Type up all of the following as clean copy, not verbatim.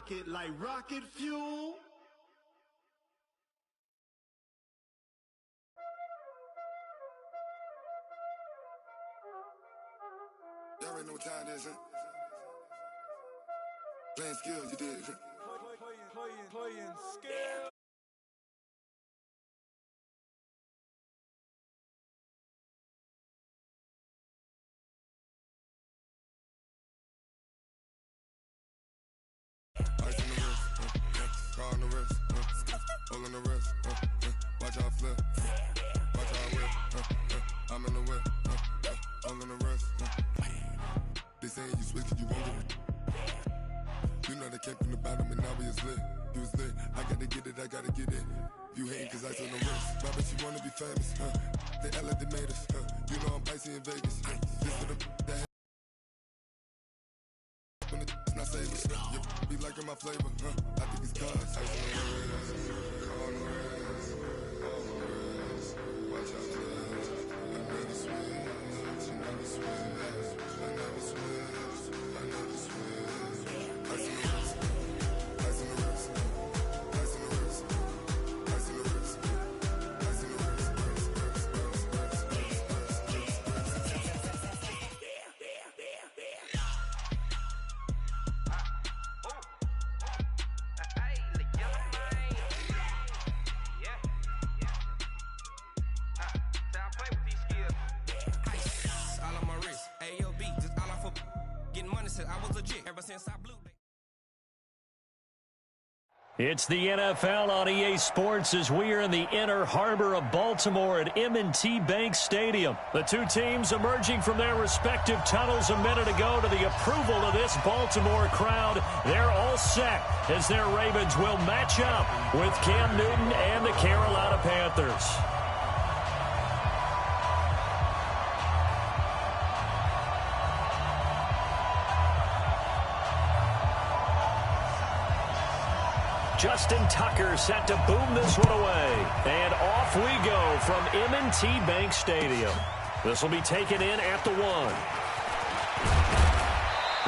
rocket like rocket fuel. Y'all already know what time it is, huh? Playing skills, you did. Playing skills. Ice on the wrist, car on the wrist, hole on the wrist, watch how I flip, watch how I whip, I'm in the whip, hole on the wrist. They saying you switch 'cause you won't get it. You know they came from the bottom and now we is lit. You was lit, I gotta get it, I gotta get it. You hating 'cause ice on the wrist, Robin, she wanna be famous, They act like they made us, You know I'm icy in Vegas, This for the that when it's not savers, you be liking my flavor, I think it's cause ice on the wrist, car on the wrist, all on the wrist, watch out flips, I never switch, I never switch, I never switch, I never switch, ice on the wrist, ice on the wrist, ice on the wrist, ice on the wrist, ice on the wrist, It's the NFL on EA Sports as we are in the inner harbor of Baltimore at M&T Bank Stadium. The two teams emerging from their respective tunnels a minute ago to the approval of this Baltimore crowd. They're all set as their Ravens will match up with Cam Newton and the Carolina Panthers. Justin Tucker set to boom this one away. And off we go from M&T Bank Stadium. This will be taken in at the 1.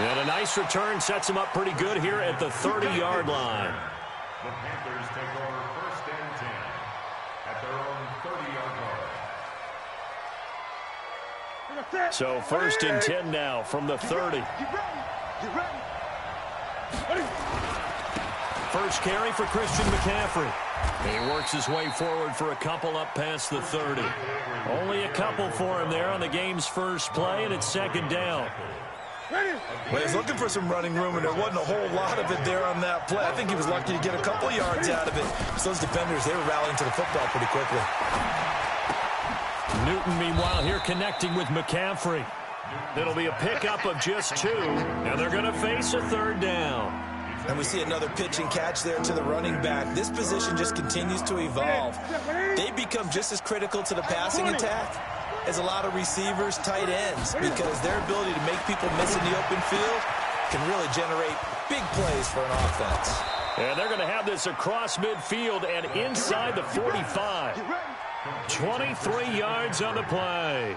And a nice return sets him up pretty good here at the 30-yard line. The Panthers take over 1st and 10 at their own 30-yard line. So 1st and 10 now from the 30. Get ready. First carry for Christian McCaffrey. He works his way forward for a couple up past the 30. Only a couple for him there on the game's first play, and it's 2nd down. Well, he's looking for some running room, and there wasn't a whole lot of it there on that play. I think he was lucky to get a couple yards out of it. So those defenders, they were rallying to the football pretty quickly. Newton, meanwhile, here connecting with McCaffrey. It'll be a pickup of just 2, and they're going to face a 3rd down. And we see another pitch and catch there to the running back. This position just continues to evolve. They become just as critical to the passing attack as a lot of receivers, tight ends, because their ability to make people miss in the open field can really generate big plays for an offense. And they're going to have this across midfield and inside the 45. 23 yards on the play.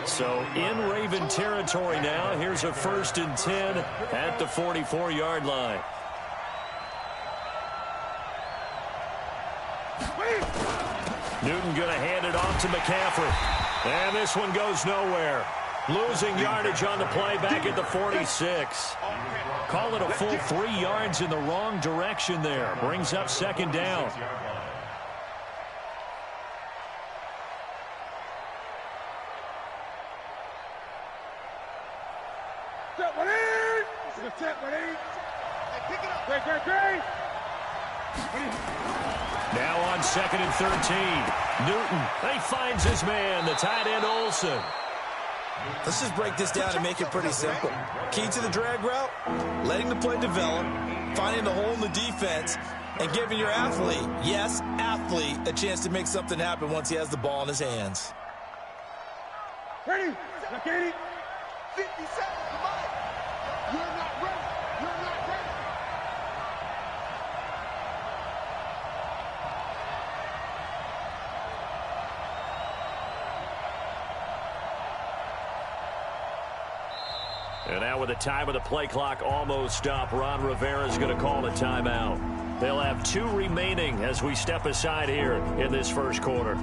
So in Raven territory now. Here's a 1st and 10 at the 44-yard line. Newton going to hand it off to McCaffrey. And this one goes nowhere. Losing yardage on the play back at the 46. Call it a full 3 yards in the wrong direction there. Brings up 2nd down. Now on 2nd and 13. Newton, he finds his man, the tight end Olsen. Let's just break this down and make it pretty simple. Key to the drag route, letting the play develop, finding the hole in the defense, and giving your athlete, yes, athlete, a chance to make something happen once he has the ball in his hands. Ready? Look at it. 50 seconds, come on. You're not ready. You're not ready. And now with the time of the play clock almost up, Ron Rivera is going to call a timeout. They'll have 2 remaining as we step aside here in this first quarter.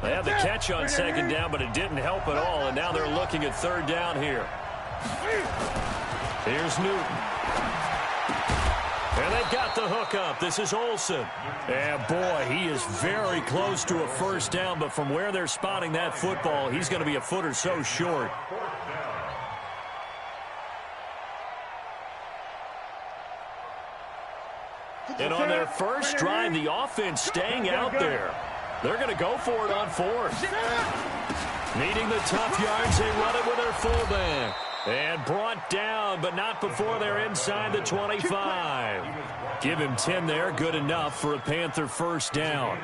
They had the catch on second down, but it didn't help at all, and now they're looking at third down here. Here's Newton. And they've got the hook up. This is Olsen. And, boy, he is very close to a first down, but from where they're spotting that football, he's going to be a foot or so short. And on their first drive, the offense staying out there. They're going to go for it on 4th. Needing the tough yards, they run it with their fullback. And brought down, but not before they're inside the 25. Give him 10 there, good enough for a Panther first down.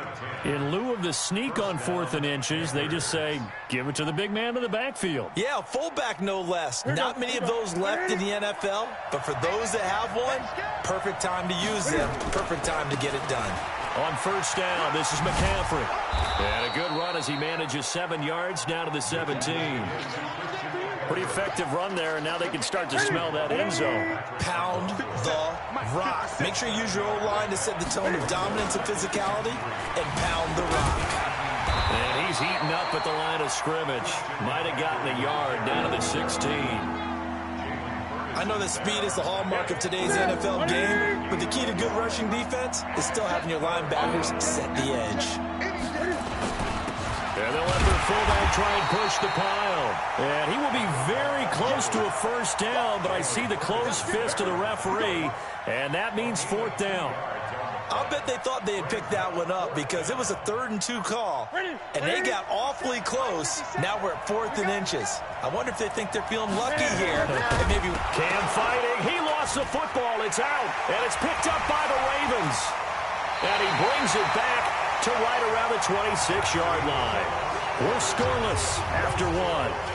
In lieu of the sneak on 4th and inches, they just say, give it to the big man in the backfield. Yeah, fullback no less. Not many of those left in the NFL, but for those that have one, perfect time to use them, perfect time to get it done. On first down, this is McCaffrey. And a good run as he manages 7 yards down to the 17. Pretty effective run there, and now they can start to smell that end zone. Pound the rock. Make sure you use your O-line to set the tone of dominance and physicality, and pound the rock. And he's heating up at the line of scrimmage. Might have gotten a yard down to the 16. I know that speed is the hallmark of today's NFL game, but the key to good rushing defense is still having your linebackers set the edge. And they'll let their fullback try and push the pile. And he will be very close to a first down, but I see the closed fist of the referee, and that means 4th down. I'll bet they thought they had picked that one up because it was a 3rd and 2 call, and they got awfully close. Now we're at 4th and inches. I wonder if they think they're feeling lucky here. And maybe Cam fighting. He lost the football. It's out, and it's picked up by the Ravens. And he brings it back to right around the 26-yard line. We're scoreless after 1.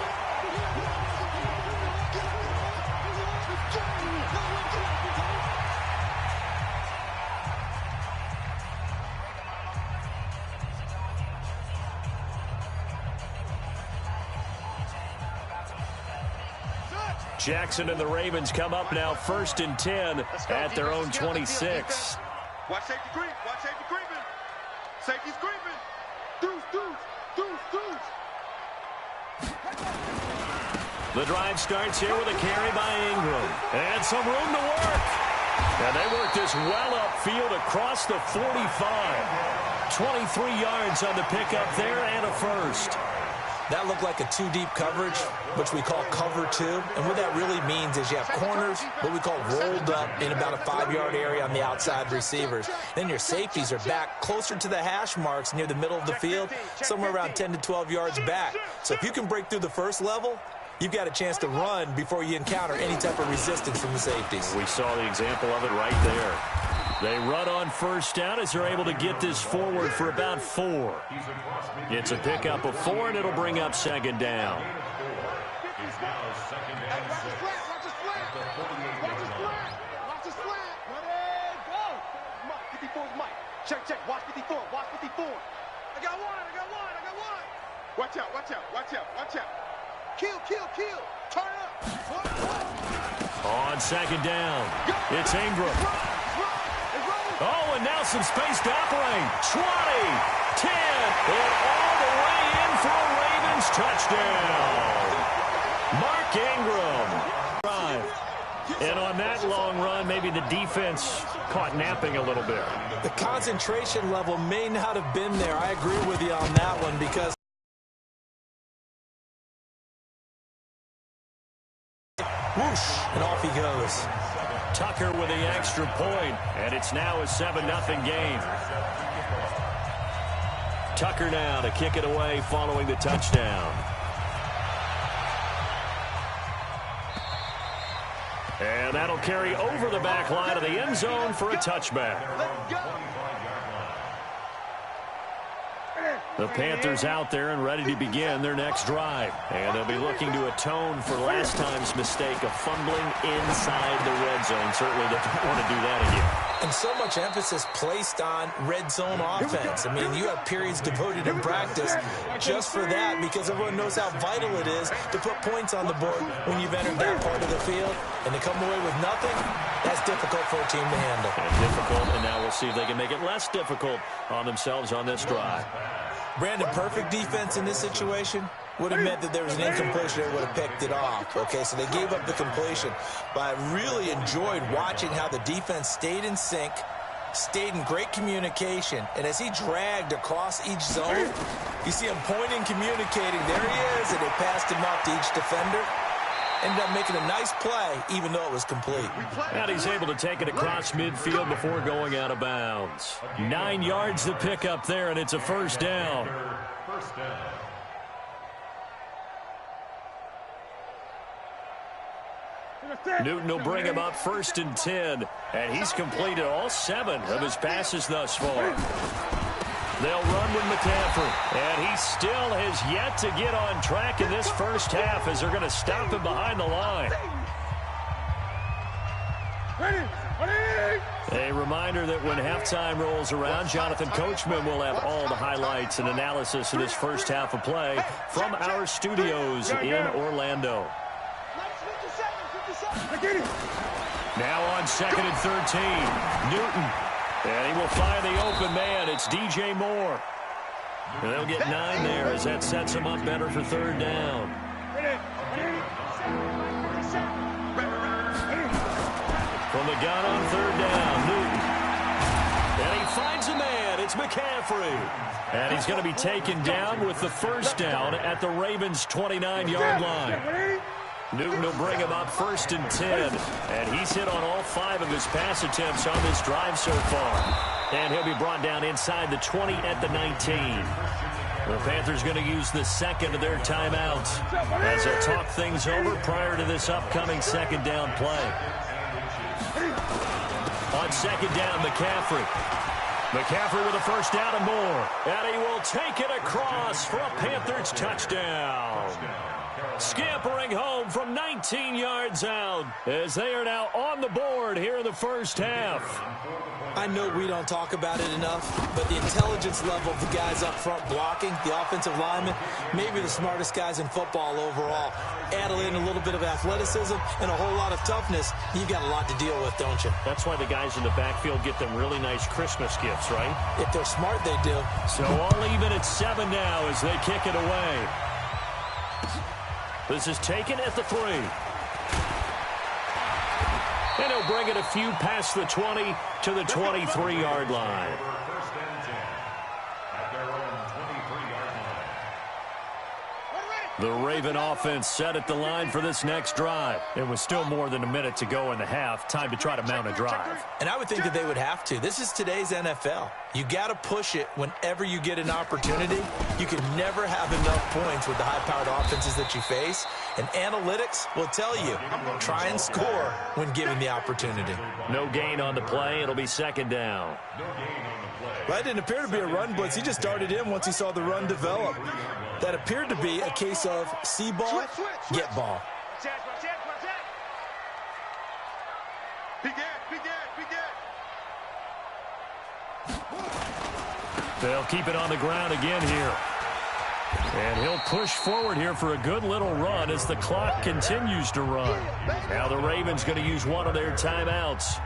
Jackson and the Ravens come up now 1st and 10 at their own 26. Watch safety creep. Watch safety creeping. Safety's creeping. Deuce, deuce, deuce, deuce. The drive starts here with a carry by Ingram. And some room to work. And they work this well upfield across the 45. 23 yards on the pickup there and a first. that looked like a 2-deep coverage, which we call cover 2. And what that really means is you have corners, what we call rolled up in about a 5-yard area on the outside receivers. Then your safeties are back closer to the hash marks near the middle of the field, somewhere around 10 to 12 yards back. So if you can break through the first level, you've got a chance to run before you encounter any type of resistance from the safeties. We saw the example of it right there. They run on first down as they're able to get this forward for about 4. It's a pickup of 4, and it'll bring up second down. Check, check. Watch 54. Watch 54. I got one. Watch out. Kill. Turn up. On second down, it's Ingram. Oh, and now some space to operate. 20, 10, and all the way in for a Ravens touchdown. Mark Ingram. And on that long run, maybe the defense caught napping a little bit. The concentration level may not have been there. I agree with you on that one because whoosh, and off he goes. Tucker with the extra point, and it's now a 7-0 game. Tucker now to kick it away following the touchdown. And that'll carry over the back line of the end zone for a touchback. The Panthers out there and ready to begin their next drive. And they'll be looking to atone for last time's mistake of fumbling inside the red zone. Certainly they don't want to do that again. And so much emphasis placed on red zone offense. I mean, you have periods devoted in practice just for that because everyone knows how vital it is to put points on the board when you've entered that part of the field. And to come away with nothing, that's difficult for a team to handle. Difficult, and now we'll see if they can make it less difficult on themselves on this drive. Brandon, perfect defense in this situation would have meant that there was an incompletion that would have picked it off. Okay, so they gave up the completion. But I really enjoyed watching how the defense stayed in sync, stayed in great communication, and as he dragged across each zone, you see him pointing, communicating. There he is, and they passed him off to each defender. Ended up making a nice play, even though it was complete. And he's able to take it across midfield before going out of bounds. 9 yards to pick up there, and it's a first down. First down. Newton will bring him up 1st and 10, and he's completed all 7 of his passes thus far. They'll run with McCaffrey, and he still has yet to get on track in this first half as they're going to stop him behind the line. A reminder that when halftime rolls around, Jonathan Coachman will have all the highlights and analysis of this first half of play from our studios in Orlando. Now on 2nd and 13, Newton. And he will find the open man. It's DJ Moore. And they'll get 9 there as that sets him up better for 3rd down. From the gun on 3rd down, Newton. And he finds a man. It's McCaffrey. And he's going to be taken down with the first down at the Ravens' 29-yard line. Newton will bring him up 1st and 10, and he's hit on all 5 of his pass attempts on this drive so far. And he'll be brought down inside the 20 at the 19. The Panthers going to use the 2nd of their timeouts as they'll talk things over prior to this upcoming 2nd down play. On 2nd down, McCaffrey. McCaffrey with a first down and more. And he will take it across for a Panthers touchdown. Scampering home from 19 yards out as they are now on the board here in the first half. I know we don't talk about it enough, but the intelligence level of the guys up front blocking, the offensive linemen, maybe the smartest guys in football overall. Add in a little bit of athleticism and a whole lot of toughness, you've got a lot to deal with, don't you? That's why the guys in the backfield get them really nice Christmas gifts, right? If they're smart, they do. So all even at 7 now as they kick it away. This is taken at the 3. And he'll bring it a few past the 20 to the 23-yard line. First and 10 at their own 23-yard line. The Raven offense set at the line for this next drive. It was still more than a minute to go in the half. Time to try to mount a drive. And I would think that they would have to. This is today's NFL. You got to push it whenever you get an opportunity. You can never have enough points with the high-powered offenses that you face. And analytics will tell you, try and score when given the opportunity. No gain on the play. It'll be 2nd down. No gain on the play. That didn't appear to be a run blitz. He just darted in once he saw the run develop. That appeared to be a case of see ball, get ball. They'll keep it on the ground again here. And he'll push forward here for a good little run as the clock continues to run. Now the Ravens going to use one of their timeouts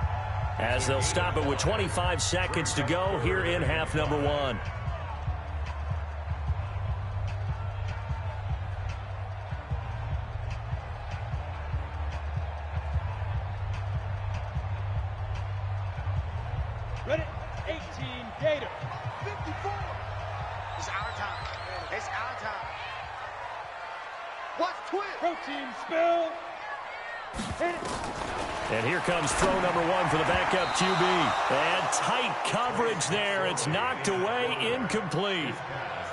as they'll stop it with 25 seconds to go here in half number 1. Ready? 18, Gator. 54. It's our time. It's our time. Watch twin. Protein spill. Hit it. And here comes throw number 1 for the backup QB. And tight coverage there. It's knocked away, incomplete.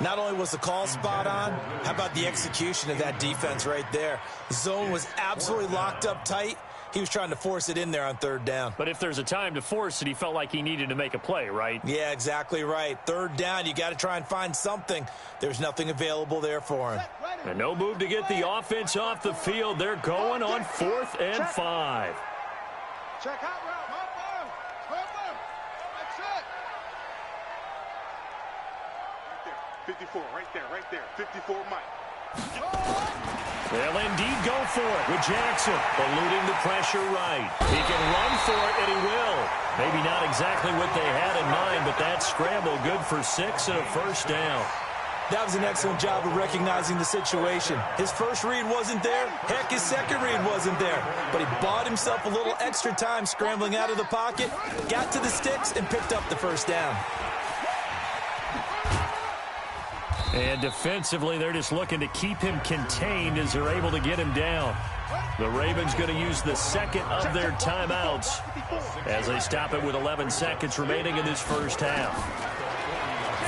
Not only was the call spot on, how about the execution of that defense right there? The zone was absolutely locked up tight. He was trying to force it in there on 3rd down. But if there's a time to force it, he felt like he needed to make a play, right? Yeah, exactly right. 3rd down, you got to try and find something. There's nothing available there for him. And no move to get the offense off the field. They're going on 4th and 5. Check out route. 54, right there. 54, Mike. They'll indeed go for it with Jackson, eluding the pressure right. He can run for it, and he will. Maybe not exactly what they had in mind, but that scramble good for 6 and a first down. That was an excellent job of recognizing the situation. His first read wasn't there. Heck, his second read wasn't there. But he bought himself a little extra time scrambling out of the pocket, got to the sticks, and picked up the first down. And defensively, they're just looking to keep him contained as they're able to get him down. The Ravens going to use the second of their timeouts as they stop it with 11 seconds remaining in this first half.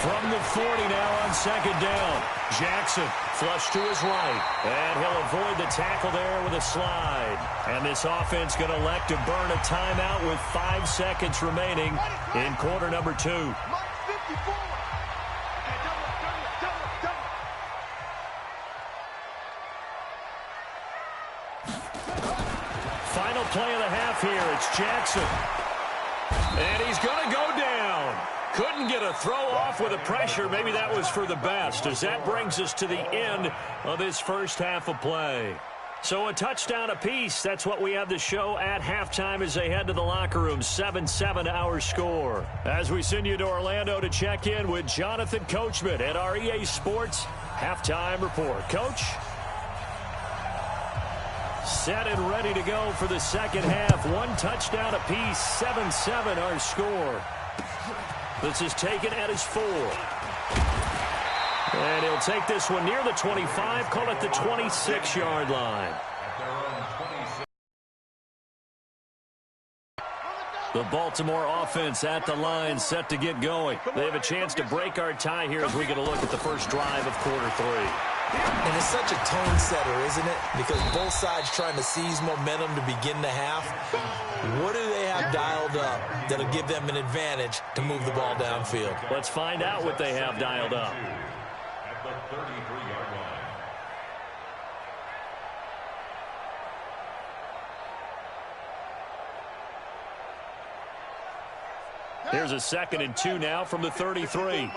From the 40 now on second down. Jackson flush to his right. And he'll avoid the tackle there with a slide. And this offense going to elect to burn a timeout with 5 seconds remaining in quarter number 2. Final play of the half here. It's Jackson. And he's going to go down. Couldn't get a throw off with the pressure. Maybe that was for the best, as that brings us to the end of this first half of play. So a touchdown apiece. That's what we have to show at halftime as they head to the locker room. 7-7 our score. As we send you to Orlando to check in with Jonathan Coachman at our EA Sports Halftime Report. Coach? Set and ready to go for the second half. 1 touchdown apiece. 7-7 our score. This is taken at his 4. And he'll take this one near the 25, call it the 26-yard line. The Baltimore offense at the line, set to get going. They have a chance to break our tie here as we get a look at the first drive of quarter 3. And it's such a tone setter, isn't it? Because both sides trying to seize momentum to begin the half. What do they have dialed up that'll give them an advantage to move the ball downfield? Let's find out what they have dialed up. At the 33-yard line. Here's a 2nd and 2 now from the 33.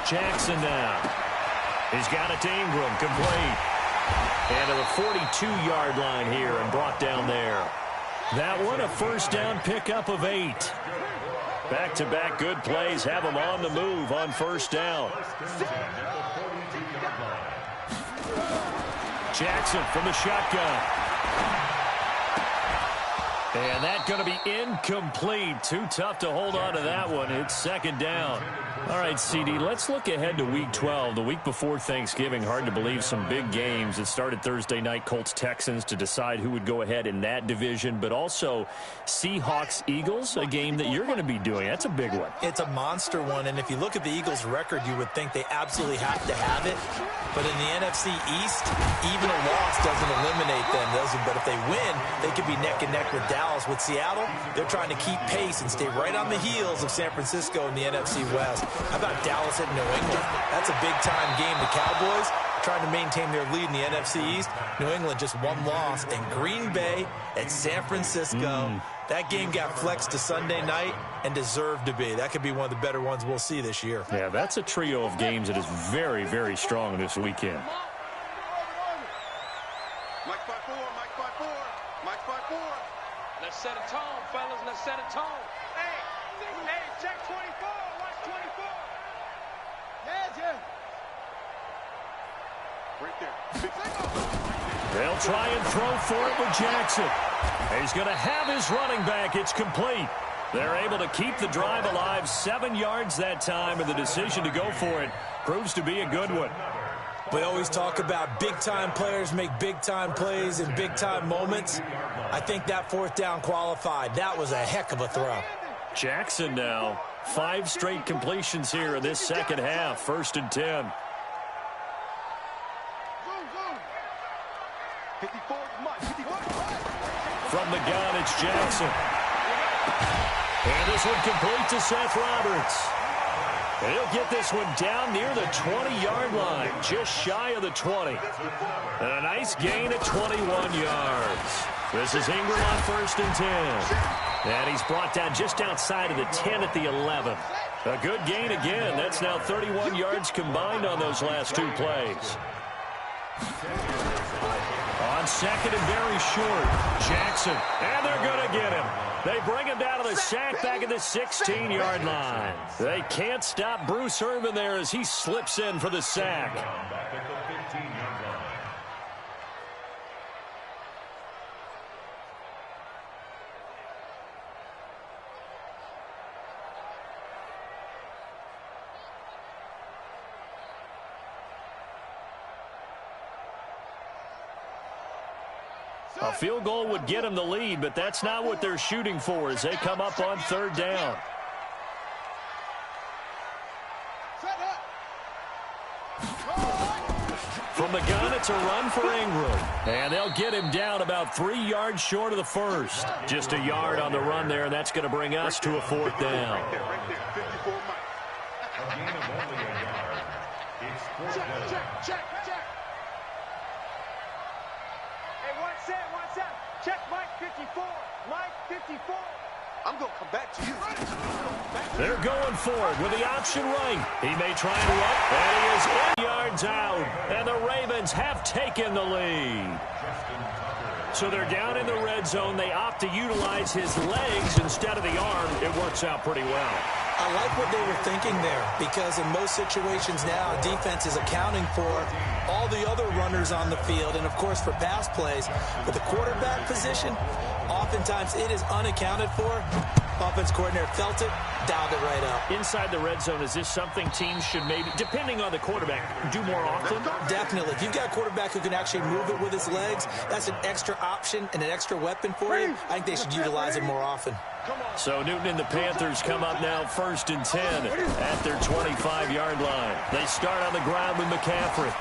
Jackson now. He's got it to Ingram, complete. And to the 42-yard line here and brought down there. That one a first down pickup of 8. Back-to-back good plays have them on the move on first down. Jackson from the shotgun. And that's going to be incomplete. Too tough to hold on to that one. It's second down. All right, CD, let's look ahead to Week 12. The week before Thanksgiving, hard to believe some big games. It started Thursday night, Colts-Texans, to decide who would go ahead in that division. But also Seahawks-Eagles, a game that you're going to be doing. That's a big one. It's a monster one, and if you look at the Eagles' record, you would think they absolutely have to have it. But in the NFC East, even a loss doesn't eliminate them, does it? But if they win, they could be neck and neck with Dallas. With Seattle, they're trying to keep pace and stay right on the heels of San Francisco in the NFC West. How about Dallas at New England? That's a big-time game. The Cowboys trying to maintain their lead in the NFC East. New England just 1 loss. And Green Bay at San Francisco. That game got flexed to Sunday night and deserved to be. That could be one of the better ones we'll see this year. Yeah, that's a trio of games that is very, very strong this weekend. Mike 5-4, Mike 5-4, Mike 5-4. Let's set a tone, fellas. Let's set a tone. Hey, check 24. Watch 24. Yeah. Right there. They'll try and throw for it with Jackson. He's going to have his running back. It's complete. They're able to keep the drive alive. 7 yards that time, and the decision to go for it proves to be a good one. We always talk about big-time players make big-time plays in big-time moments. I think that 4th down qualified. That was a heck of a throw. Jackson now. 5 straight completions here in this second half. 1st and 10. 54, Mike, 54. From the gun, it's Jackson. And this one complete to Seth Roberts. And he'll get this one down near the 20-yard line, just shy of the 20. And a nice gain at 21 yards. This is Ingram on 1st and 10. And he's brought down just outside of the 10 at the 11. A good gain again. That's now 31 yards combined on those last two plays. On second and very short, Jackson. And they're going to get him. They bring him down to the sack back at the 16-yard line. They can't stop Bruce Irvin there as he slips in for the sack. Back at the 15-yard line. A field goal would get them the lead, but that's not what they're shooting for as they come up on third down. From the gun, it's a run for Ingram. And they'll get him down about 3 yards short of the first. Just a yard on the run there, and that's going to bring us to a fourth down. A gain of only a yard. It's fourth down. Check. Hey, one set. Check Mike 54. Mike 54. I'm going to come back to you. They're going for it with the option right. He may try and run, and he is 8 yards out. And the Ravens have taken the lead. So they're down in the red zone. They opt to utilize his legs instead of the arm. It works out pretty well. I like what they were thinking there because in most situations now, defense is accounting for all the other runners on the field and, of course, for pass plays. But the quarterback position, oftentimes it is unaccounted for. Offense coordinator felt it, dialed it right up. Inside the red zone, is this something teams should maybe, depending on the quarterback, do more often? Definitely. If you've got a quarterback who can actually move it with his legs, that's an extra option and an extra weapon for you. I think they should utilize it more often. So Newton and the Panthers come up now 1st and 10 at their 25-yard line. They start on the ground with McCaffrey.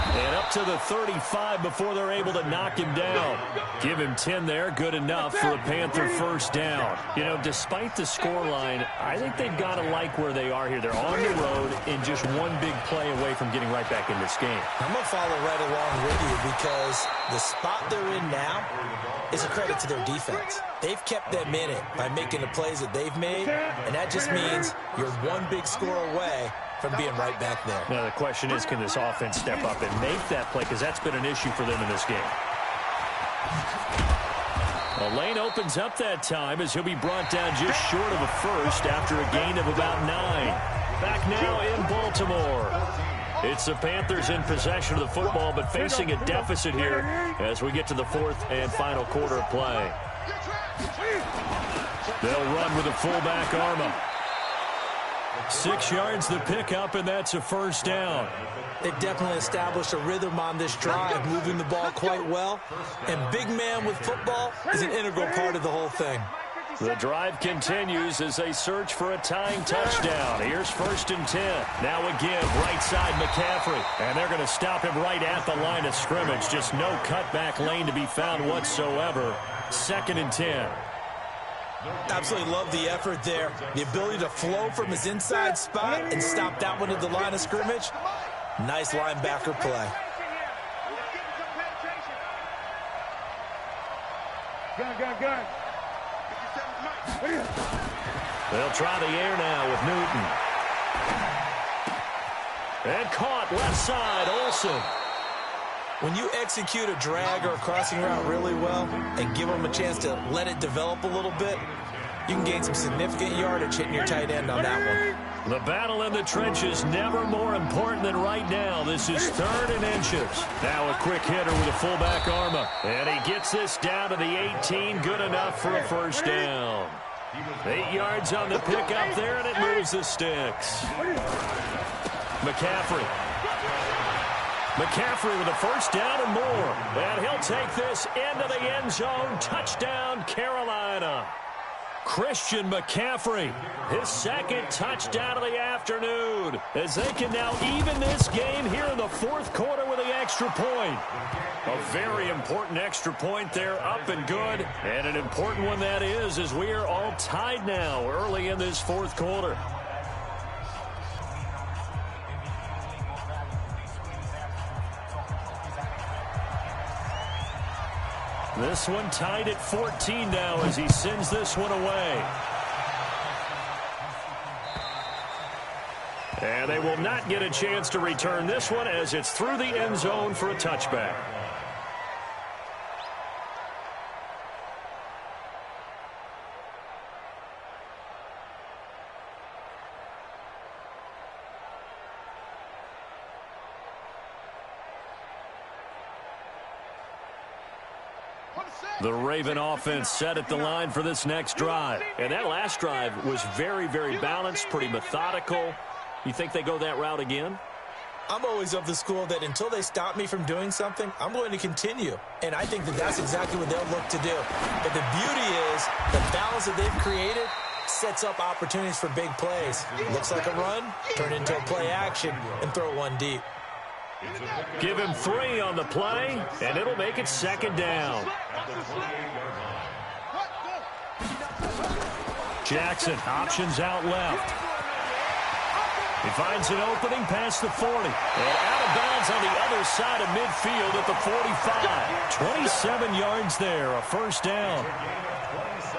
And up to the 35 before they're able to knock him down. Give him 10 there, good enough for a Panther first down. You know, despite the scoreline, I think they've got to like where they are here. They're on the road and just one big play away from getting right back in this game. I'm going to follow right along with you because the spot they're in now is a credit to their defense. They've kept them in it by making the plays that they've made, and that just means you're one big score away from being right back there. Now, the question is, can this offense step up and make that play? Because that's been an issue for them in this game. The lane opens up that time as he'll be brought down just short of a first after a gain of about 9. Back now in Baltimore. It's the Panthers in possession of the football, but facing a deficit here as we get to the fourth and final quarter of play. They'll run with a fullback Arma. 6 yards the pickup, and that's a first down. They've definitely established a rhythm on this drive, moving the ball quite well. And big man with football is an integral part of the whole thing. The drive continues as they search for a tying touchdown. Here's 1st and 10. Now again, right side McCaffrey. And they're going to stop him right at the line of scrimmage. Just no cutback lane to be found whatsoever. 2nd and 10. Absolutely love the effort there. The ability to flow from his inside spot and stop that one at the line of scrimmage. Nice linebacker play. Gun. They'll try the air now with Newton. And caught left side, Olsen. When you execute a drag or a crossing route really well and give them a chance to let it develop a little bit, you can gain some significant yardage hitting your tight end on that one. The battle in the trenches never more important than right now. This is 3rd and inches. Now a quick hitter with a fullback Arma. And he gets this down to the 18. Good enough for a first down. 8 yards on the pickup there, and it moves the sticks. McCaffrey with a first down and more. And he'll take this into the end zone. Touchdown, Carolina. Christian McCaffrey, his 2nd touchdown of the afternoon, as they can now even this game here in the 4th quarter with the extra point. A very important extra point there, up and good, and an important one that is, as we are all tied now early in this 4th quarter. This one tied at 14 now as he sends this one away. And they will not get a chance to return this one as it's through the end zone for a touchback. The Raven offense set at the line for this next drive. And that last drive was very, very balanced, pretty methodical. You think they go that route again? I'm always of the school that until they stop me from doing something, I'm going to continue. And I think that that's exactly what they'll look to do. But the beauty is the balance that they've created sets up opportunities for big plays. Looks like a run, turn into a play action, and throw one deep. Give him 3 on the play, and it'll make it second down. Jackson options out left. He finds an opening past the 40. And out of bounds on the other side of midfield at the 45. 27 yards there, a first down.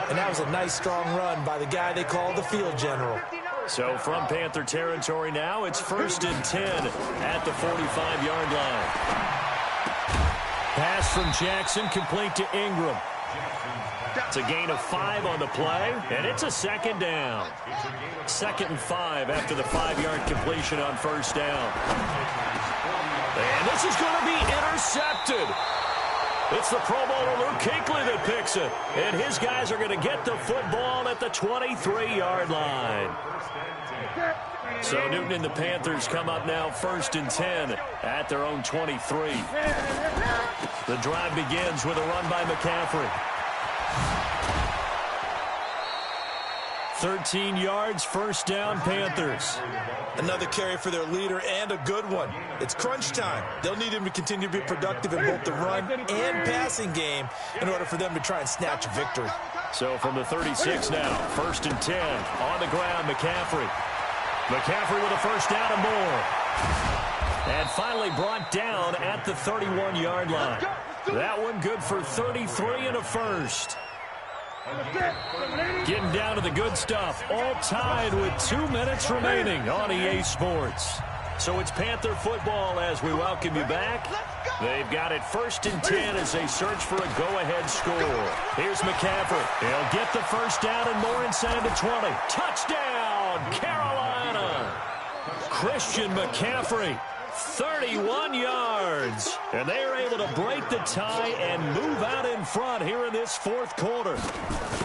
And that was a nice, strong run by the guy they call the field general. So from Panther territory now, it's 1st and 10 at the 45-yard line. Pass from Jackson complete to Ingram. It's a gain of 5 on the play, and it's a second down. 2nd and 5 after the 5-yard completion on first down. And this is going to be intercepted. It's the Pro Bowler Luke Kuechly that picks it. And his guys are going to get the football at the 23-yard line. So Newton and the Panthers come up now 1st and 10 at their own 23. The drive begins with a run by McCaffrey. 13 yards, first down, Panthers. Another carry for their leader and a good one. It's crunch time. They'll need him to continue to be productive in both the run and passing game in order for them to try and snatch a victory. So from the 36 now, 1st and 10. On the ground, McCaffrey. McCaffrey with a first down and more. And finally brought down at the 31-yard line. That one good for 33 and a first. Getting down to the good stuff. All tied with 2 minutes remaining on EA Sports. So it's Panther football as we welcome you back. They've got it 1st and 10 as they search for a go-ahead score. Here's McCaffrey. He'll get the first down and more inside the 20. Touchdown, Carolina. Christian McCaffrey. 31 yards. And they are able to break the tie and move out in front here in this 4th quarter.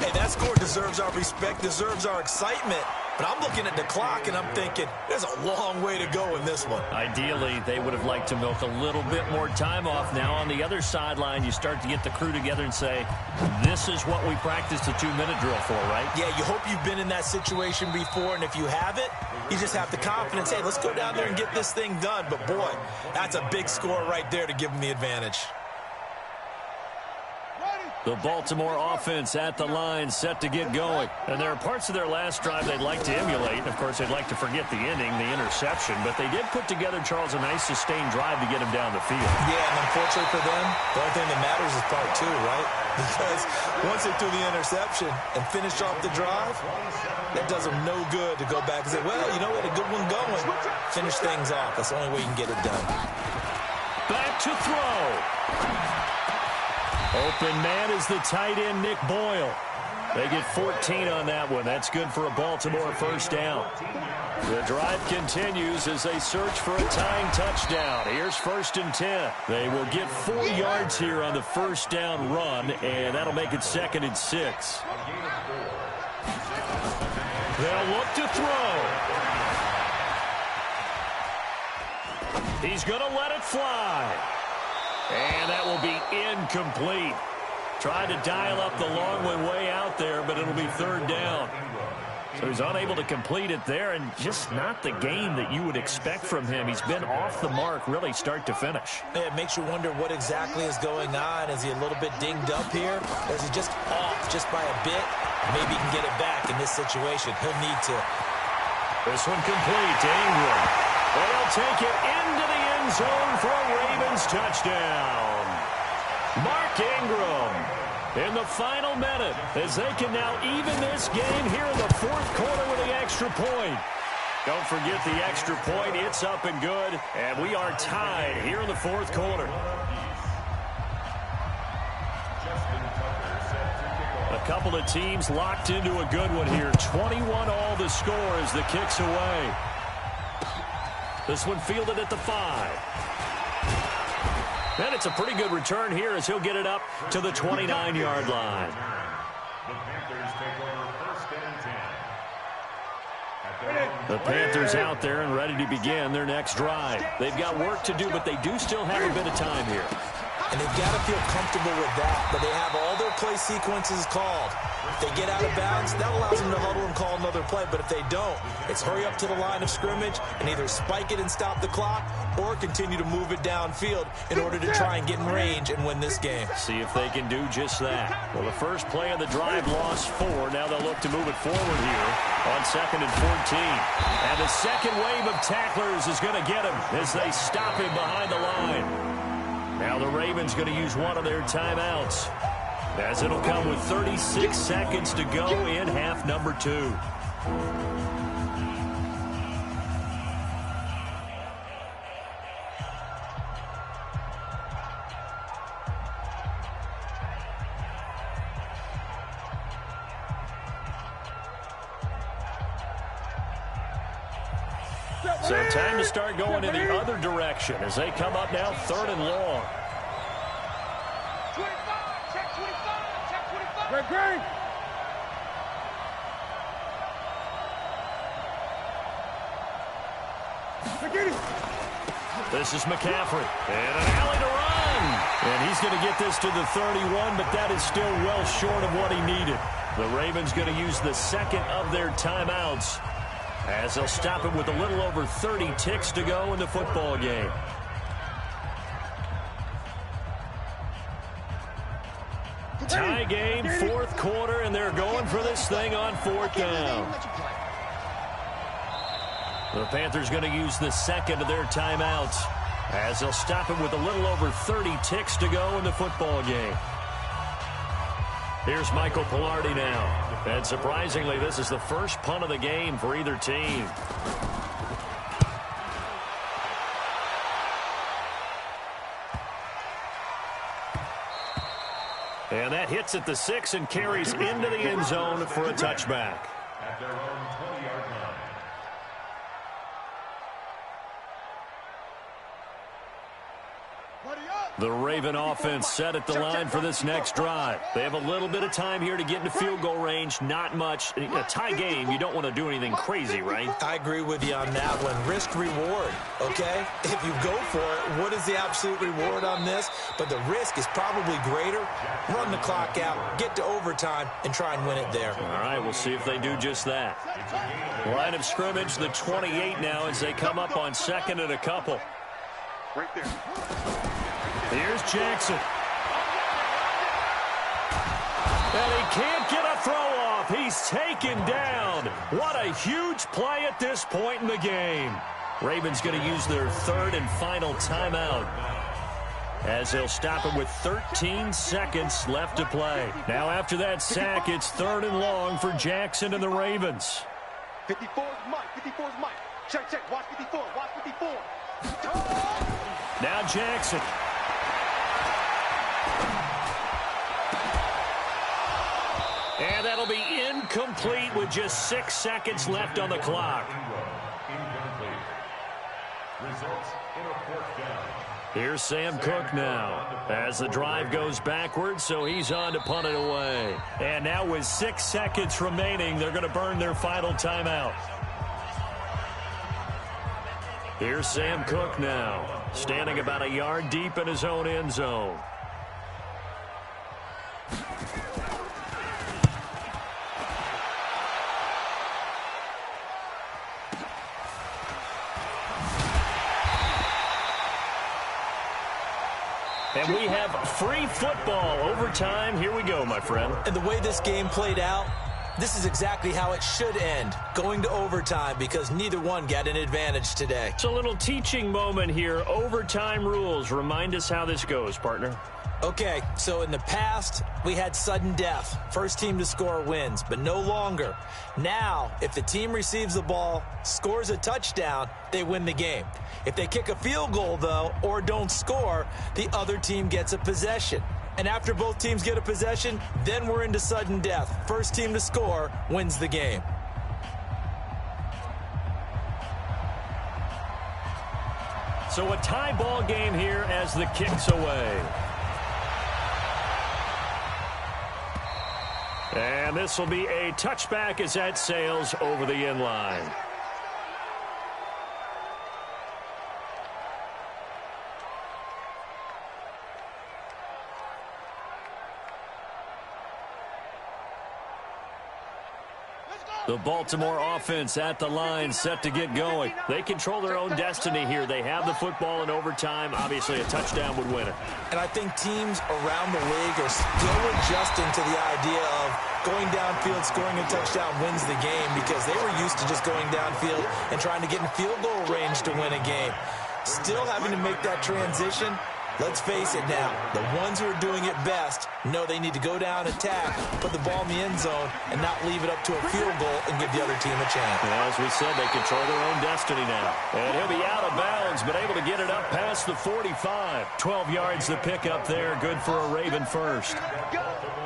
Hey, that score deserves our respect, deserves our excitement. But I'm looking at the clock and I'm thinking, there's a long way to go in this one. Ideally, they would have liked to milk a little bit more time off. Now on the other sideline, you start to get the crew together and say, this is what we practiced a 2-minute drill for, right? Yeah, you hope you've been in that situation before, and if you haven't, you just have the confidence, hey, let's go down there and get this thing done. But boy, that's a big score right there to give them the advantage. The Baltimore offense at the line set to get going. And there are parts of their last drive they'd like to emulate. Of course, they'd like to forget the ending, the interception. But they did put together, Charles, a nice sustained drive to get him down the field. Yeah, and unfortunately for them, the only thing that matters is part 2, right? Because once they threw the interception and finished off the drive, that does them no good to go back and say, well, you know, we had a good one going. Finish things off. That's the only way you can get it done. Back to throw. Open man is the tight end, Nick Boyle. They get 14 on that one. That's good for a Baltimore first down. The drive continues as they search for a tying touchdown. Here's 1st and 10. They will get 4 yards here on the first down run, and that'll make it 2nd and 6. They'll look to throw. He's going to let it fly. And that will be incomplete. Tried to dial up the long one way out there, but it'll be 3rd down. So he's unable to complete it there, and just not the game that you would expect from him. He's been off the mark, really, start to finish. It makes you wonder what exactly is going on. Is he a little bit dinged up here? Or is he just off just by a bit? Maybe he can get it back in this situation. He'll need to. This one complete to Ingram. They'll take it into the end zone for a Ravens touchdown. Mark Ingram in the final minute as they can now even this game here in the fourth quarter with the extra point. Don't forget the extra point. It's up and good, and we are tied here in the fourth quarter. A couple of teams locked into a good one here. 21-all the score as the kick's away. This one fielded at the 5. And it's a pretty good return here as he'll get it up to the 29-yard line. The Panthers take over first and 10. The Panthers out there and ready to begin their next drive. They've got work to do, but they do still have a bit of time here. And they've got to feel comfortable with that, but they have all their play sequences called. If they get out of bounds, that allows them to huddle and call another play, but if they don't, it's hurry up to the line of scrimmage and either spike it and stop the clock or continue to move it downfield in order to try and get in range and win this game. See if they can do just that. Well, the first play of the drive lost 4. Now they'll look to move it forward here on 2nd and 14. And the second wave of tacklers is going to get him as they stop him behind the line. Now the Ravens going to use one of their timeouts, as it'll come with 36 seconds to go in half number 2. So time to start going in the other direction as they come up now 3rd and long. 25, check 25, check 25. Great, great. This is McCaffrey. And an alley to run. And he's going to get this to the 31, but that is still well short of what he needed. The Ravens going to use the second of their timeouts, as they'll stop it with a little over 30 ticks to go in the football game. Tie game, fourth quarter, and they're going for this thing on 4th down. The Panthers going to use the second of their timeouts, as they'll stop it with a little over 30 ticks to go in the football game. Here's Michael Pilardi now. And surprisingly, this is the first punt of the game for either team. And that hits at the 6 and carries into the end zone for a touchback. At their own 20-yard line. The Raven offense set at the line for this next drive. They have a little bit of time here to get into field goal range, not much. In a tie game, you don't want to do anything crazy, right? I agree with you on that one. Risk-reward, okay? If you go for it, what is the absolute reward on this? But the risk is probably greater. Run the clock out, get to overtime, and try and win it there. All right, we'll see if they do just that. Line of scrimmage, the 28 now as they come up on 2nd and a couple. Right there. Here's Jackson. And he can't get a throw off. He's taken down. What a huge play at this point in the game. Ravens going to use their 3rd and final timeout, as they'll stop it with 13 seconds left to play. Now after that sack, it's 3rd and long for Jackson and the Ravens. 54 is Mike. 54 is Mike. Check, check. Watch 54. Watch 54. Now Jackson. And that'll be incomplete with just 6 seconds left on the clock. Incomplete. Results in a 4th down. Here's Sam Cook now as the drive goes backwards, so he's on to punt it away. And now with 6 seconds remaining, they're going to burn their final timeout. Here's Sam Cook now, standing about a yard deep in his own end zone. And we have free football overtime. Here we go, my friend. And the way this game played out, this is exactly how it should end, going to overtime, because neither one got an advantage today. It's a little teaching moment here. Overtime rules. Remind us how this goes, partner. Okay, so in the past, we had sudden death. First team to score wins, but no longer. Now, if the team receives the ball, scores a touchdown, they win the game. If they kick a field goal, though, or don't score, the other team gets a possession. And after both teams get a possession, then we're into sudden death. First team to score wins the game. So a tie ball game here as the kick's away. And this will be a touchback as that sails over the end line. The Baltimore offense at the line, set to get going. They control their own destiny here. They have the football in overtime. Obviously, a touchdown would win it. And I think teams around the league are still adjusting to the idea of going downfield, scoring a touchdown wins the game, because they were used to just going downfield and trying to get in field goal range to win a game. Still having to make that transition. Let's face it now, the ones who are doing it best know they need to go down, attack, put the ball in the end zone, and not leave it up to a field goal and give the other team a chance. Well, as we said, they control their own destiny now. And he'll be out of bounds, but able to get it up past the 45. 12 yards to pick up there, good for a Raven first.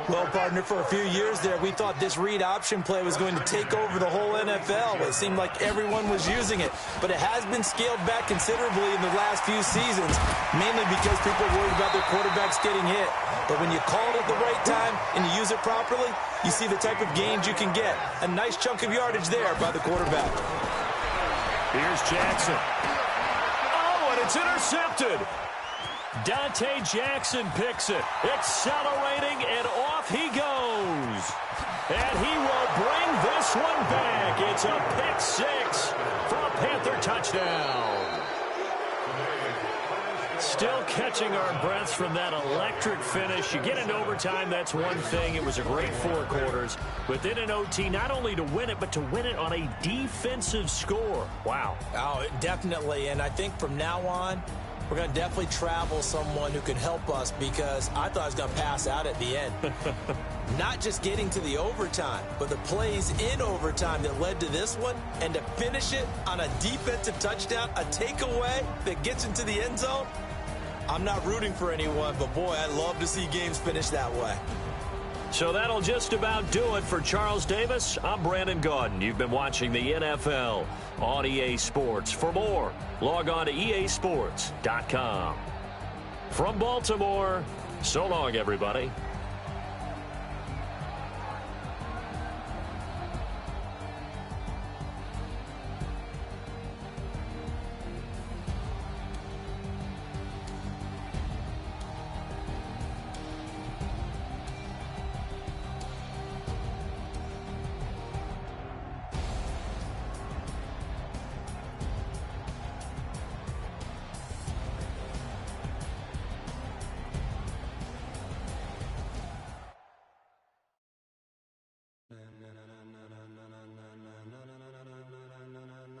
Well, partner, for a few years there, we thought this read option play was going to take over the whole NFL. It seemed like everyone was using it, but it has been scaled back considerably in the last few seasons, mainly because people are worried about their quarterbacks getting hit. But when you call it at the right time and you use it properly, you see the type of gains you can get. A nice chunk of yardage there by the quarterback. Here's Jackson. Oh, and it's intercepted. Dante Jackson picks it, accelerating, and off he goes. And he will bring this one back. It's a pick six for a Panther touchdown. Still catching our breaths from that electric finish. You get into overtime, that's one thing. It was a great 4 quarters. But then in OT, not only to win it, but to win it on a defensive score. Wow. Oh, definitely. And I think from now on, we're going to definitely travel someone who can help us, because I thought I was going to pass out at the end. Not just getting to the overtime, but the plays in overtime that led to this one, and to finish it on a defensive touchdown, a takeaway that gets into the end zone. I'm not rooting for anyone, but boy, I'd love to see games finish that way. So that'll just about do it for Charles Davis. I'm Brandon Gaudin. You've been watching the NFL on EA Sports. For more, log on to easports.com. From Baltimore, so long, everybody.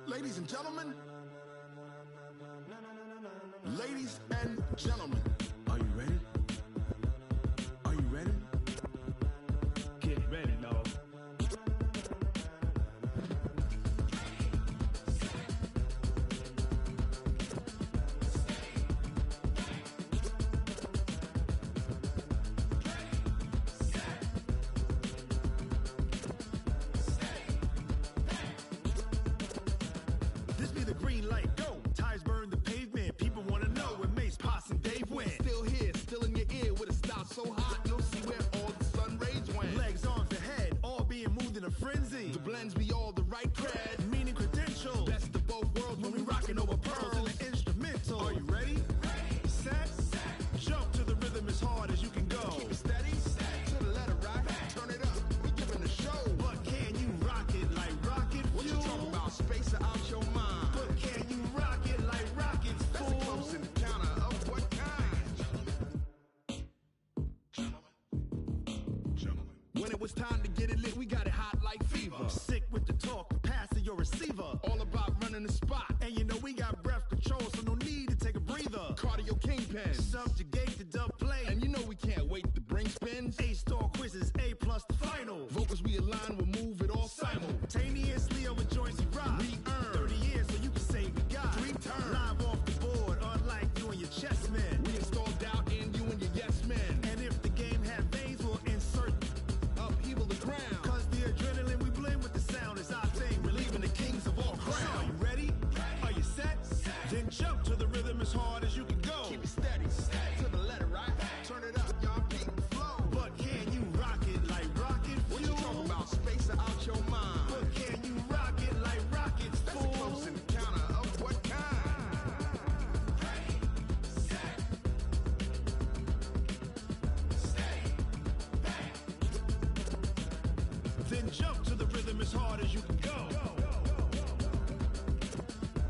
Ladies and gentlemen, are you ready? Are you ready? Get ready, dog. This be the green light, go. Tires burn the pavement. People want to know where Mace, Potts, and Dave went. Still here, still in your ear with a style so hot, you'll see where all the sun rays went. Legs, arms, ahead, all being moved in a frenzy. The blends be all the right cred, meaning credentials. Best of both worlds when we rocking over pearls and the instrumental. Are you ready? Set. Jump to the rhythm as hard as you can go. Keep it steady, to the letter right. Turn it up, we giving the show. But can you rock it like rocket fuel? What you talking about? Space out your mind. But can you rock it like rockets, fool? That's a close encounter of what kind? Gentlemen. When it was time to get it lit, we got it hot like fever. Sick with the talk, pass to your receiver. All about running the spot. And you know we got breath control, so no need to take a breather. Cardio kingpin, subjugate the dub play. And you know we and jump to the rhythm as hard as you can go.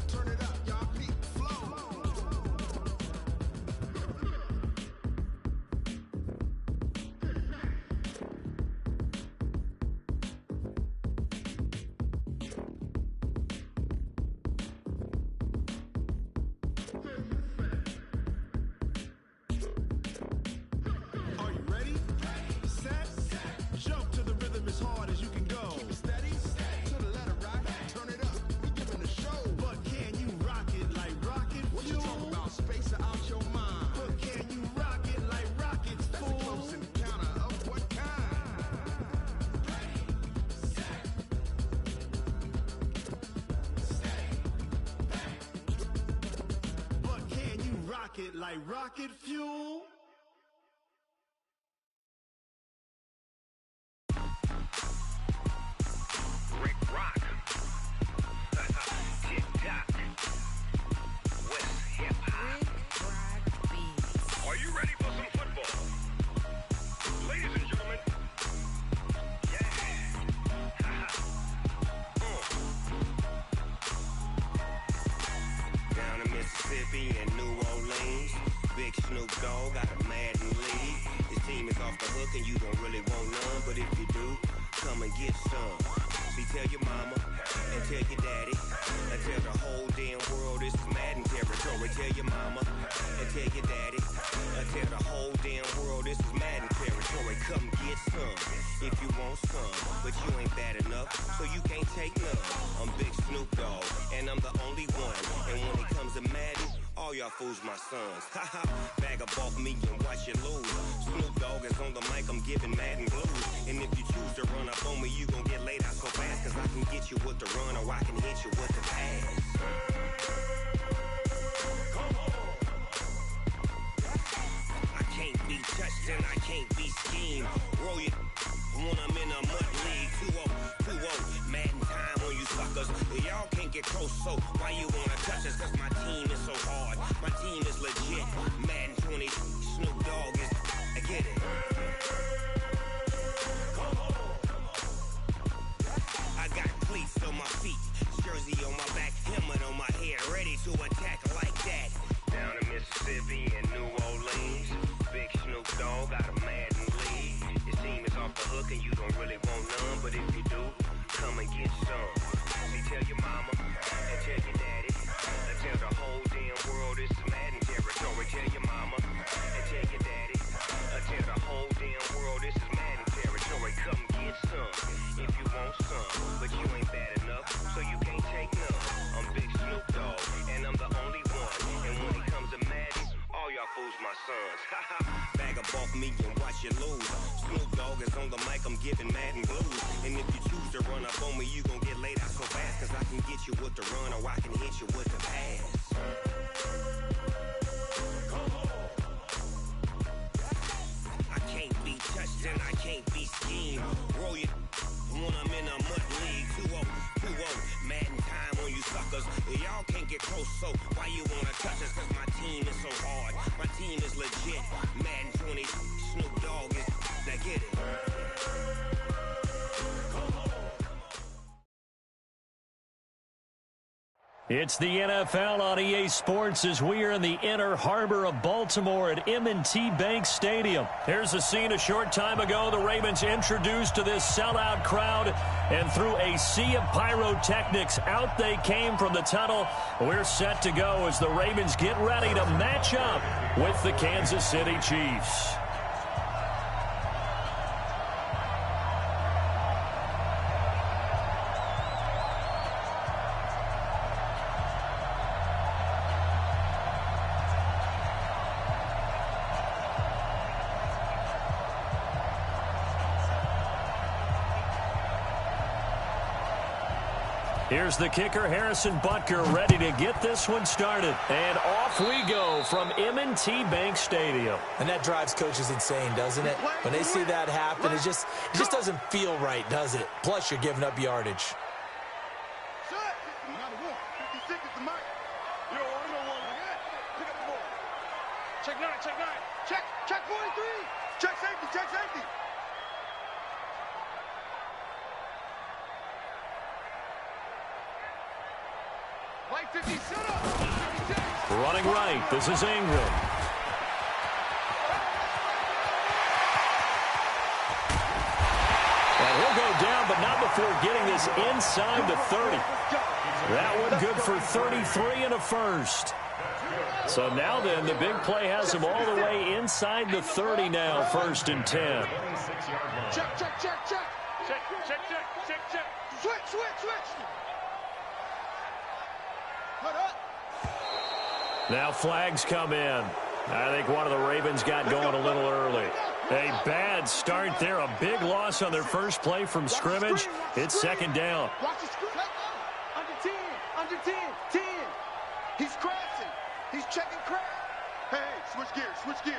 Turn it up, y'all. Peak flow. Are you ready? Set. Jump to the rhythm as hard as you can go. Keep it steady. To the letter, right? Turn it up. We giving a show. But can you rock it like rocket fuel? What you talking about? Space it out your mind. But can you rock it like rockets, fool? That's a close encounter of what kind? But can you rock it like rocket fuel? Rick Rock. Tick-tock. West hip-hop. Are you ready for some football? Ladies and gentlemen. Yeah. Down in Mississippi and New Orleans, Big Snoop Dogg got a Madden lead. His team is off the hook and you don't really want none, but if you do, come and get some. See, tell your mama and tell your daddy and tell the whole damn world this is Madden territory. Tell your mama and tell your daddy and tell the whole damn world this is Madden territory. Come get some if you want some, but you ain't bad enough, so you can't take none. I'm Big Snoop Dogg and I'm the only one, and when it comes to Madden, all y'all fools my sons. Haha, bag up off me and watch you lose. Snoop Dogg is on the mic, I'm giving Madden blues. And if you choose to run up on me, you gon' get laid out so fast, cause I can get you with the run or I can hit you with the pass. Come on. I can't be touched and I can't be schemed. Roll you when I'm in a mud league. 2-0, Madden time on you suckers. Y'all can't get close, so why you wanna touch us? Cause my team is so hard, my team is legit. Madden 20, Snoop Dogg is, I get it. I got cleats on my feet, jersey on my back, helmet on my head, ready to attack like that. Down in Mississippi and New Orleans, Big Snoop Dogg got a Madden lead. His team is off the hook and you don't really want none, but if you do, come and get some. See, tell your mama and tell your daddy and tell the whole damn world this is Madden territory. Tell your mama and tell your daddy and tell the whole damn world this is Madden territory. Come get some if you want some, but you ain't bad enough, so you can't take none. I'm Big Snoop Dogg and I'm the only one, and when it comes to Madden, all y'all fools my sons. Haha, bag up off me and watch you lose. Snoop Dogg is on the mic, I'm giving Madden blues. And if you choose to run up on me, you gon' get laid out so fast, cause I can get you with the run or I can hit you with the pass. I can't be touched and I can't be schemed. Roll you when I'm in a mud league. 2-0, Madden time on you suckers. Y'all can't get close, so why you wanna touch us? Cause my team is so hard, my team is legit. Madden 20, Snoop Dogg is, now get it. It's the NFL on EA Sports as we are in the inner harbor of Baltimore at M&T Bank Stadium. Here's a scene a short time ago. The Ravens introduced to this sellout crowd, and through a sea of pyrotechnics, out they came from the tunnel. We're set to go as the Ravens get ready to match up with the Kansas City Chiefs. Here's the kicker, Harrison Butker, ready to get this one started. And off we go from M&T Bank Stadium. And that drives coaches insane, doesn't it? When they see that happen, it just doesn't feel right, does it? Plus, you're giving up yardage. Check 9, check 9. Check 43. Check safety, check safety. Running right, this is Ingram. And he'll go down, but not before getting this inside the 30. That one good for 33 and a first. So now then, the big play has him all the way inside the 30 now, 1st and 10. Check, check, check, check. Check, check, check, check, check. Switch, switch, switch. Put up. Now flags come in. I think one of the Ravens got going a little early. A bad start there. A big loss on their first play from scrimmage. It's 2nd down. Watch the screen. Under 10. Under 10. 10. He's crashing. He's checking crash. Hey, switch gears. Switch gears.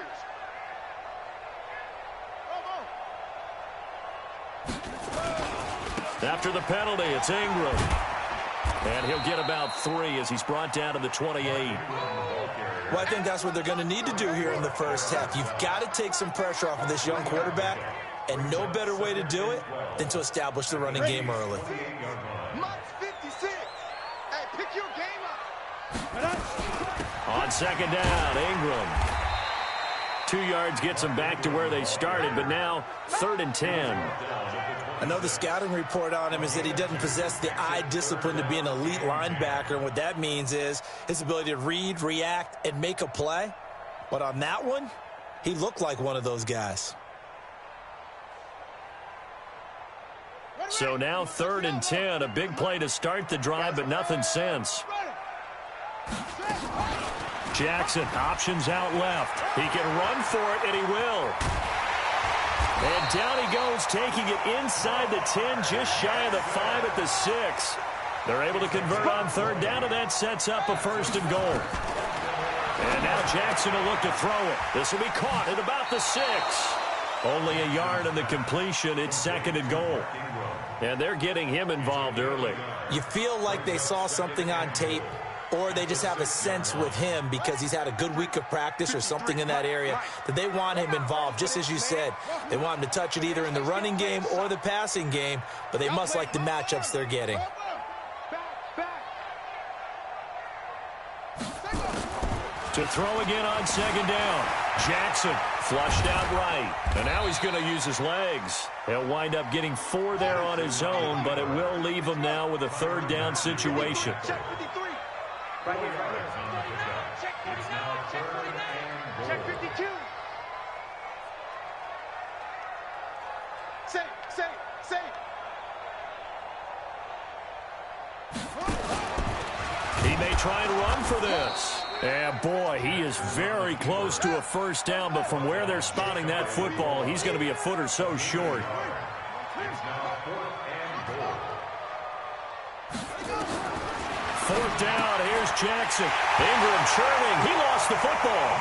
After the penalty, it's Ingram. And he'll get about 3 as he's brought down to the 28. Well, I think that's what they're going to need to do here in the first half. You've got to take some pressure off of this young quarterback, and no better way to do it than to establish the running game early. Max 56. Hey, pick your game up. On 2nd down, Ingram. 2 yards gets them back to where they started, but now 3rd and 10. I know the scouting report on him is that he doesn't possess the eye discipline to be an elite linebacker, and what that means is his ability to read, react, and make a play. But on that one, he looked like one of those guys. So now 3rd and 10, a big play to start the drive, but nothing since. Jackson, options out left. He can run for it, and he will. And down he goes, taking it inside the 10, just shy of the 5 at the 6. They're able to convert on 3rd down, and that sets up a 1st and goal. And now Jackson will look to throw it. This will be caught at about the 6. Only a yard on the completion. It's 2nd and goal. And they're getting him involved early. You feel like they saw something on tape, or they just have a sense with him because he's had a good week of practice or something in that area that they want him involved. Just as you said, they want him to touch it either in the running game or the passing game, but they must like the matchups they're getting. To throw again on 2nd down. Jackson flushed out right. And now he's going to use his legs. He'll wind up getting 4 there on his own, but it will leave him now with a 3rd down situation. Right here, right here. Check 59, check 49, check 52. Safe. He may try and run for this. And boy, he is very close to a 1st down, but from where they're spotting that football, he's going to be a foot or so short. Fourth down, here's Jackson. Ingram churning. He lost the football.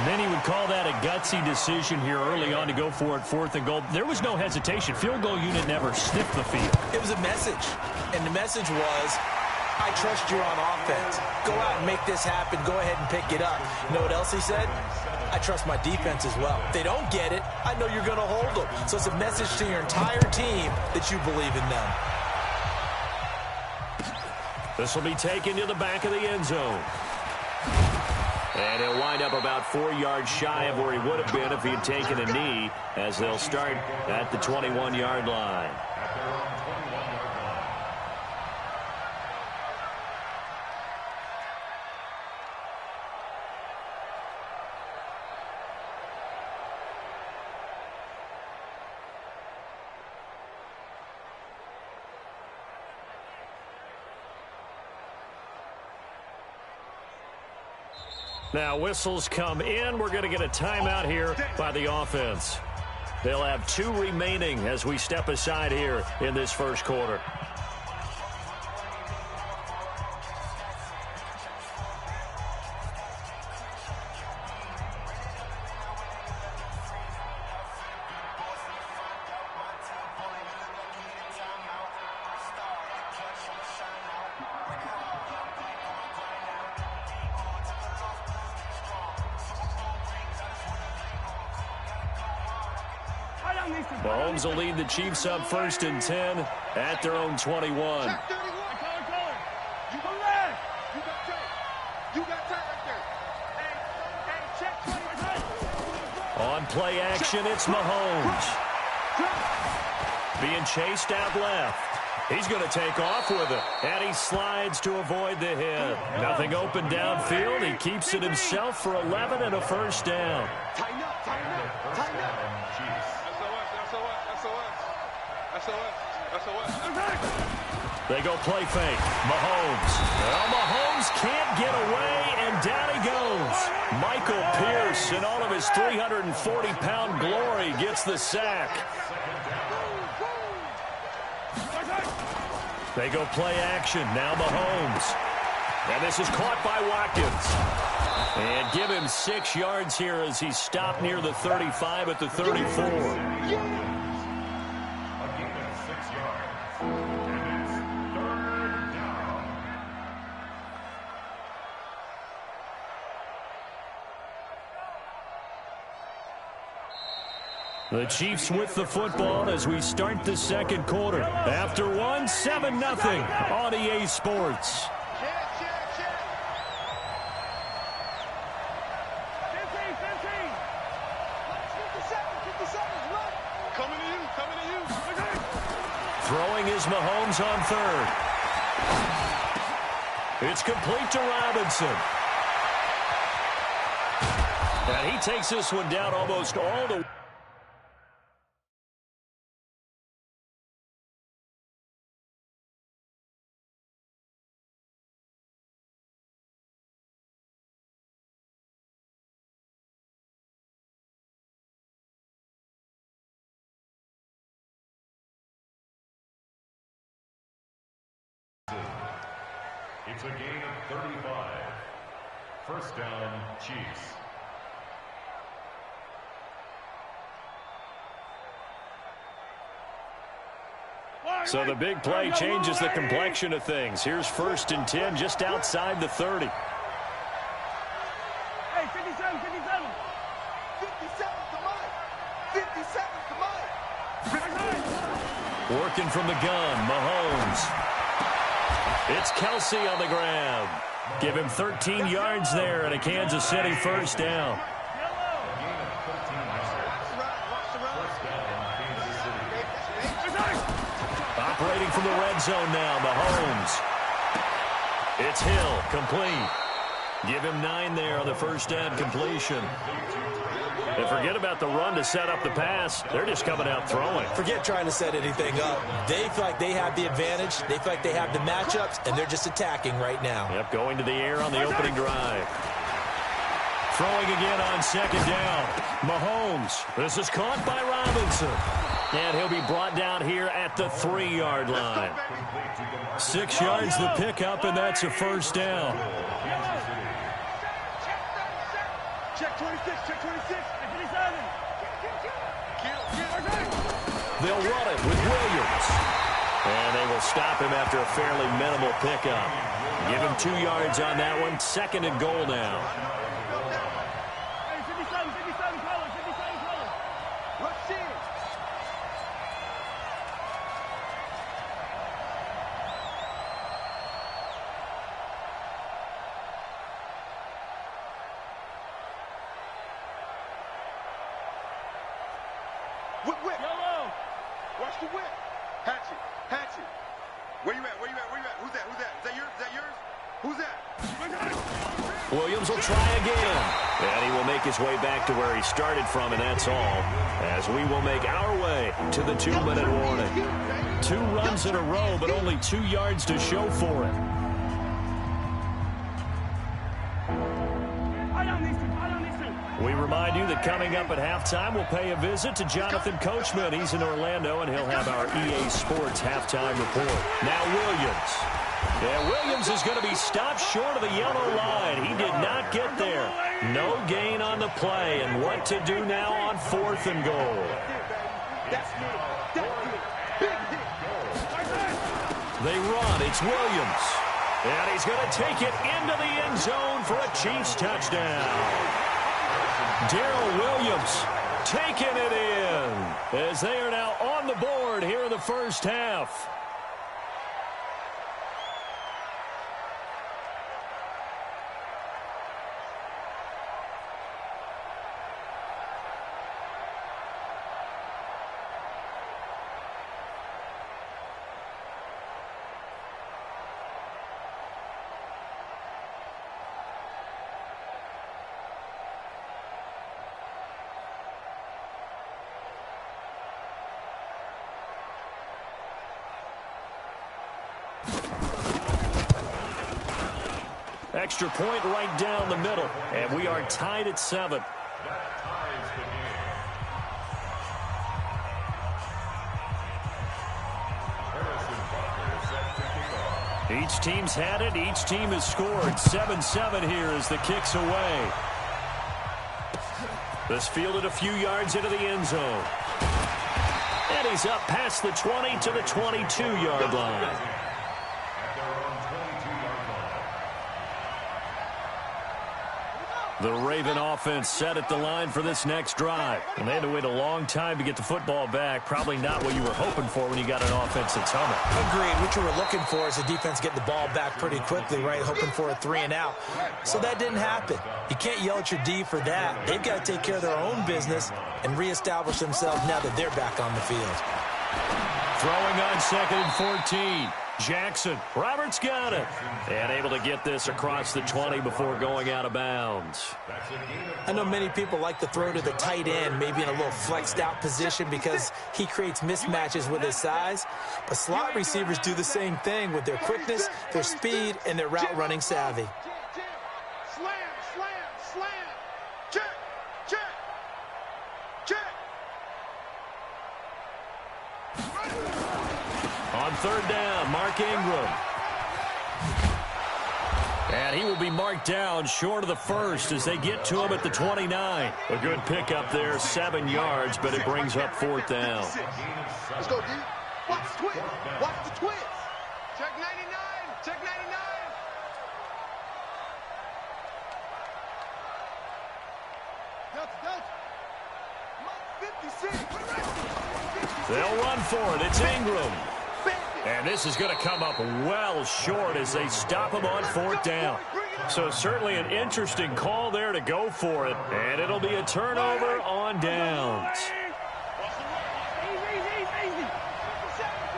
Many would call that a gutsy decision here early on to go for it, 4th and goal. There was no hesitation. Field goal unit never sniffed the field. It was a message, and the message was, I trust you on offense. Go out and make this happen. Go ahead and pick it up. You know what else he said? I trust my defense as well. If they don't get it, I know you're going to hold them. So it's a message to your entire team that you believe in them. This will be taken to the back of the end zone. And he'll wind up about 4 yards shy of where he would have been if he had taken a knee, as they'll start at the 21-yard line. Now whistles come in. We're going to get a timeout here by the offense. They'll have 2 remaining as we step aside here in this first quarter. Mahomes will lead the Chiefs up 1st and 10 at their own 21. play action. It's Mahomes. Being chased out left. He's going to take off with it. And he slides to avoid the hit. Nothing open downfield. He keeps it himself for 11 and a first down. Tighten up, tighten up, tighten up. They go play fake. Mahomes. Well, Mahomes can't get away, and down he goes. Michael Pierce, in all of his 340-pound glory, gets the sack. They go play action. Now Mahomes. And this is caught by Watkins. And give him 6 yards here as he's stopped near the 35 at the 34. The Chiefs with the football as we start the second quarter. After one, 7-0 on EA Sports. Throwing is Mahomes on third. It's complete to Robinson. And he takes this one down almost all the way. It's a gain of 35. First down, Chiefs. So the big play changes the complexion of things. Here's 1st and 10 just outside the 30. Hey, 57, 57. 57 to mine. 57 to mine. Working from the gun, Mahomes. It's Kelsey on the grab. Give him 13 yards there and a Kansas City first down. Operating from the red zone now, Mahomes. It's Hill, complete. Give him 9 there on the first down completion. And forget about the run to set up the pass. They're just coming out throwing. Forget trying to set anything up. They feel like they have the advantage. They feel like they have the matchups, and they're just attacking right now. Yep, going to the air on the opening drive. Throwing again on second down. Mahomes. This is caught by Robinson. And he'll be brought down here at the 3-yard line. 6 yards the pickup, and that's a first down. Check 26, check 26. They'll run it with Williams. And they will stop him after a fairly minimal pickup. Give him 2 yards on that one. 2nd and goal now. Hey, 57, 57 colors, 57 colors. Rush in. Whip. Yellow. Watch the whip. Hatchet. Where you at? Who's that? Is that yours? Who's that? Williams will try again. And he will make his way back to where he started from, and that's all. As we will make our way to the 2-minute warning. 2 runs in a row, but only 2 yards to show for it. We remind you that coming up at halftime, we'll pay a visit to Jonathan Coachman. He's in Orlando, and he'll have our EA Sports halftime report. Now Williams. Yeah, Williams is going to be stopped short of the yellow line. He did not get there. No gain on the play, and what to do now on 4th and goal. They run. It's Williams. And he's going to take it into the end zone for a Chiefs touchdown. Darrell Williams taking it in as they are now on the board here in the first half. Extra point right down the middle, and we are tied at 7. That ties the game. Harrison Butker set to kick off. Each team's had it. Each team has scored. 7-7 here as the kick's away. This fielded a few yards into the end zone. And he's up past the 20 to the 22-yard line. At their own 22-yard line. The Raven offense set at the line for this next drive. And they had to wait a long time to get the football back. Probably not what you were hoping for when you got an offense that's humming. Agreed. What you were looking for is the defense getting the ball back pretty quickly, right? Hoping for a 3-and-out. So that didn't happen. You can't yell at your D for that. They've got to take care of their own business and reestablish themselves now that they're back on the field. Throwing on 2nd and 14. Jackson. Roberts got it. And able to get this across the 20 before going out of bounds. I know many people like to throw to the tight end, maybe in a little flexed out position because he creates mismatches with his size. But slot receivers do the same thing with their quickness, their speed, and their route running savvy. Slam, slam, slam. Check, check, check. On 3rd down, Mark Ingram. And he will be marked down short of the first as they get to him at the 29. A good pickup there, 7 yards, but it brings up 4th down. Let's go, D. Watch the twist. Watch the twist. Check 99. Check 99. Delta. 56. They'll run for it. It's Ingram. And this is going to come up well short as they stop him on 4th down. So certainly an interesting call there to go for it. And it'll be a turnover on downs. Easy.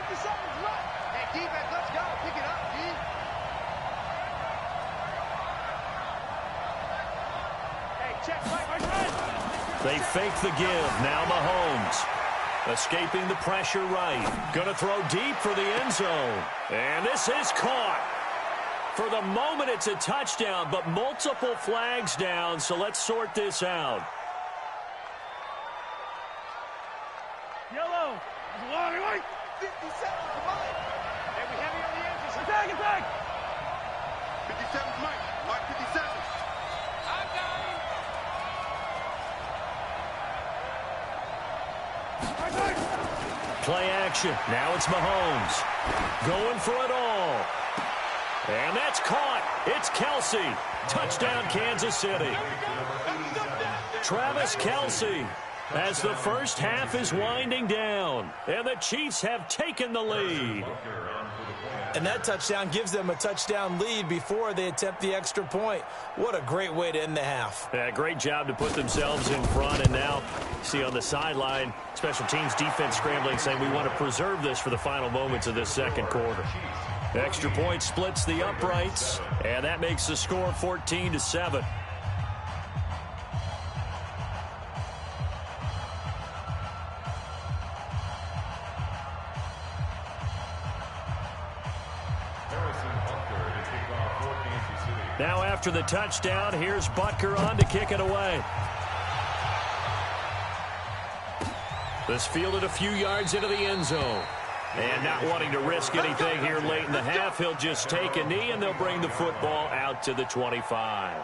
57's right. Hey, defense, let's go. Pick it up, D. Hey, check, right. They fake the give. Now Mahomes. Escaping the pressure right. Going to throw deep for the end zone. And this is caught. For the moment, it's a touchdown, but multiple flags down, so let's sort this out. Yellow. 57. Hey, we heavy on the edges. Attack. 57's Mike. Mike 57. I got him. Play action. Now it's Mahomes. Going for it all. And that's caught. It's Kelsey. Touchdown, Kansas City. Travis Kelsey as the first half is winding down. And the Chiefs have taken the lead. And that touchdown gives them a touchdown lead before they attempt the extra point. What a great way to end the half. Yeah, great job to put themselves in front. And now, see on the sideline, special teams defense scrambling, saying we want to preserve this for the final moments of this second quarter. Extra point splits the uprights, and that makes the score 14-7. Now after the touchdown, here's Butker on to kick it away. This fielded a few yards into the end zone. And not wanting to risk anything here late in the half, he'll just take a knee, and they'll bring the football out to the 25.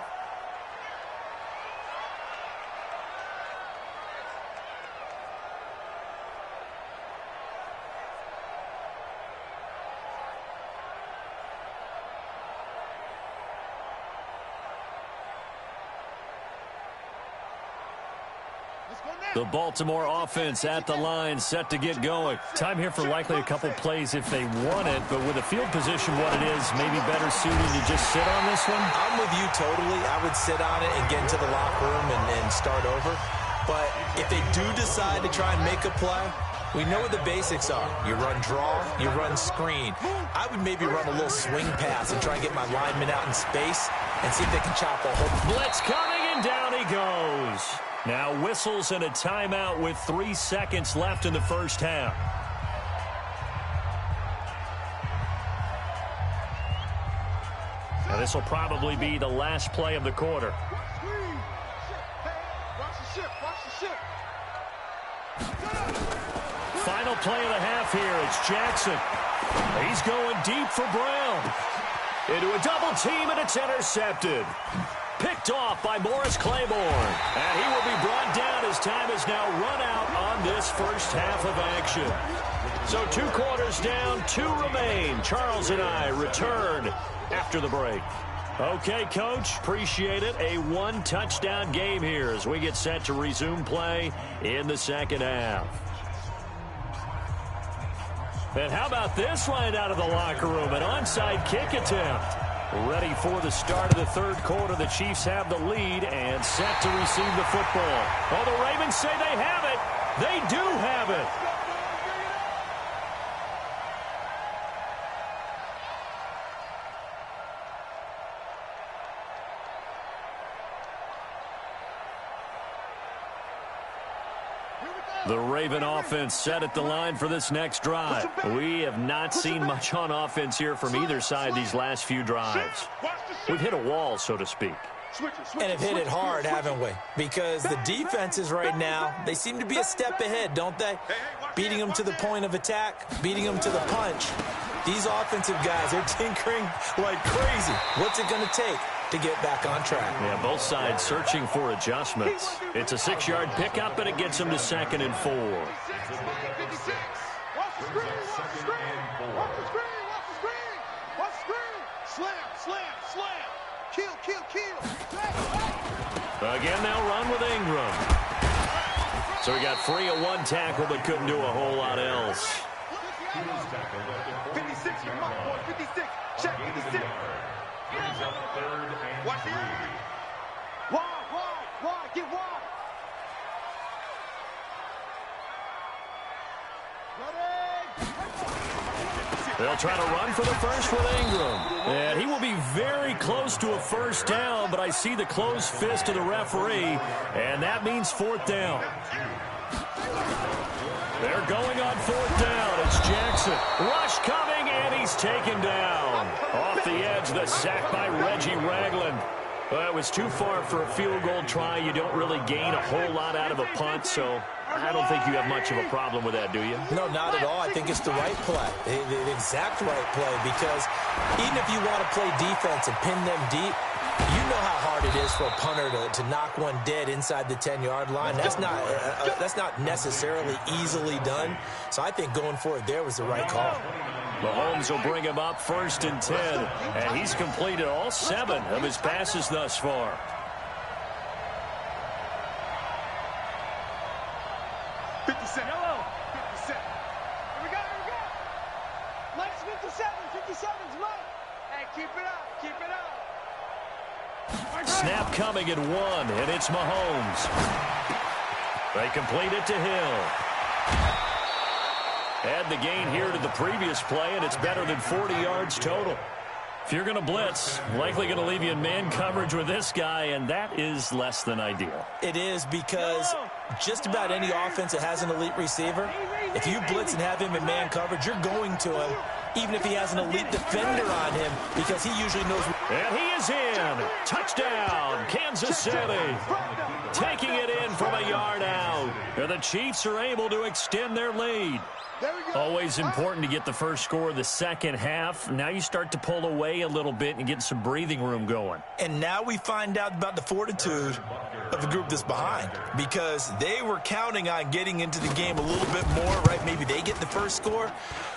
The Baltimore offense at the line, set to get going. Time here for likely a couple plays if they want it, but with a field position what it is, maybe better suited to just sit on this one? I'm with you totally. I would sit on it and get into the locker room and start over. But if they do decide to try and make a play, we know what the basics are. You run draw, you run screen. I would maybe run a little swing pass and try and get my lineman out in space and see if they can chop a hole. Blitz coming, and down he goes. Now whistles and a timeout with 3 seconds left in the first half. This will probably be the last play of the quarter. Final play of the half here. It's Jackson. He's going deep for Brown. Into a double team, and it's intercepted. Picked off by Morris Claiborne. And he will be brought down as time has now run out on this first half of action. So 2 quarters down, 2 remain. Charles and I return after the break. Okay, Coach, appreciate it. A 1-touchdown game here as we get set to resume play in the second half. And how about this right out of the locker room? An onside kick attempt. Ready for the start of the third quarter. The Chiefs have the lead and set to receive the football. Oh, the Ravens say they have it. They do have it. The Raven offense set at the line for this next drive. We have not seen much on offense here from either side these last few drives. We've hit a wall, so to speak. And have hit it hard, haven't we? Because the defenses right now, they seem to be a step ahead, don't they? Beating them to the point of attack, beating them to the punch. These offensive guys, they're tinkering like crazy. What's it going to take to get back on track? Yeah, both sides searching for adjustments. It's a 6-yard pickup, and it gets them to 2nd and 4. Again, they'll run with Ingram. So he got free of 1 tackle, but couldn't do a whole lot else. 56, come on, boy, 56. Check 56. Watch the end. Wide, get wide. They'll try to run for the first with Ingram. And he will be very close to a first down, but I see the closed fist of the referee, and that means 4th down. They're going on 4th down. It's Jackson. Rush coming, and he's taken down. Off the edge, the sack by Reggie Ragland. Well, it was too far for a field goal try. You don't really gain a whole lot out of a punt, so I don't think you have much of a problem with that, do you? No, not at all. I think it's the right play, the exact right play, because even if you want to play defense and pin them deep, you know how hard it is for a punter to knock one dead inside the 10-yard line. That's not necessarily easily done. So I think going for it there was the right call. Mahomes will bring him up 1st and 10, and he's completed all 7 of his passes thus far. Yellow. 57. Here we go. Let's 57's mine. Hey, keep it up. Snap coming at 1, and it's Mahomes. They complete it to Hill. Add the gain here to the previous play, and it's better than 40 yards total. If you're going to blitz, likely going to leave you in man coverage with this guy, and that is less than ideal. It is, because just about any offense that has an elite receiver, if you blitz and have him in man coverage, you're going to him, even if he has an elite defender on him, because he usually knows. And he is in. Touchdown, Kansas City. Taking it in from a yard out. And the Chiefs are able to extend their lead. Always important to get the first score of the second half. Now you start to pull away a little bit and get some breathing room going. And now we find out about the fortitude of the group that's behind, because they were counting on getting into the game a little bit more, right? Maybe they get the first score.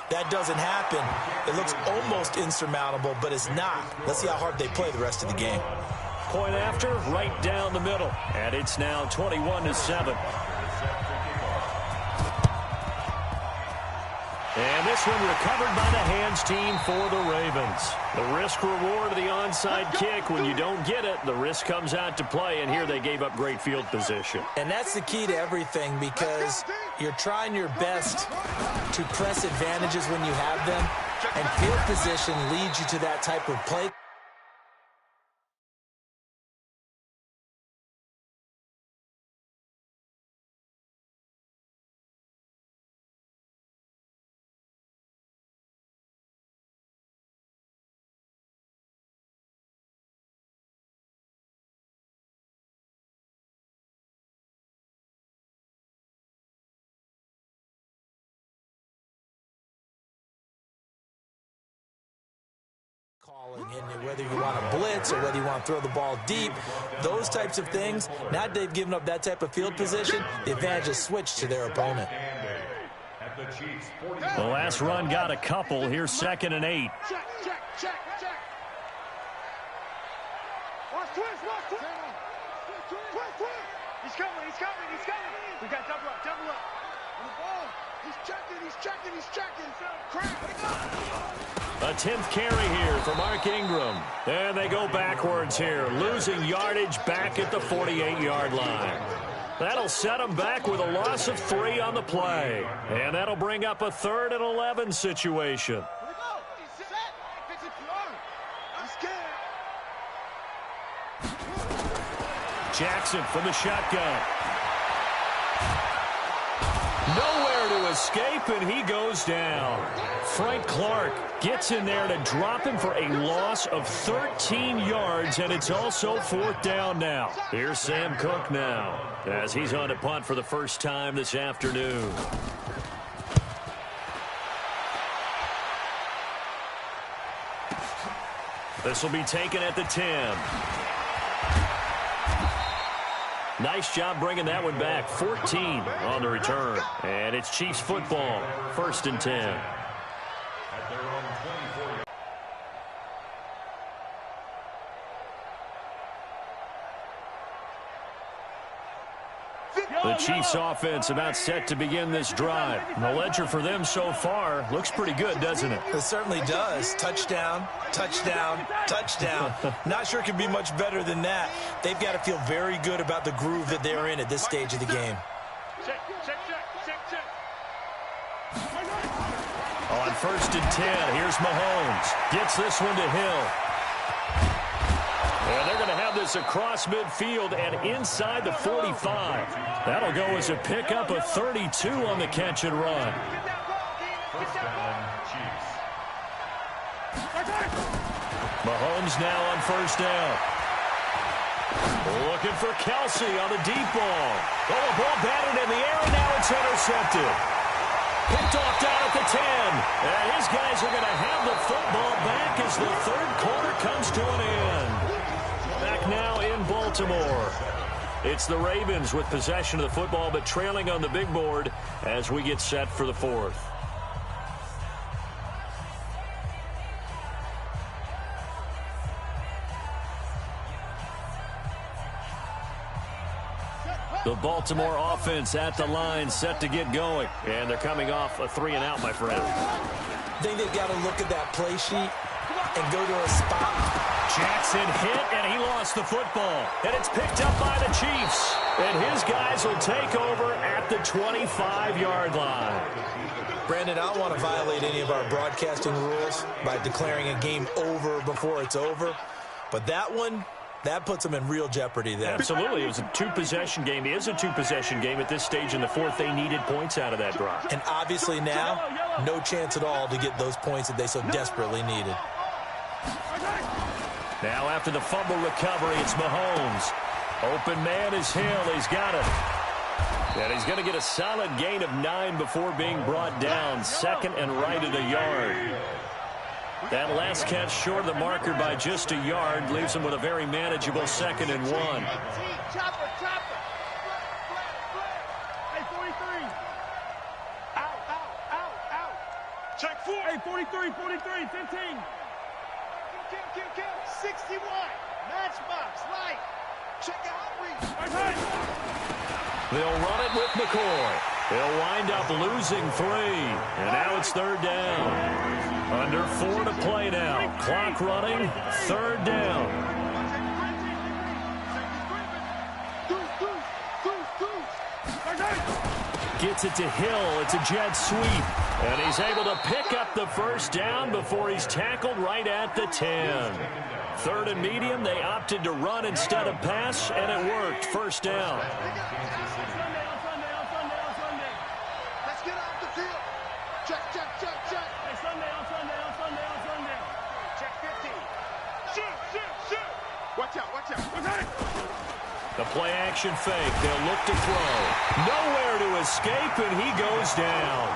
That doesn't happen. It looks almost insurmountable, but it's not. Let's see how hard they play the rest of the game. Point after, right down the middle. And it's now 21-7. And this one recovered by the hands team for the Ravens. The risk-reward of the onside kick. When you don't get it, the risk comes out to play, and here they gave up great field position. And that's the key to everything, because you're trying your best to press advantages when you have them, and field position leads you to that type of play. And whether you want to blitz or whether you want to throw the ball deep, those types of things, now that they've given up that type of field position, the advantage is switched to their opponent. The last run got a couple. Here's 2nd and 8. Check. Watch twist. He's coming. We got double up. On the ball. He's checking. Crap. A 10th carry here for Mark Ingram. And they go backwards here, losing yardage back at the 48-yard line. That'll set them back with a loss of 3 on the play. And that'll bring up a 3rd and 11 situation. Jackson from the shotgun. Nowhere to escape, and he goes down. Frank Clark gets in there to drop him for a loss of 13 yards, and it's also 4th down now. Here's Sam Cook now, as he's on to punt for the first time this afternoon. This will be taken at the 10. Nice job bringing that one back. 14 on the return. And it's Chiefs football. 1st and 10. At their own 24. The Chiefs offense about set to begin this drive. And the ledger for them so far looks pretty good, doesn't it? It certainly does. Touchdown. Not sure it can be much better than that. They've got to feel very good about the groove that they're in at this stage of the game. Check. On 1st and 10, here's Mahomes. Gets this one to Hill. And they're going to have this across midfield and inside the 45. That'll go as a pickup of 32 on the catch and run. First down, Chiefs. Mahomes now on 1st down. Looking for Kelsey on the deep ball. Oh, a ball batted in the air, and now it's intercepted. Picked off down at the 10. And his guys are going to have the football back as the 3rd quarter comes to an end. Back now in Baltimore. It's the Ravens with possession of the football, but trailing on the big board as we get set for the 4th. The Baltimore offense at the line, set to get going. And they're coming off a 3 and out, my friend. I think they've got to look at that play sheet and go to a spot. Jackson hit, and he lost the football. And it's picked up by the Chiefs. And his guys will take over at the 25-yard line. Brandon, I don't want to violate any of our broadcasting rules by declaring a game over before it's over. But that one, that puts them in real jeopardy there. Absolutely. It was a 2-possession game. It is a 2-possession game at this stage in the 4th. They needed points out of that drive. And obviously now, no chance at all to get those points that they so desperately needed. Now after the fumble recovery, it's Mahomes. Open man is Hill. He's got it. And he's going to get a solid gain of 9 before being brought down. 2nd and right at a yard. That last catch short of the marker by just a yard leaves him with a very manageable 2nd and 1. Chopper. Hey, 43. Out. Check 4. Hey, 43, 15. Kill. 61. Matchbox, light. Check out, reach. They'll run it with McCoy. They'll wind up losing 3. And now it's 3rd down. Under 4 to play now. Clock running. 3rd down. Gets it to Hill. It's a jet sweep. And he's able to pick up the 1st down before he's tackled right at the 10. 3rd and medium. They opted to run instead of pass, and it worked. 1st down. Let's get off the field. Check. Hey, Sunday. Check 15. Shoot. Watch out. The play action fake. They'll look to throw. Nowhere to escape, and he goes down.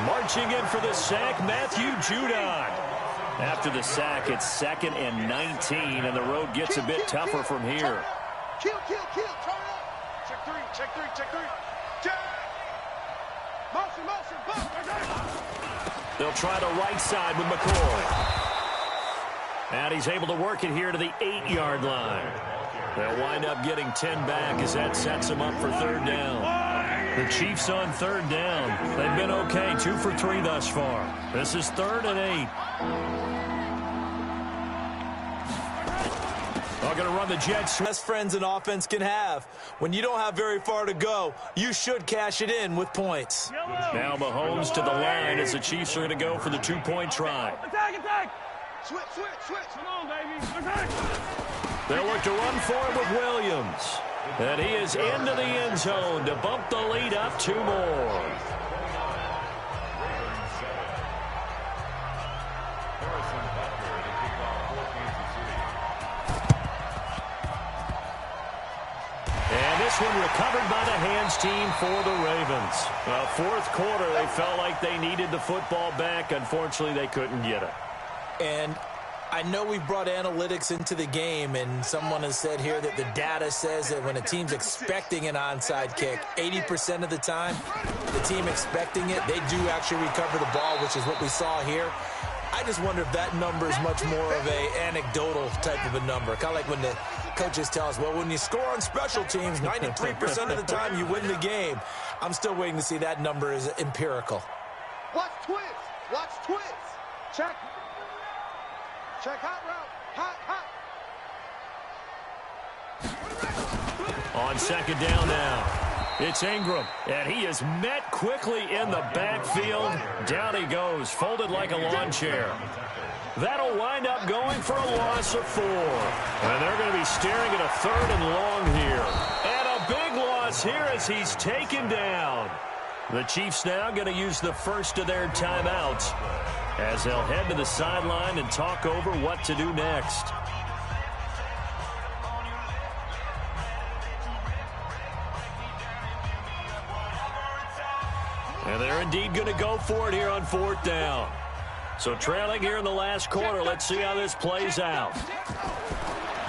Marching in for the sack, Matthew Judon. After the sack, it's 2nd and 19, and the road gets a bit tougher from here. Kill. Turn up. Check three. Check. Motion. Bump. They'll try the right side with McCoy. And he's able to work it here to the 8-yard line. They'll wind up getting 10 back as that sets them up for 3rd down. The Chiefs on 3rd down. They've been okay, 2 for 3 thus far. This is 3rd and 8. They're going to run the Jets. Best friends an offense can have. When you don't have very far to go, you should cash it in with points. Now Mahomes to the line as the Chiefs are going to go for the 2-point try. Attack. Switch. Come on, baby. Attack. They'll look to run for it with Williams. And he is into the end zone to bump the lead up 2 more. And this one recovered by the hands team for the Ravens. 4th quarter, they felt like they needed the football back. Unfortunately, they couldn't get it. And I know we've brought analytics into the game, and someone has said here that the data says that when a team's expecting an onside kick, 80% of the time, the team expecting it, they do actually recover the ball, which is what we saw here. I just wonder if that number is much more of a anecdotal type of a number. Kind of like when the coaches tell us, well, when you score on special teams, 93% of the time you win the game. I'm still waiting to see that number is empirical. Watch twist. Check hot route. Hot. On 2nd down now, it's Ingram, and he is met quickly in the backfield. Down he goes, folded like a lawn chair. That'll wind up going for a loss of 4. And they're going to be staring at a 3rd and long here. And a big loss here as he's taken down. The Chiefs now going to use the first of their timeouts as they'll head to the sideline and talk over what to do next. And they're indeed going to go for it here on 4th down. So trailing here in the last quarter, let's see how this plays out.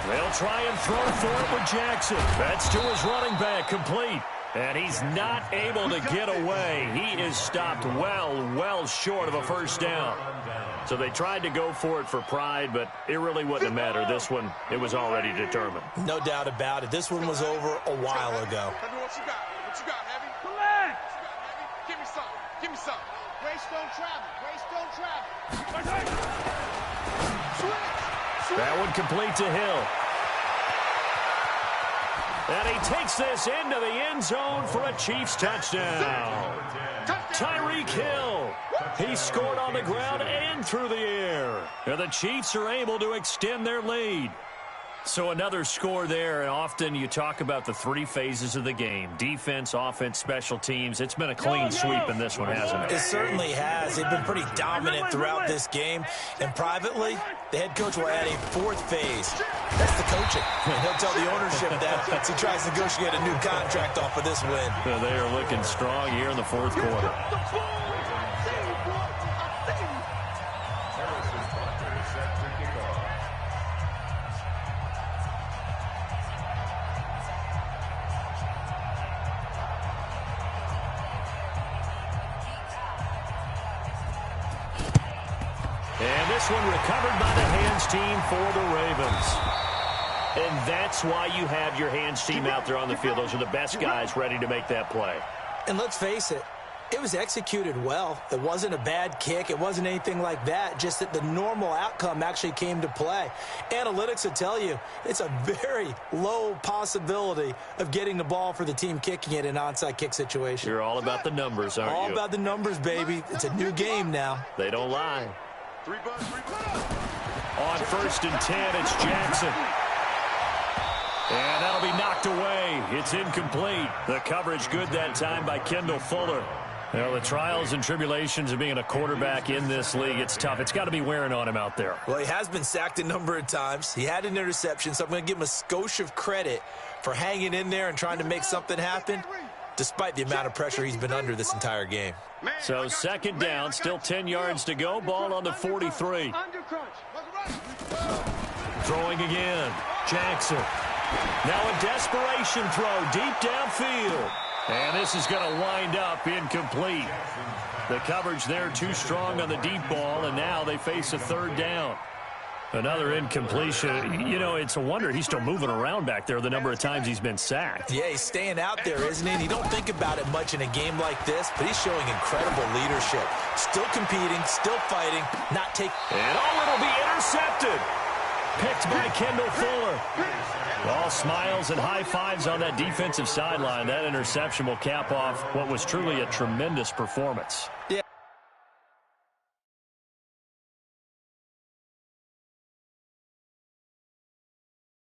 They'll try and throw for it with Jackson. That's to his running back, complete. And he's not able to get away. He is stopped well short of a 1st down. So they tried to go for it for pride, but it really wouldn't have mattered. This one, it was already determined. No doubt about it. This one was over a while ago. What you got, Heavy? Relax. Give me some. Grace don't travel. That one complete to Hill. And he takes this into the end zone for a Chiefs touchdown. Tyreek Hill. He scored on the ground and through the air. And the Chiefs are able to extend their lead. So another score there, and often you talk about the 3 phases of the game. Defense, offense, special teams. It's been a clean sweep in this one, hasn't it? It certainly has. They've been pretty dominant throughout this game. And privately, the head coach will add a 4th phase. That's the coaching. He'll tell the ownership that as he tries to negotiate a new contract off of this win. They are looking strong here in the 4th quarter. And this one recovered by the hands team for the Ravens. And that's why you have your hands team out there on the field. Those are the best guys ready to make that play. And let's face it, it was executed well. It wasn't a bad kick. It wasn't anything like that. Just that the normal outcome actually came to play. Analytics will tell you it's a very low possibility of getting the ball for the team kicking it in an onside kick situation. You're all about the numbers, aren't you? All about the numbers, baby. It's a new game now. They don't lie. 3 bucks. On 1st and 10, it's Jackson. And that'll be knocked away. It's incomplete. The coverage good that time by Kendall Fuller. Well, the trials and tribulations of being a quarterback in this league, it's tough. It's got to be wearing on him out there. Well, he has been sacked a number of times. He had an interception, so I'm going to give him a skosh of credit for hanging in there and trying to make something happen, despite the amount of pressure he's been under this entire game. So 2nd down, still 10 yards to go. Ball on the 43. Under Throwing again. Jackson. Now a desperation throw deep downfield. And this is going to wind up incomplete. The coverage there too strong on the deep ball, and now they face a third down. Another incompletion. You know, it's a wonder he's still moving around back there the number of times he's been sacked. Yeah, he's staying out there, isn't he? You don't think about it much in a game like this, but he's showing incredible leadership. Still competing, still fighting, not taking... And it'll be intercepted. Picked by Kendall Fuller. All smiles and high fives on that defensive sideline. That interception will cap off what was truly a tremendous performance. Yeah.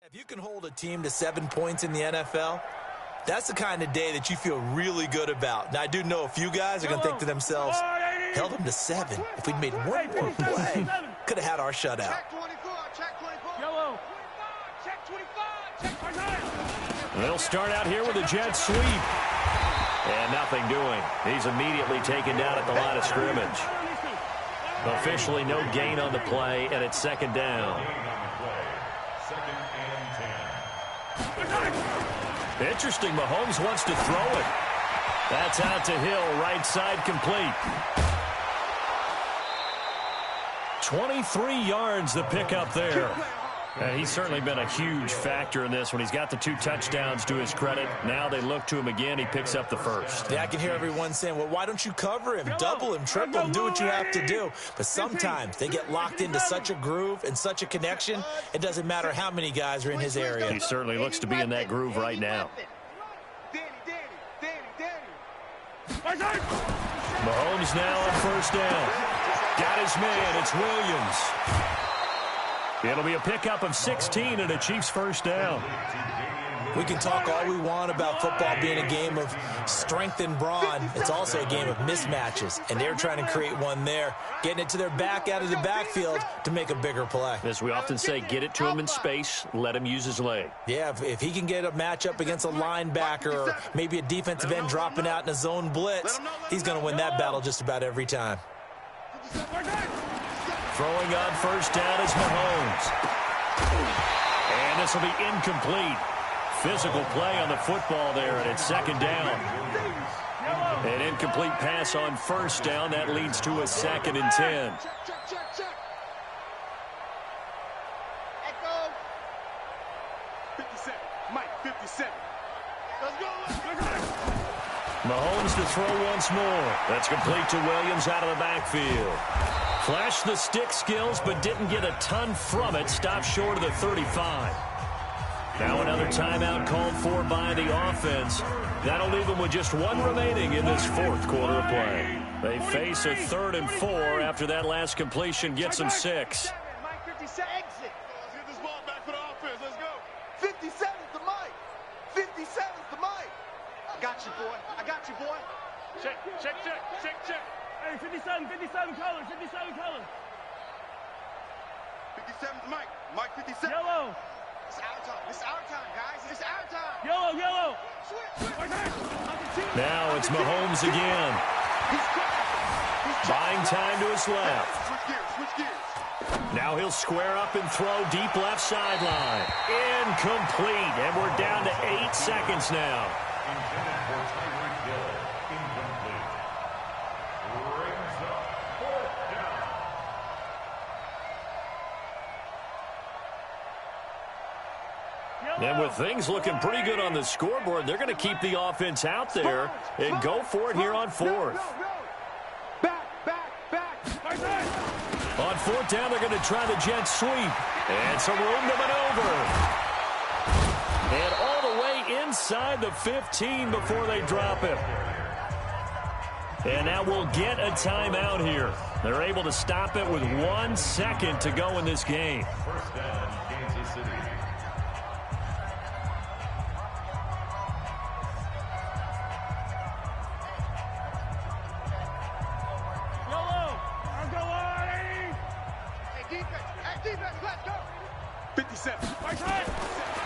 If you can hold a team to 7 points in the NFL, that's the kind of day that you feel really good about. Now, I do know a few guys are going to think to themselves, held them to 7. If we'd made one more play, could have had our shutout. They'll start out here with a jet sweep. And nothing doing. He's immediately taken down at the line of scrimmage. Officially no gain on the play, and it's second down. Interesting, Mahomes wants to throw it. That's out to Hill, right side complete. 23 yards the pickup there. He's certainly been a huge factor in this when he's got the 2 touchdowns to his credit. Now they look to him again. He picks up the first. Yeah, I can hear everyone saying, well, why don't you cover him, double him, triple him, do what you have to do. But sometimes they get locked into such a groove and such a connection, it doesn't matter how many guys are in his area. He certainly looks to be in that groove right now. Mahomes now on first down. Got his man. It's Williams. It'll be a pickup of 16 and a Chiefs first down. We can talk all we want about football being a game of strength and brawn. It's also a game of mismatches, and they're trying to create one there, getting it to their back out of the backfield to make a bigger play. As we often say, get it to him in space, let him use his leg. Yeah, if he can get a matchup against a linebacker or maybe a defensive end dropping out in a zone blitz, he's going to win that battle just about every time. Throwing on first down is Mahomes. And this will be incomplete. Physical play on the football there, and it's second down. An incomplete pass on first down. That leads to a 2nd and 10. Mahomes to throw once more. That's complete to Williams out of the backfield. Flashed the stick skills, but didn't get a ton from it. Stopped short of the 35. Now another timeout called for by the offense. That'll leave them with just 1 remaining in this 4th quarter of play. They face a 3rd and 4 after that last completion gets them 6. Let's get this ball back for the offense. Let's go. 57's the mic. 57's the mic. I got you, boy. I got you, boy. Check. Hey, 57 color, 57 color. 57's the mic. Mike 57. Yellow. It's our time. It's our time, guys. It's our time. Yellow. Now it's Mahomes again. Buying time to his left. Switch gears. Now he'll square up and throw deep left sideline. Incomplete. And we're down to 8 seconds now. Intended for Tyreek Hill. Incomplete. Brings up 4th down. And with things looking pretty good on the scoreboard, they're going to keep the offense out there and go for it here on 4th. Back. On 4th down, they're going to try the jet sweep. And some room to maneuver. And all the way inside the 15 before they drop him. And now we'll get a timeout here. They're able to stop it with 1 second to go in this game. First down, Kansas City. Let's go. 57.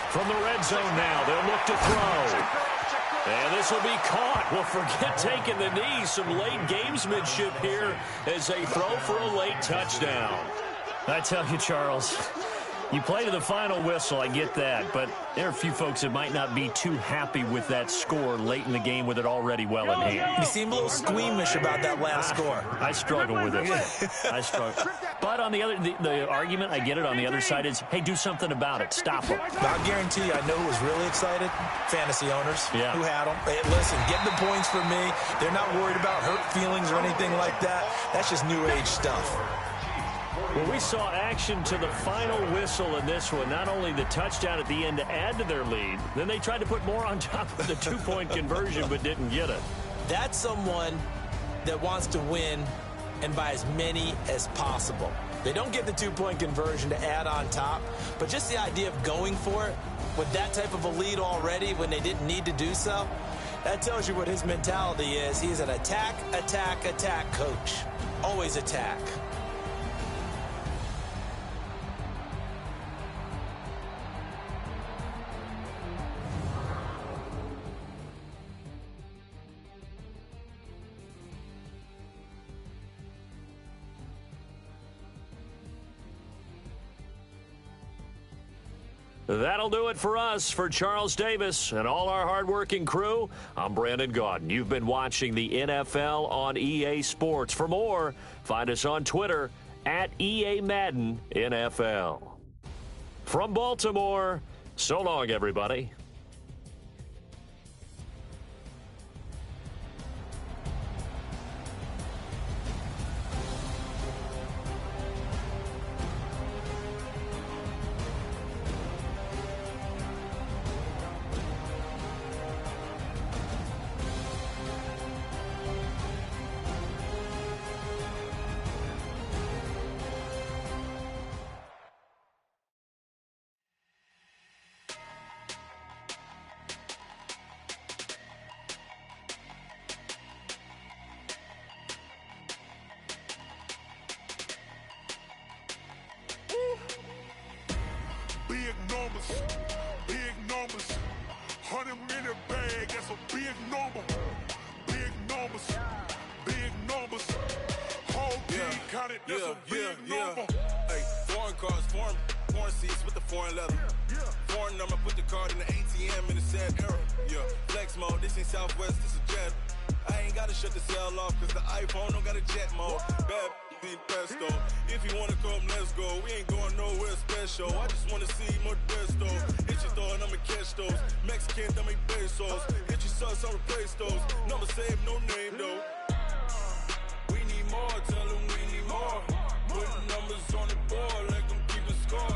From the red zone now, they'll look to throw. And this will be caught. Well, forget taking the knee. Some late gamesmanship here as they throw for a late touchdown. I tell you, Charles, you play to the final whistle, I get that, but there are a few folks that might not be too happy with that score late in the game with it already well in hand. You seem a little squeamish about that last score. I struggle with it. I struggle. But on the other, the argument, I get it, on the other side is, hey, do something about it. Stop them. I'll guarantee you, I know who was really excited. Fantasy owners who had them. Hey, listen, get the points for me. They're not worried about hurt feelings or anything like that. That's just new age stuff. Well, we saw action to the final whistle in this one. Not only the touchdown at the end to add to their lead, then they tried to put more on top of the two-point conversion but didn't get it. That's someone that wants to win and by as many as possible. They don't get the two-point conversion to add on top, but just the idea of going for it with that type of a lead already when they didn't need to do so, that tells you what his mentality is. He's an attack, attack, attack coach. Always attack. That'll do it for us. For Charles Davis and all our hardworking crew, I'm Brandon Gaudin. You've been watching the NFL on EA Sports. For more, find us on Twitter at EA Madden NFL. From Baltimore, so long, everybody. Big numbers, 100-minute bag, that's a big number. Big numbers, whole team counted, that's a big number. Hey, foreign cars, foreign seats with the foreign leather. Foreign number, put the card in the ATM in the sad era. Yeah, flex mode, this ain't Southwest, this is Jet. I ain't gotta shut the cell off, cause the iPhone don't got a jet mode. Bad need pesto. If you wanna come, let's go. We ain't going nowhere special. I just wanna see Modesto. Hit your thought, I'ma catch those. Mexican, I make pesos. Hit your sauce, I'll replace those. Number saved, no name though. We need more, tell them we need more. Putting numbers on the board, like them keep a score.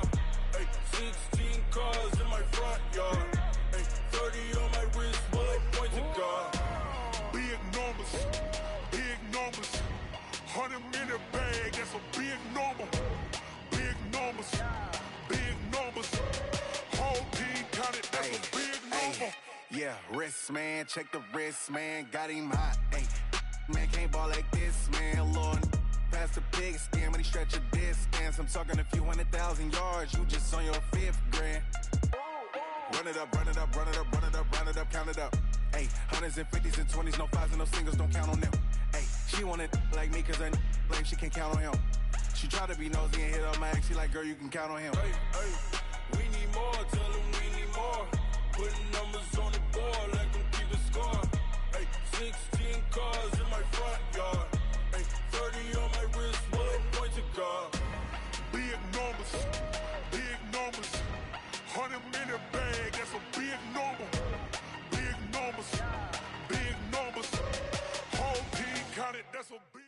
Hey, 16 cars in my front yard. Hey, 30 on my wrist, while I point to God. Big numbers, 100-minute bag, that's a big number. Big numbers, whole team counted, that's a big number. Yeah, wrist man, check the wrist man, got him hot. Hey, man can't ball like this, man. Lord, past the big skin, when he stretch a distance. I'm talking a few 100,000 yards, you just on your 5th grand. Run it up, run it up, run it up, run it up, run it up, count it up. Hey, 100s and 50s and 20s, no 5s and no singles, don't count on them. Hey, she want it like me, cause her blame, she can't count on him. She try to be nosy and hit up my ex, she like, girl, you can count on him. Hey, we need more, tell them we need more. Putting numbers on the board, like them keep a score. Hey, 16 cars in my front yard. Hey, 30 on my wrist, while I point to God. Big numbers, 100-minute bag, that's a big number. Big numbers, whole team counted, that's a big.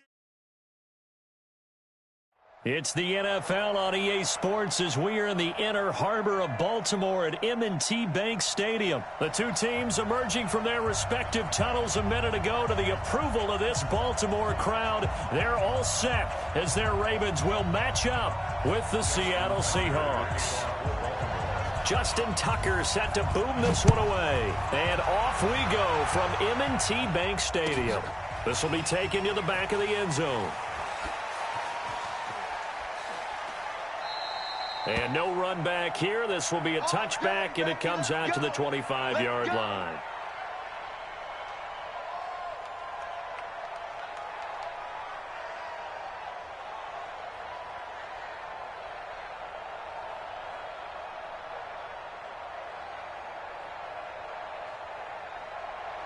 It's the NFL on EA Sports as we are in the inner harbor of Baltimore at M&T Bank Stadium. The two teams emerging from their respective tunnels a minute ago to the approval of this Baltimore crowd. They're all set as their Ravens will match up with the Seattle Seahawks. Justin Tucker set to boom this one away. And off we go from M&T Bank Stadium. This will be taken to the back of the end zone. And no run back here. This will be a touchback, and it comes out to the 25-yard line.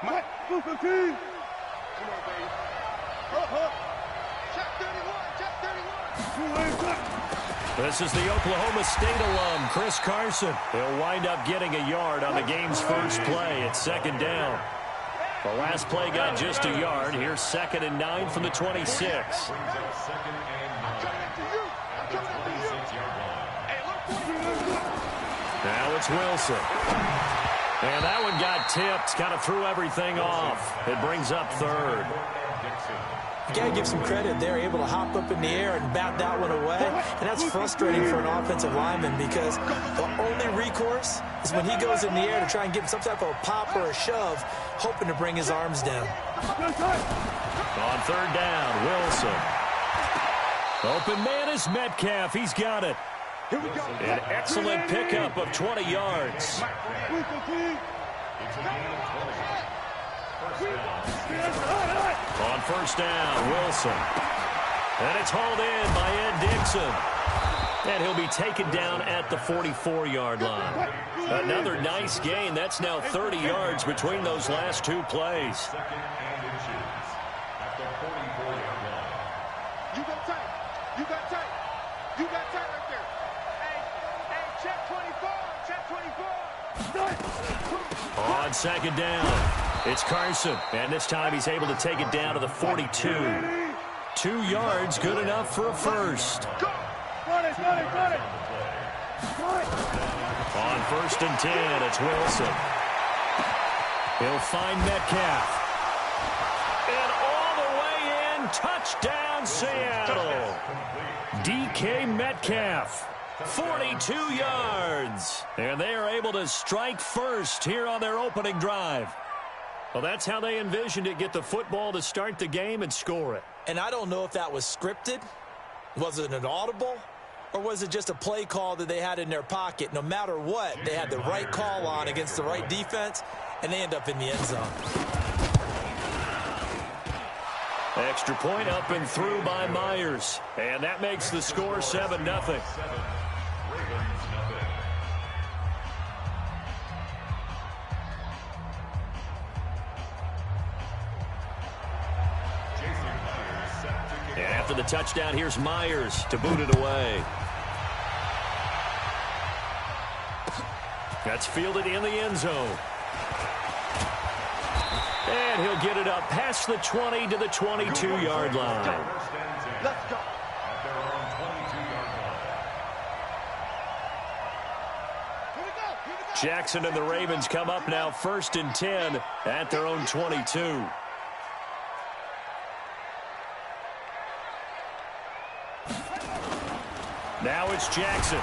Blue 15. Come on, baby. Check 31. Check 31. This is the Oklahoma State alum, Chris Carson. He'll wind up getting a yard on the game's first play. It's second down. The last play got just a yard. Here's 2nd and 9 from the 26. Now it's Wilson. And that one got tipped. Kind of threw everything off. It brings up 3rd. You got to give some credit. They're able to hop up in the air and bat that one away. And that's frustrating for an offensive lineman because the only recourse is when he goes in the air to try and get some type of a pop or a shove, hoping to bring his arms down. On 3rd down, Wilson. Open man is Metcalf. He's got it. An excellent pickup of 20 yards. On 1st down, Wilson. And it's hauled in by Ed Dixon. And he'll be taken down at the 44-yard line. Another nice gain. That's now 30 yards between those last 2 plays. You got tight. You got tight. You got tight right there. Hey, check 24. Check 24. On 2nd down, it's Carson. And this time he's able to take it down to the 42. 2 yards, good enough for a first. Got it. On 1st and 10, it's Wilson. He'll find Metcalf. And all the way in, touchdown Seattle. DK Metcalf, 42 yards. And they are able to strike first here on their opening drive. Well, that's how they envisioned it, get the football to start the game and score it. And I don't know if that was scripted. Was it an audible? Or was it just a play call that they had in their pocket? No matter what, they had the right call on against the right defense, and they end up in the end zone. Extra point up and through by Myers. And that makes the score 7-0. And after the touchdown, here's Myers to boot it away. That's fielded in the end zone. And he'll get it up past the 20 to the 22-yard line. Let's go. Jackson and the Ravens come up now 1st and 10 at their own 22. Now it's Jackson.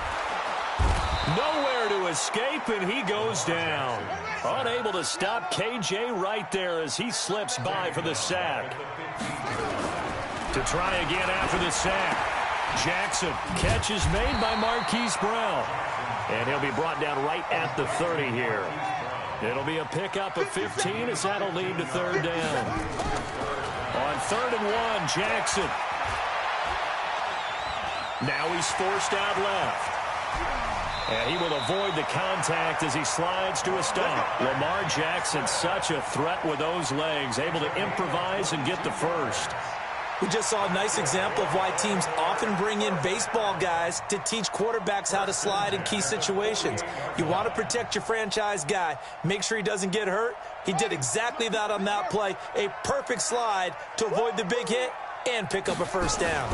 Nowhere to escape, and he goes down. Unable to stop KJ right there as he slips by for the sack. To try again after the sack. Jackson, catch is made by Marquise Brown. And he'll be brought down right at the 30 here. It'll be a pickup of 15 as that'll lead to 3rd down. On 3rd and 1, Jackson. Now he's forced out left. And he will avoid the contact as he slides to a stop. Lamar Jackson, such a threat with those legs, able to improvise and get the first. We just saw a nice example of why teams often bring in baseball guys to teach quarterbacks how to slide in key situations. You want to protect your franchise guy. Make sure he doesn't get hurt. He did exactly that on that play. A perfect slide to avoid the big hit and pick up a first down.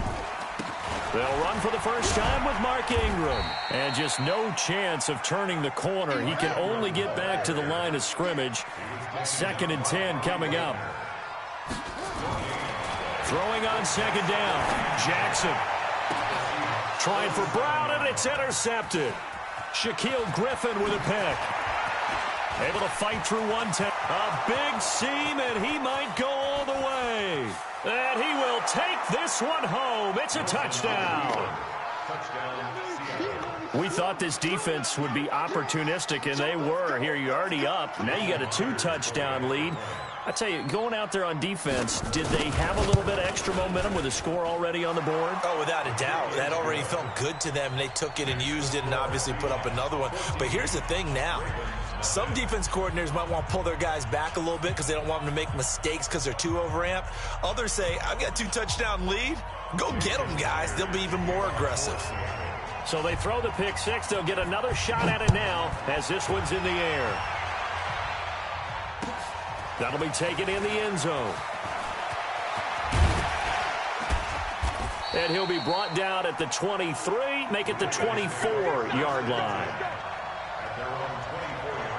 They'll run for the first time with Mark Ingram. And just no chance of turning the corner. He can only get back to the line of scrimmage. 2nd and 10 coming up. Throwing on 2nd down. Jackson. Trying for Brown, and it's intercepted. Shaquille Griffin with a pick. Able to fight through one time. A big seam, and he might go all the way. And he will take this one home. It's a touchdown. We thought this defense would be opportunistic, and they were. Here, you're already up. Now you got a 2-touchdown lead. I tell you, going out there on defense, did they have a little bit of extra momentum with a score already on the board? Oh, without a doubt. That already felt good to them, and they took it and used it and obviously put up another one. But here's the thing now. Some defense coordinators might want to pull their guys back a little bit because they don't want them to make mistakes because they're too overamped. Others say, I've got 2-touchdown lead. Go get them, guys. They'll be even more aggressive. So they throw the pick six. They'll get another shot at it now as this one's in the air. That'll be taken in the end zone. And he'll be brought down at the 23, make it the 24-yard line. At their own 24-yard line.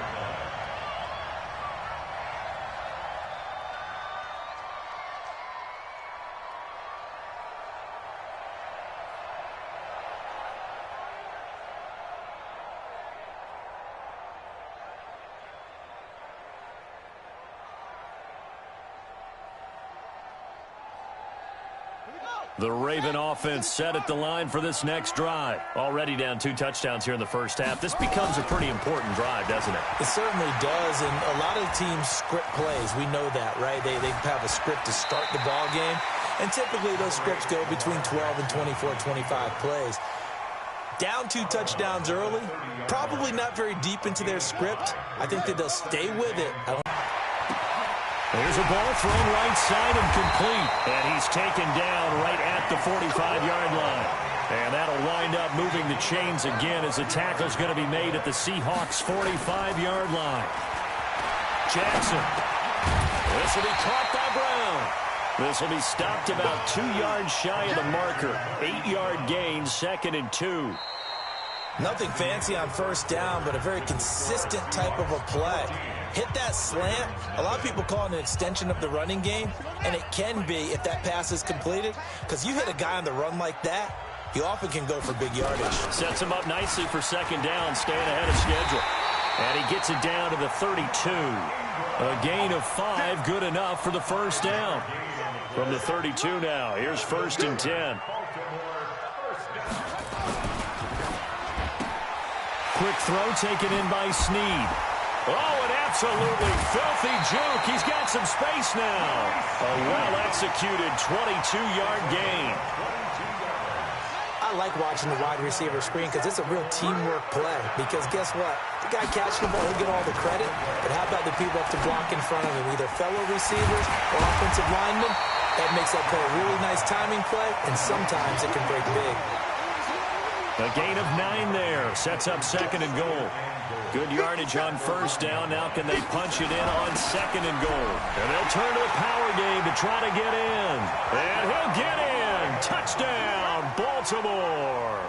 The Raven offense set at the line for this next drive. Already down 2 touchdowns here in the first half. This becomes a pretty important drive, doesn't it? It certainly does, and a lot of teams script plays. We know that, right? They have a script to start the ball game, and typically those scripts go between 12 and 24, 25 plays. Down 2 touchdowns early, probably not very deep into their script. I think that they'll stay with it. There's a ball thrown right side and complete. And he's taken down right at the 45-yard line. And that'll wind up moving the chains again as the tackle's going to be made at the Seahawks' 45-yard line. Jackson. This will be caught by Brown. This will be stopped about 2 yards shy of the marker. 8-yard gain, 2nd and 2. Nothing fancy on first down, but a very consistent type of a play. Hit that slant. A lot of people call it an extension of the running game, and it can be if that pass is completed, because you hit a guy on the run like that, he often can go for big yardage. Sets him up nicely for 2nd down, staying ahead of schedule. And he gets it down to the 32. A gain of 5, good enough for the first down. From the 32 now, here's 1st and 10. Quick throw taken in by Snead. Oh, an absolutely filthy juke. He's got some space now. A well-executed 22-yard gain. I like watching the wide receiver screen because it's a real teamwork play. Because guess what? The guy catching the ball, he'll get all the credit. But how about the people up to block in front of him, either fellow receivers or offensive linemen? That makes that play a really nice timing play, and sometimes it can break big. A gain of 9 there. Sets up 2nd and goal. Good yardage on first down. Now can they punch it in on 2nd and goal? And they'll turn to a power game to try to get in. And he'll get in. Touchdown, Baltimore.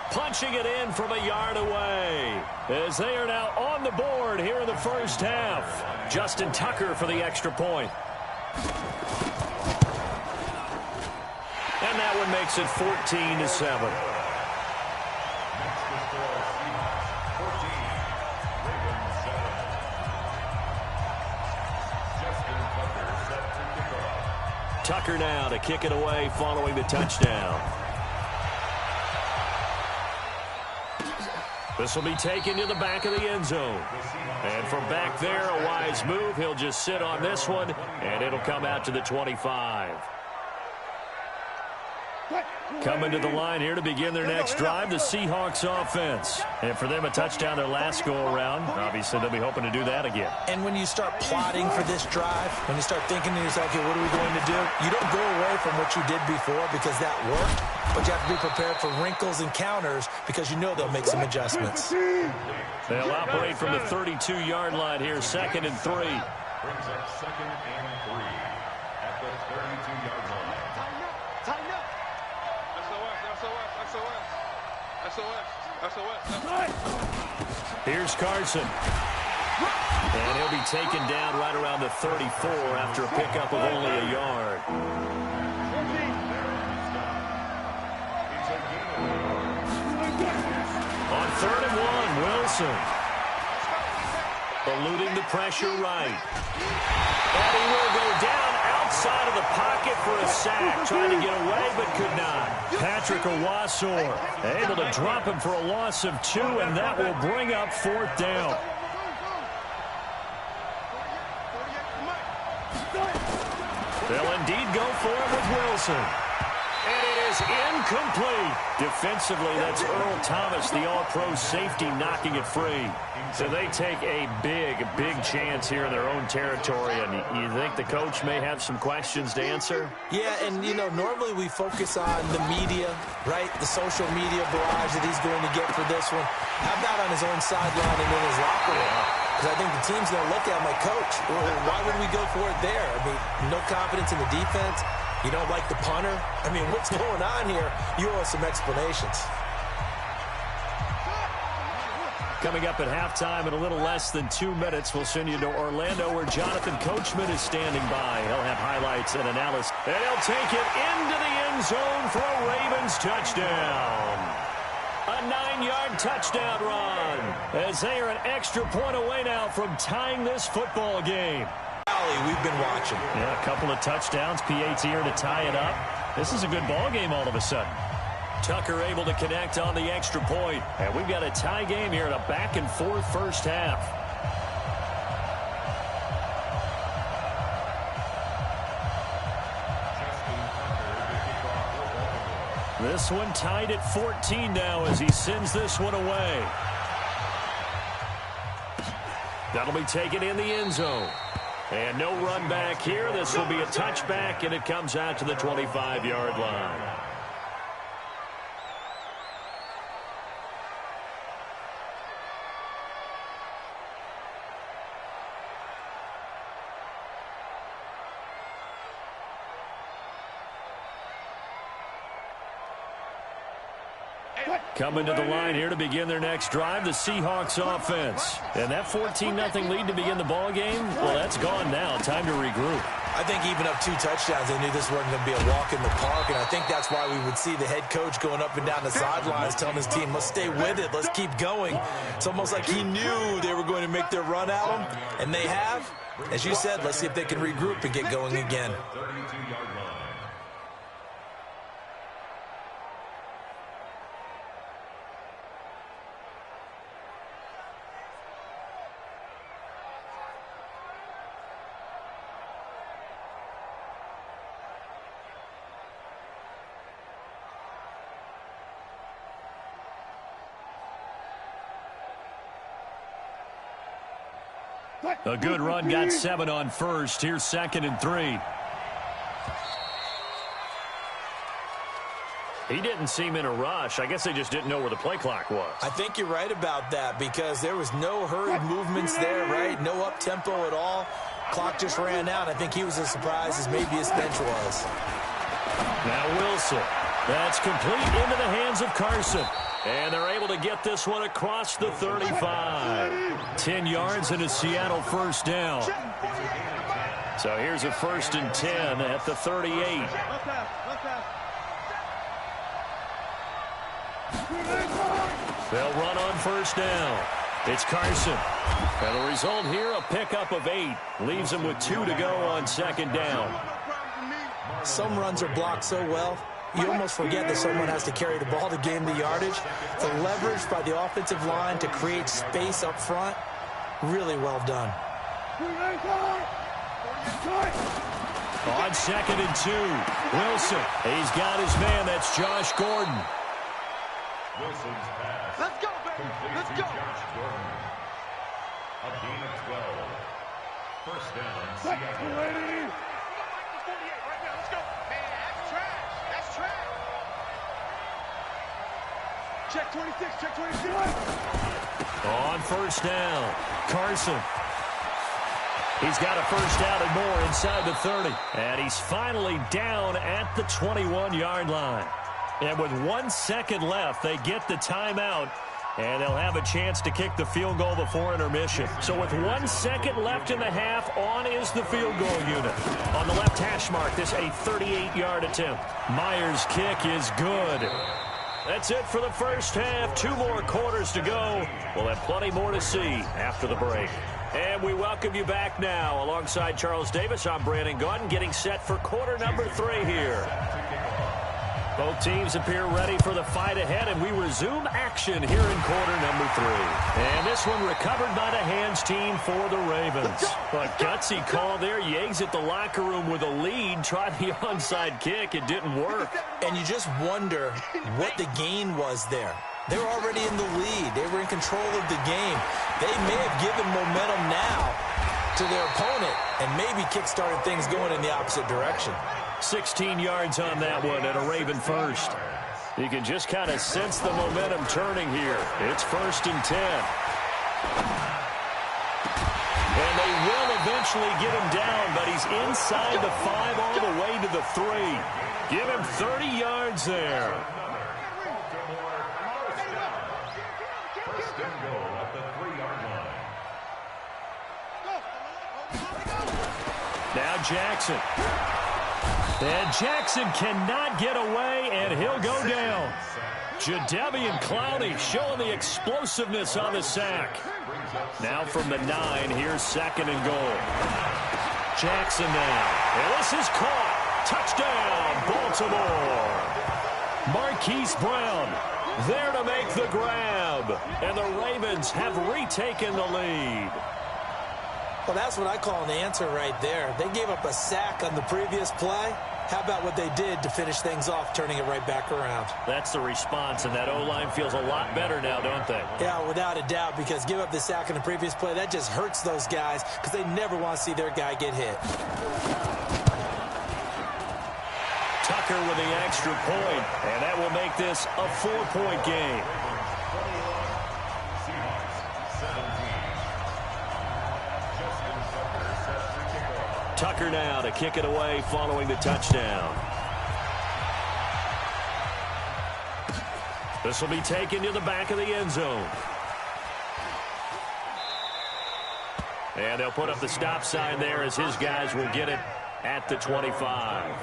Punching it in from a yard away. As they are now on the board here in the first half. Justin Tucker for the extra point. And that one makes it 14-7. Tucker now to kick it away following the touchdown. This will be taken to the back of the end zone. And from back there, a wise move. He'll just sit on this one, and it'll come out to the 25. Coming to the line here to begin their next drive, the Seahawks offense. And for them, a touchdown their last go-around. Obviously, they'll be hoping to do that again. And when you start plotting for this drive, when you start thinking to yourself, okay, what are we going to do? You don't go away from what you did before because that worked, but you have to be prepared for wrinkles and counters because you know they'll make some adjustments. They'll operate from the 32-yard line here, 2nd and 3. Brings up 2nd and 3 at the 32-yard line. Tighten up. SOS. Here's Carson. And he'll be taken down right around the 34 after a pickup of only a yard. On 3rd and 1, Wilson. Eluding the pressure right. And he will go down outside of the pocket for a sack. Trying to get away, but could not. Patrick Owasor able to drop him for a loss of 2, and that will bring up 4th down. They'll indeed go for it with Wilson. And it is is incomplete. Defensively, that's Earl Thomas, the all-pro safety, knocking it free. So they take a big chance here in their own territory. And you think the coach may have some questions to answer? Yeah, and, you know, normally we focus on the media, right? The social media barrage that he's going to get for this one. How about on his own sideline and in his locker room? Because I think the team's going to look at my coach. Why would we go for it there? I mean, no confidence in the defense. You don't like the punter? I mean, what's going on here? You owe us some explanations. Coming up at halftime in a little less than 2 minutes, we'll send you to Orlando where Jonathan Coachman is standing by. He'll have highlights and analysis. And he'll take it into the end zone for a Ravens touchdown. A 9-yard touchdown run as they are an extra point away now from tying this football game. We've been watching. Yeah, a couple of touchdowns. PAT here to tie it up. This is a good ball game all of a sudden. Tucker able to connect on the extra point. And we've got a tie game here in a back-and-forth first half. This one tied at 14 now as he sends this one away. That'll be taken in the end zone. And no run back here. This will be a touchback, and it comes out to the 25-yard line. Coming to the line here to begin their next drive, the Seahawks offense. And that 14-0 lead to begin the ball game, well, that's gone now. Time to regroup. I think even up 2 touchdowns, they knew this wasn't going to be a walk in the park, and I think that's why we would see the head coach going up and down the sidelines telling his team, let's stay with it, let's keep going. It's almost like he knew they were going to make their run at him, and they have. As you said, let's see if they can regroup and get going again. A good run, got 7 on first. Here's 2nd and 3. He didn't seem in a rush. I guess they just didn't know where the play clock was. I think you're right about that because there was no hurried movements there, right? No up-tempo at all. Clock just ran out. I think he was as surprised as maybe his bench was. Now Wilson. That's complete into the hands of Carson. And they're able to get this one across the 35. 10 yards and a Seattle first down. So here's a 1st and 10 at the 38. They'll run on first down. It's Carson. And the result here, a pickup of 8. Leaves them with 2 to go on 2nd down. Some runs are blocked so well, you almost forget that someone has to carry the ball to gain the yardage. The leverage by the offensive line to create space up front, really well done. On 2nd and 2, Wilson. He's got his man. That's Josh Gordon. Wilson's pass. Let's go, baby. Let's go. Josh Gordon. A gain of 12. First down, Seattle. Check 26, check 26. On first down, Carson. He's got a first down and more inside the 30. And he's finally down at the 21-yard line. And with 1 second left, they get the timeout. And they'll have a chance to kick the field goal before intermission. So with 1 second left in the half, on is the field goal unit. On the left hash mark, this a 38-yard attempt. Myers' kick is good. That's it for the first half. 2 more quarters to go. We'll have plenty more to see after the break. And we welcome you back now. Alongside Charles Davis, I'm Brandon Gordon, getting set for quarter number 3 here. Both teams appear ready for the fight ahead, and we resume action here in quarter number 3. And this one recovered by the hands team for the Ravens. A gutsy call there. You exit the locker room with a lead. Try the onside kick. It didn't work. And you just wonder what the gain was there. They were already in the lead. They were in control of the game. They may have given momentum now to their opponent and maybe kick-started things going in the opposite direction. 16 yards on that one and a Raven first. You can just kind of sense the momentum turning here. It's 1st and 10. And they will eventually get him down, but he's inside the 5 all the way to the 3. Give him 30 yards there. First and goal at the 3-yard line. Now Jackson. And Jackson cannot get away, and he'll go down. Jadeveon Clowney showing the explosiveness on the sack. Now from the 9, here's 2nd and goal. Jackson now. And this is caught. Touchdown, Baltimore. Marquise Brown there to make the grab. And the Ravens have retaken the lead. Well, that's what I call an answer right there. They gave up a sack on the previous play. How about what they did to finish things off, turning it right back around? That's the response, and that O-line feels a lot better now, don't they? Yeah, without a doubt, because give up the sack on the previous play, that just hurts those guys because they never want to see their guy get hit. Tucker with the extra point, and that will make this a 4-point game. Tucker now to kick it away following the touchdown. This will be taken to the back of the end zone. And they'll put up the stop sign there as his guys will get it at the 25.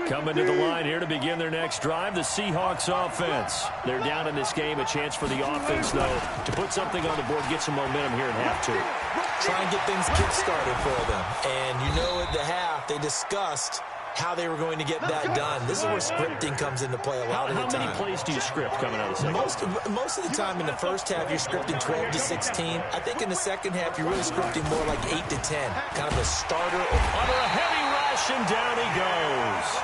Coming to the line here to begin their next drive, the Seahawks offense. They're down in this game. A chance for the offense, though, to put something on the board, get some momentum here in half 2. Try and get things kick-started for them. And you know at the half, they discussed how they were going to get that done. This is where scripting comes into play a lot of the time. How many plays do you script coming out of the second? Most of the time in the first half, you're scripting 12 to 16. I think in the second half, you're really scripting more like 8 to 10. Kind of a starter. Under a heavy rush, and down he goes.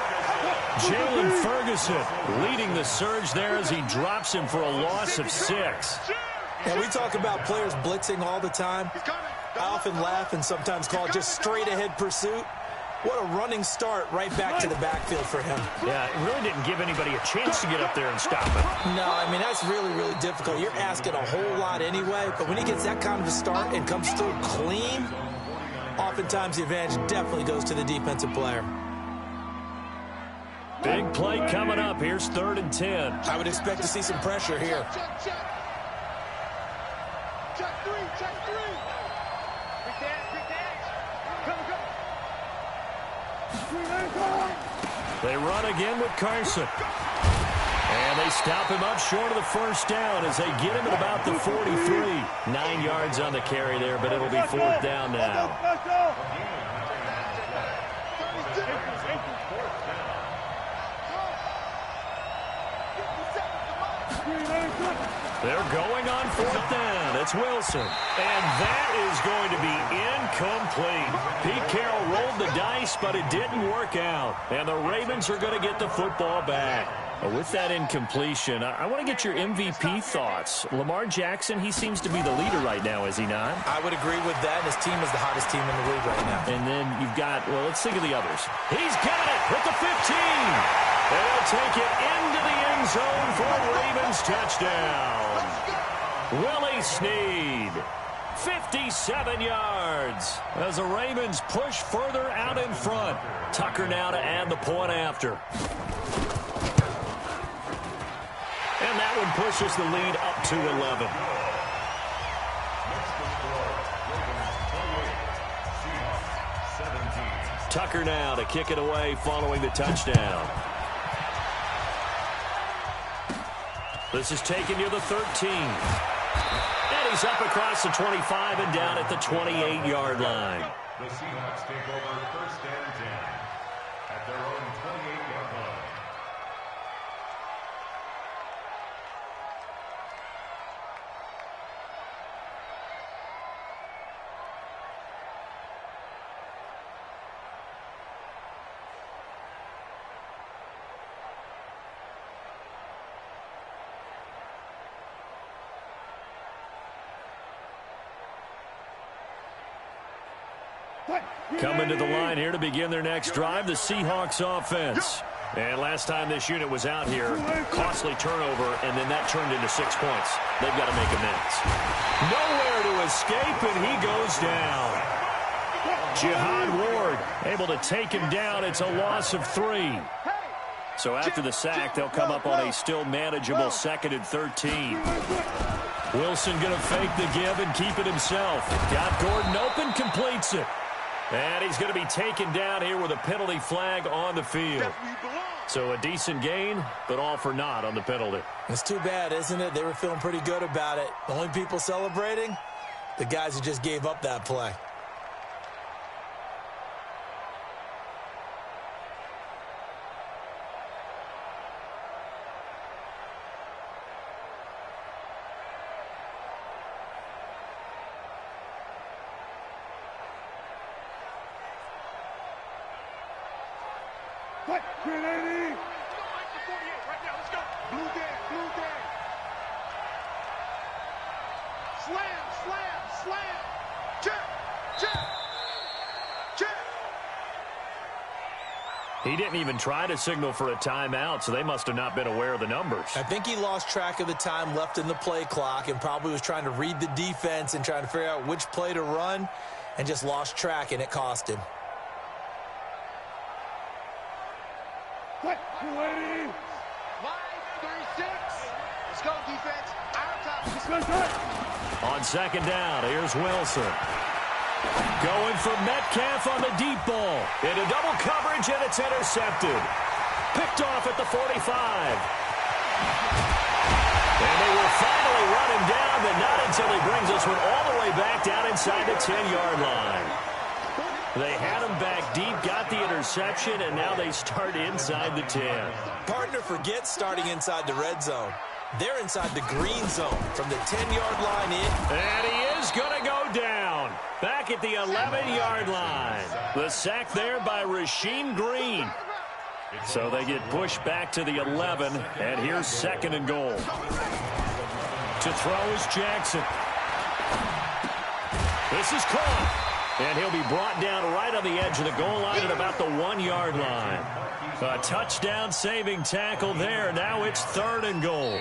Jalen Ferguson leading the surge there as he drops him for a loss of 6. And we talk about players blitzing all the time. I often laugh and sometimes call it just straight-ahead pursuit. What a running start right back to the backfield for him. Yeah, it really didn't give anybody a chance to get up there and stop him. No, I mean, that's really, really difficult. You're asking a whole lot anyway, but when he gets that kind of a start and comes through clean, oftentimes the advantage definitely goes to the defensive player. Big play coming up. Here's 3rd and 10. I would expect to see some pressure here. Check 3. Quick dash. Come. They run again with Carson. And they stop him up short of the first down as they get him at about the 43. 9 yards on the carry there, but it'll be 4th down now. They're going on 4th down. It's Wilson. And that is going to be incomplete. Pete Carroll rolled the dice, but it didn't work out. And the Ravens are going to get the football back. With that incompletion, I want to get your MVP thoughts. Lamar Jackson, he seems to be the leader right now, is he not? I would agree with that. His team is the hottest team in the league right now. And then you've got, well, let's think of the others. He's got it at the 15. And he'll take it into the end zone for a Ravens touchdown. Willie Snead, 57 yards as the Ravens push further out in front. Tucker now to add the point after. And that one pushes the lead up to 11. Tucker now to kick it away following the touchdown. This is taken near the 13. And he's up across the 25 and down at the 28-yard line. The Seahawks take over 1st and 10 at their own 28-yard line. Coming to the line here to begin their next drive, the Seahawks offense. And last time this unit was out here, costly turnover, and then that turned into 6 points. They've got to make amends. Nowhere to escape, and he goes down. Jihad Ward able to take him down. It's a loss of 3. So after the sack, they'll come up on a still manageable 2nd and 13. Wilson going to fake the give and keep it himself. Got Gordon open, completes it. And he's going to be taken down here with a penalty flag on the field. So a decent gain, but all for naught on the penalty. It's too bad, isn't it? They were feeling pretty good about it. The only people celebrating, the guys who just gave up that play. He didn't even try to signal for a timeout, so they must have not been aware of the numbers. I think he lost track of the time left in the play clock and probably was trying to read the defense and trying to figure out which play to run and just lost track, and it cost him. Line 36. Let's go, defense. Our top. On 2nd down, here's Wilson. Going for Metcalf on the deep ball. Into double coverage, and it's intercepted. Picked off at the 45. And they will finally run him down, but not until he brings this one all the way back down inside the 10-yard line. They had him back deep, got the interception, and now they start inside the 10. Partner forgets starting inside the red zone. They're inside the green zone from the 10-yard line in. And he is going to go down. Back at the 11-yard line. The sack there by Rasheem Green. So they get pushed back to the 11, and here's 2nd and goal. To throw is Jackson. This is caught. And he'll be brought down right on the edge of the goal line at about the 1-yard line. A touchdown-saving tackle there. Now it's 3rd and goal.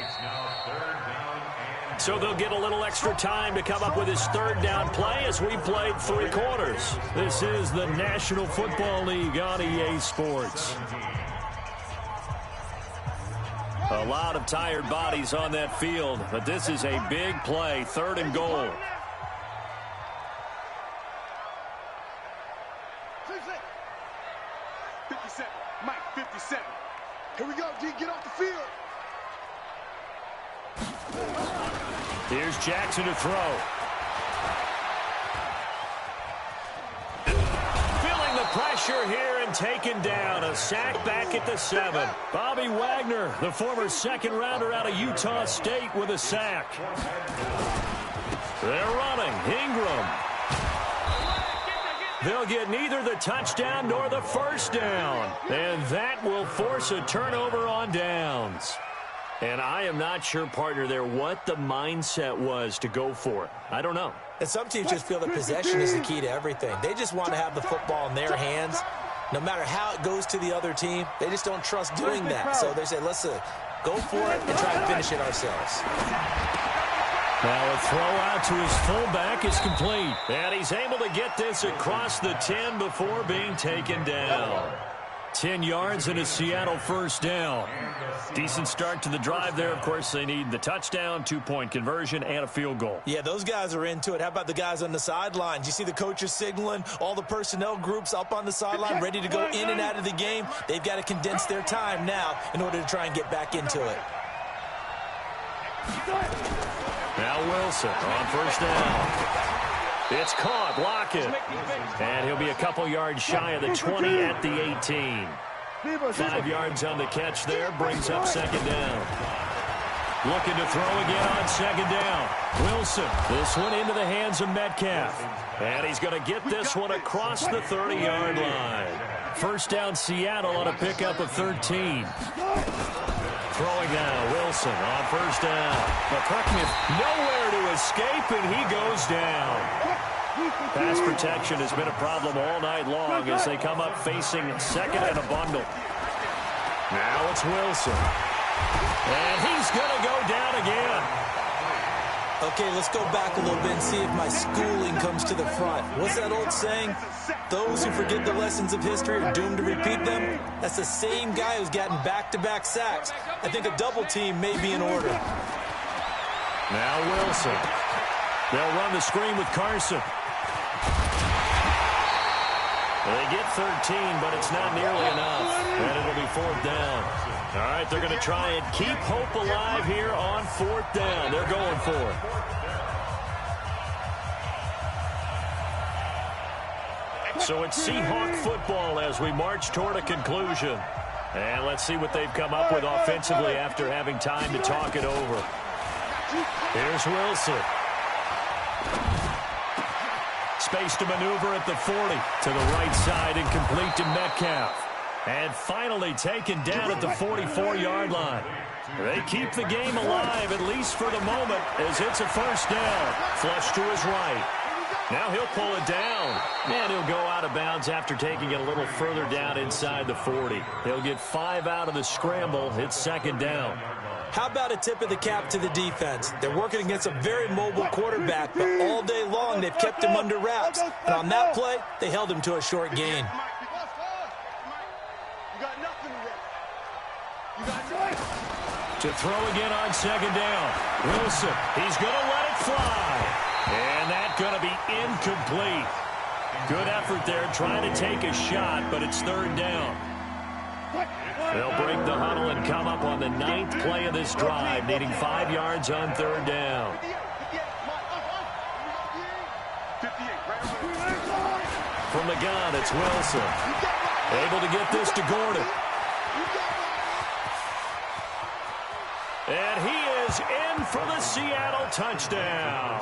So they'll get a little extra time to come up with his 3rd down play as we played 3 quarters. This is the National Football League on EA Sports. A lot of tired bodies on that field, but this is a big play, 3rd and goal. 57. Mike, 57. Here we go, D. Get off the field. Here's Jackson to throw. Feeling the pressure here and taken down. A sack back at the 7. Bobby Wagner, the former 2nd-rounder out of Utah State, with a sack. They're running. Ingram. They'll get neither the touchdown nor the 1st down. And that will force a turnover on downs. And I am not sure, partner, there what the mindset was to go for it. I don't know. And some teams just feel that possession is the key to everything. They just want to have the football in their hands. No matter how it goes to the other team, they just don't trust doing that. So they say, let's go for it and try and finish it ourselves. Now a throw out to his fullback is complete. And he's able to get this across the 10 before being taken down. 10 yards and a Seattle first down. Decent start to the drive there. Of course, they need the touchdown, 2-point conversion, and a field goal. Yeah, those guys are into it. How about the guys on the sidelines? You see the coaches signaling, all the personnel groups up on the sideline ready to go in and out of the game. They've got to condense their time now in order to try and get back into it. Now Wilson on first down. It's caught, Lockett. And he'll be a couple yards shy of the 20 at the 18. 5 yards on the catch there, brings up second down. Looking to throw again on second down. Wilson, this one into the hands of Metcalf. And he's going to get this one across the 30-yard line. First down Seattle on a pickup of 13. Throwing down, Wilson on first down. McCracken nowhere to escape, and he goes down. Pass protection has been a problem all night long as they come up facing second and a bundle. Now it's Wilson. And he's going to go down again. Okay, let's go back a little bit and see if my schooling comes to the front. What's that old saying? Those who forget the lessons of history are doomed to repeat them. That's the same guy who's gotten back-to-back sacks. I think a double team may be in order. Now Wilson. They'll run the screen with Carson. They get 13, but it's not nearly enough. And it'll be fourth down. All right, they're going to try and keep hope alive here on fourth down. They're going for it. So it's Seahawk football as we march toward a conclusion. And let's see what they've come up with offensively after having time to talk it over. Here's Wilson. Space to maneuver at the 40. To the right side and complete to Metcalf. And finally taken down at the 44-yard line. They keep the game alive, at least for the moment, as it's a first down. Flush to his right. Now he'll pull it down. And he'll go out of bounds after taking it a little further down inside the 40. He'll get 5 out of the scramble. It's second down. How about a tip of the cap to the defense? They're working against a very mobile quarterback, but all day long they've kept him under wraps. And on that play, they held him to a short gain. To throw again on second down. Wilson, he's going to let it fly. And that's going to be incomplete. Good effort there trying to take a shot, but it's third down. They'll break the huddle and come up on the 9th play of this drive, needing 5 yards on third down. From the gun, it's Wilson. Able to get this to Gordon. And he is in for the Seattle touchdown.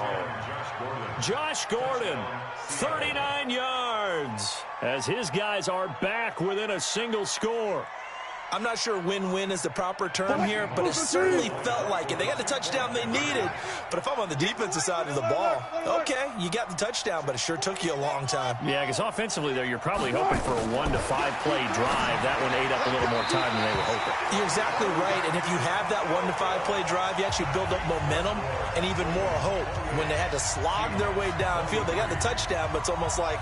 Josh Gordon, 39 yards, as his guys are back within a single score. I'm not sure win-win is the proper term here, but it certainly felt like it. They got the touchdown they needed, but if I'm on the defensive side of the ball, okay, you got the touchdown, but it sure took you a long time. Yeah, because offensively there, you're probably hoping for a 1 to 5 play drive. That one ate up a little more time than they were hoping. You're exactly right, and if you have that 1 to 5 play drive, you actually build up momentum and even more hope. When they had to slog their way downfield, they got the touchdown, but it's almost like,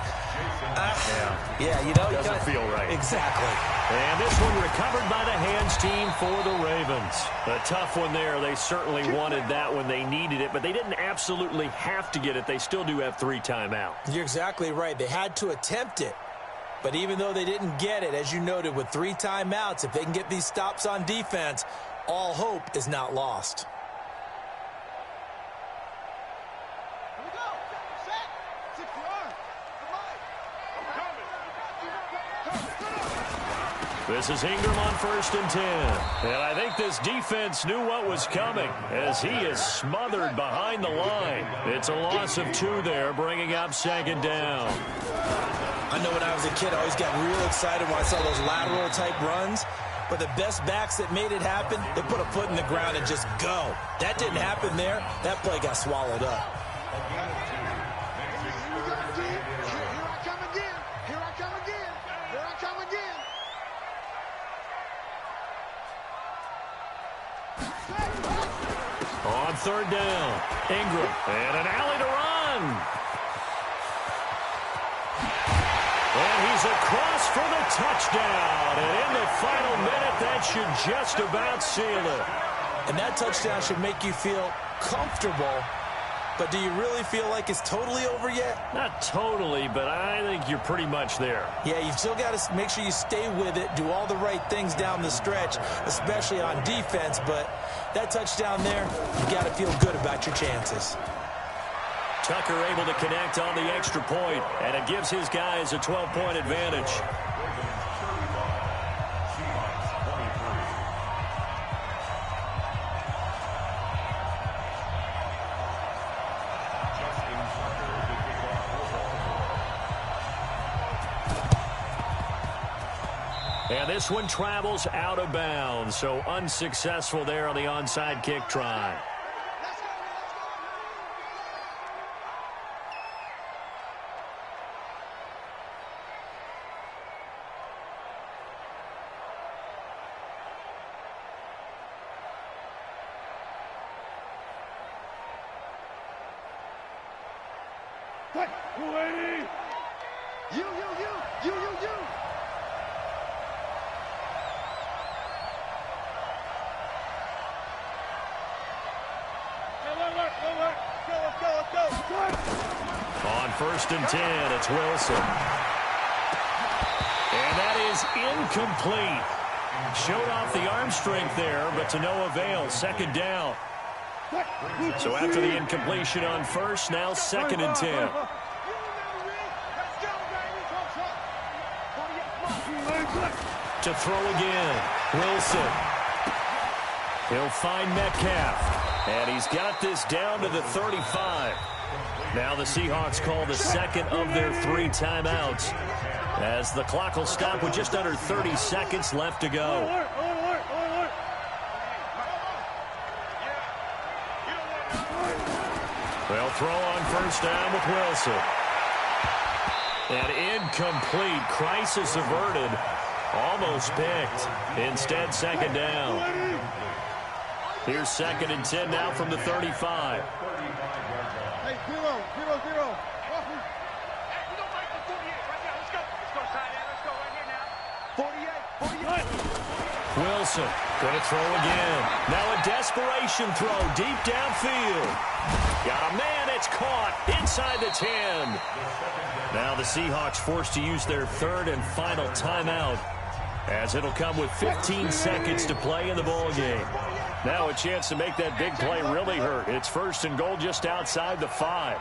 you know, doesn't feel right. Exactly. And this one recovered by the hands team for the Ravens. A tough one there. They certainly wanted that when they needed it, but they didn't absolutely have to get it. They still do have 3 timeouts. You're exactly right. They had to attempt it. But even though they didn't get it, as you noted, with 3 timeouts, if they can get these stops on defense, all hope is not lost. This is Ingram on 1st and 10. And I think this defense knew what was coming as he is smothered behind the line. It's a loss of 2 there, bringing up second down. I know when I was a kid, I always got real excited when I saw those lateral-type runs. But the best backs that made it happen, they put a foot in the ground and just go. That didn't happen there. That play got swallowed up. On third down, Ingram, and an alley to run. And he's Goes across for the touchdown. And in the final minute, that should just about seal it. And that touchdown should make you feel comfortable. But do you really feel like it's totally over yet? Not totally, but I think you're pretty much there. Yeah, you've still got to make sure you stay with it, do all the right things down the stretch, especially on defense. But that touchdown there, you got to feel good about your chances. Tucker able to connect on the extra point, and it gives his guys a 12-point advantage. And this one travels out of bounds, so unsuccessful there on the onside kick try. On 1st and 10, it's Wilson. And that is incomplete. Showed off the arm strength there, but to no avail. 2nd down. So after the incompletion on 1st, now 2nd and 10. To throw again, Wilson. He'll find Metcalf. And he's got this down to the 35. Now the Seahawks call the second of their 3 timeouts, as the clock will stop with just under 30 seconds left to go. They'll throw on 1st down with Wilson. And incomplete. Crisis averted. Almost picked. Instead, 2nd down. Here's 2nd and 10 now from the 35. Hey, 0, 0, 0. Hey, we don't like the 48 right now. Let's go. Let's go, tight end. Let's go right here now. 48. Wilson going to throw again. Now a desperation throw deep downfield. Got a man. It's caught inside the 10. Now the Seahawks forced to use their 3rd and final timeout, as it'll come with 15 seconds to play in the ball game. Now a chance to make that big play really hurt. It's 1st and goal just outside the 5.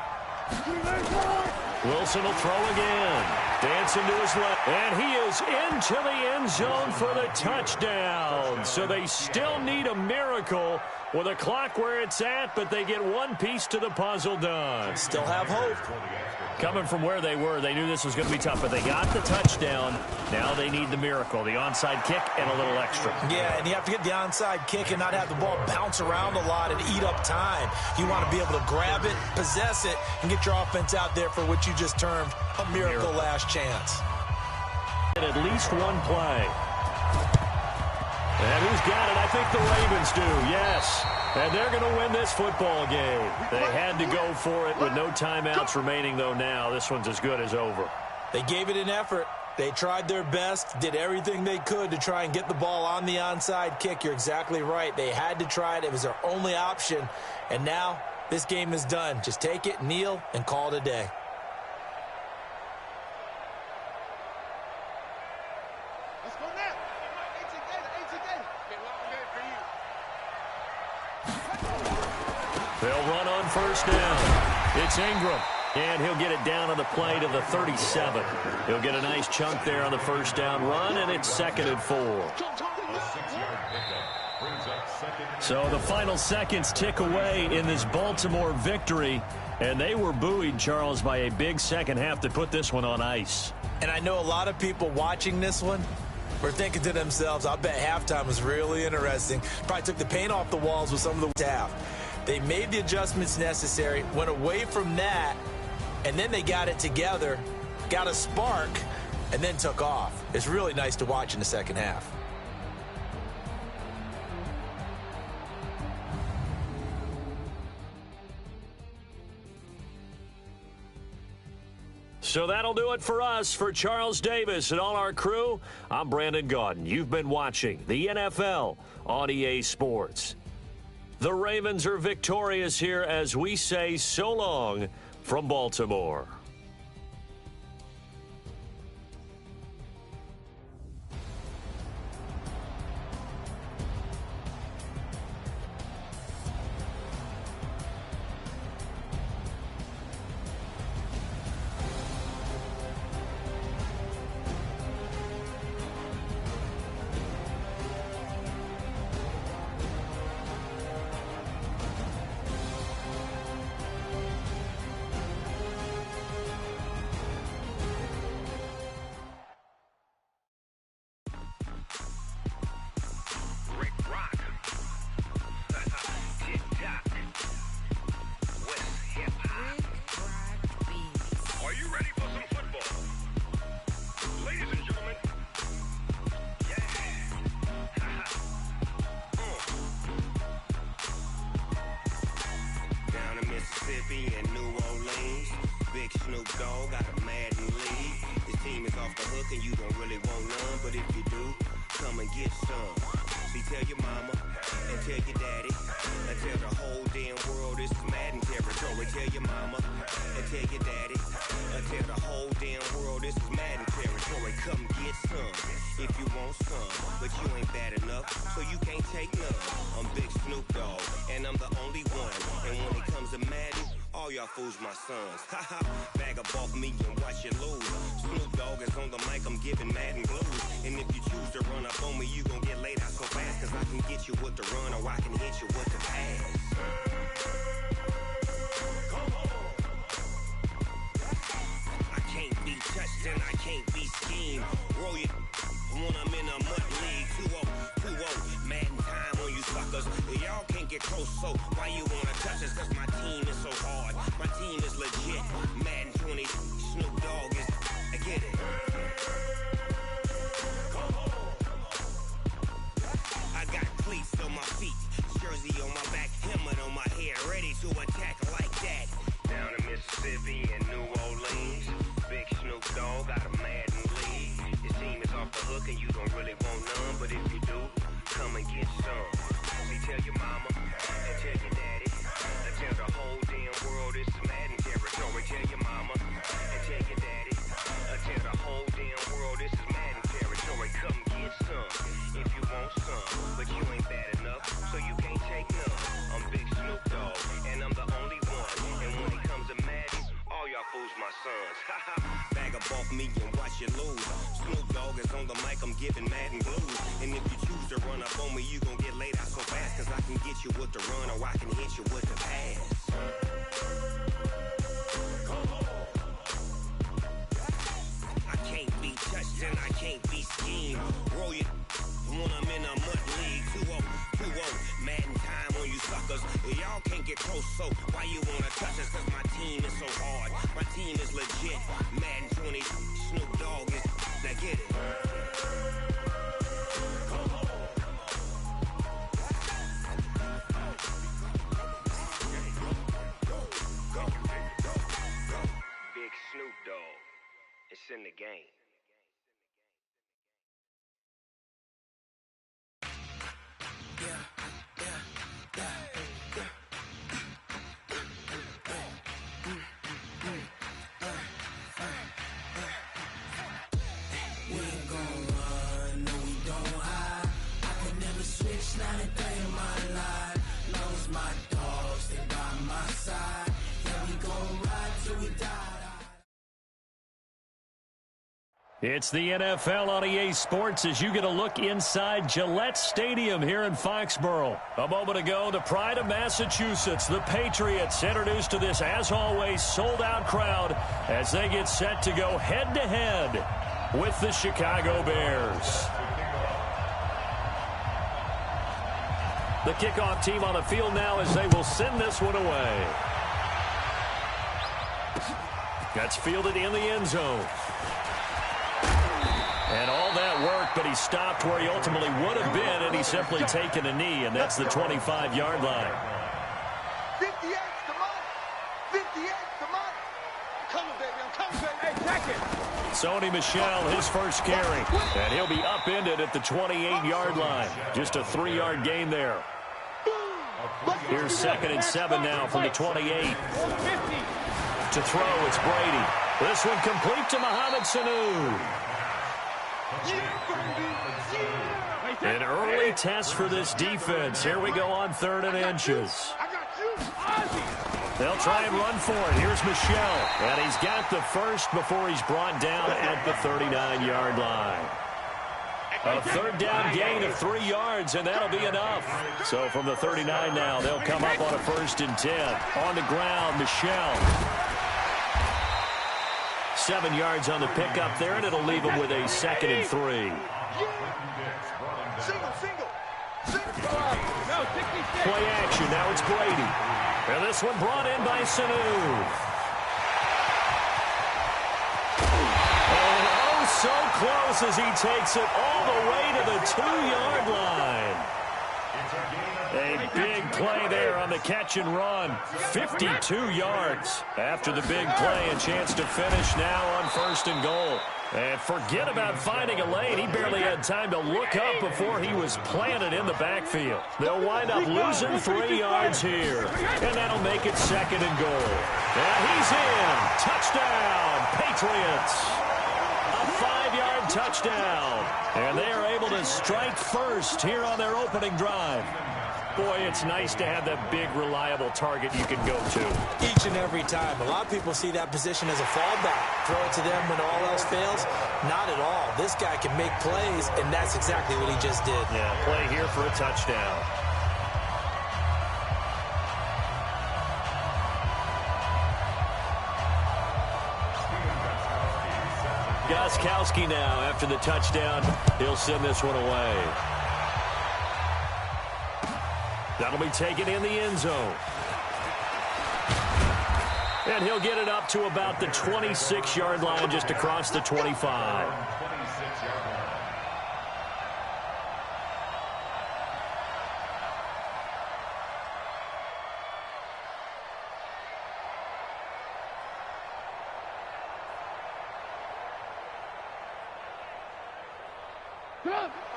Wilson will throw again. Dancing to his left. And he is into the end zone for the touchdown. So they still need a miracle with a clock where it's at, but they get one piece to the puzzle done. Still have hope. Coming from where they were, they knew this was going to be tough, but they got the touchdown. Now they need the miracle, the onside kick and a little extra. Yeah, and you have to get the onside kick and not have the ball bounce around a lot and eat up time. You want to be able to grab it, possess it, and get your offense out there for what you just termed a miracle last chance. And at least one play. And who's got it? I think the Ravens do, yes. And they're going to win this football game. They had to go for it with no timeouts remaining, though, now. This one's as good as over. They gave it an effort. They tried their best, did everything they could to try and get the ball on the onside kick. You're exactly right. They had to try it. It was their only option. And now this game is done. Just take it, kneel, and call it a day. Let's go now. They'll run on 1st down. It's Ingram. And he'll get it down on the play to the 37. He'll get a nice chunk there on the 1st down run, and it's 2nd and 4. So the final seconds tick away in this Baltimore victory, and they were buoyed, Charles, by a big second half to put this one on ice. And I know a lot of people watching this one were thinking to themselves, I bet halftime was really interesting. Probably took the paint off the walls with some of the half. They made the adjustments necessary, went away from that, and then they got it together, got a spark, and then took off. It's really nice to watch in the second half. So that'll do it for us. For Charles Davis and all our crew, I'm Brandon Gaudin. You've been watching the NFL on EA Sports. The Ravens are victorious here as we say so long from Baltimore. Mississippi and New Orleans. Big Snoop Dogg got a Madden league. His team is off the hook and you don't really want none, but if you do, come and get some. See, tell your mama and tell your daddy and tell the whole damn world this is Madden territory. Tell your mama and tell your daddy and tell the whole damn world this is Madden territory. Come get some if you want some, but you ain't bad enough, so you can't take none. I'm Big Snoop Dogg and I'm the only one, and when it comes to Madden, all y'all fools my sons. Haha, bag up off me and watch you lose. Snoop Dogg is on the mic, I'm giving Madden blues. And if you choose to run up on me, you gon' get laid out so fast, cause I can get you with the run or I can hit you with the pass. Come on. I can't be touched and I can't be schemed. Roll it when I'm in a mud league. 2-0, Madden time on you suckers. Y'all can't get close, so why you wanna touch us? Cause my team is so hard, my team is legit. Madden 20, Snoop Dogg is, I get it. Come on. I got cleats on my feet, jersey on my back, helmet on my head, ready to attack like that. Down in Mississippi and New Orleans, Big Snoop Dogg got a Madden league. His team is off the hook and you don't really want none, but if you do, come and get some. See, tell your mama and tell your daddy and tell the whole damn world this is Madden territory. Tell your mama and tell your daddy and tell the whole damn world this is Madden territory. Come get some if you want some, but you ain't bad enough, so you can't take none. I'm Big Snoop Dogg and I'm the only one, and when it comes to Madden, all y'all fools my sons. Haha, bag up off me and watch you lose. Snoop Dogg is on the mic, I'm giving Madden blues. And if you choose to run up on me, you gon' get laid out so fast, cause I can get you with the run or I can hit you with the pass. Come on. I can't be touched and I can't be schemed. Roll it when I'm in a mud league. 2-0, Madden time on you suckers. Y'all can't get close, so why you wanna touch us? Cause my team is so hard, my team is legit. Madden 20, Snoop Dogg is, now get it. Come on. Go. Big Snoop Dogg, it's in the game. It's the NFL on EA Sports as you get a look inside Gillette Stadium here in Foxborough. A moment ago, the pride of Massachusetts, the Patriots, introduced to this, as always, sold-out crowd as they get set to go head-to-head with the Chicago Bears. The kickoff team on the field now as they will send this one away. That's fielded in the end zone. And all that work, but he stopped where he ultimately would have been, and he's simply taken a knee, and that's the 25-yard line. 58's the money. 58's the money. Come on, baby. Sony Michel, his first carry. And he'll be upended at the 28-yard line. Just a 3-yard gain there. Here's 2nd and 7 now from the 28. To throw, it's Brady. This one complete to Mohamed Sanu. An early test for this defense. Here we go on 3rd and inches. They'll try and run for it. Here's Michel. And he's got the first before he's brought down at the 39-yard line. A 3rd down gain of 3 yards, and that'll be enough. So from the 39 now, they'll come up on a 1st and 10. On the ground, Michel. 7 yards on the pickup there, and it'll leave him with a 2nd and 3. Play action. Now it's Brady. And this one brought in by Sanu. So close as he takes it all the way to the 2-yard line. A big play there on the catch and run. 52 yards after the big play. A chance to finish now on 1st and goal. And forget about finding a lane. He barely had time to look up before he was planted in the backfield. They'll wind up losing 3 yards here. And that'll make it 2nd and goal. And he's in. Touchdown, Patriots. A 5-yard touchdown. And they are able to strike first here on their opening drive. Boy, it's nice to have that big, reliable target you can go to. Each and every time. A lot of people see that position as a fallback. Throw it to them when all else fails. Not at all. This guy can make plays, and that's exactly what he just did. Yeah, play here for a touchdown. Gostkowski now after the touchdown. He'll send this one away. That'll be taken in the end zone. And he'll get it up to about the 26-yard line, just across the 25.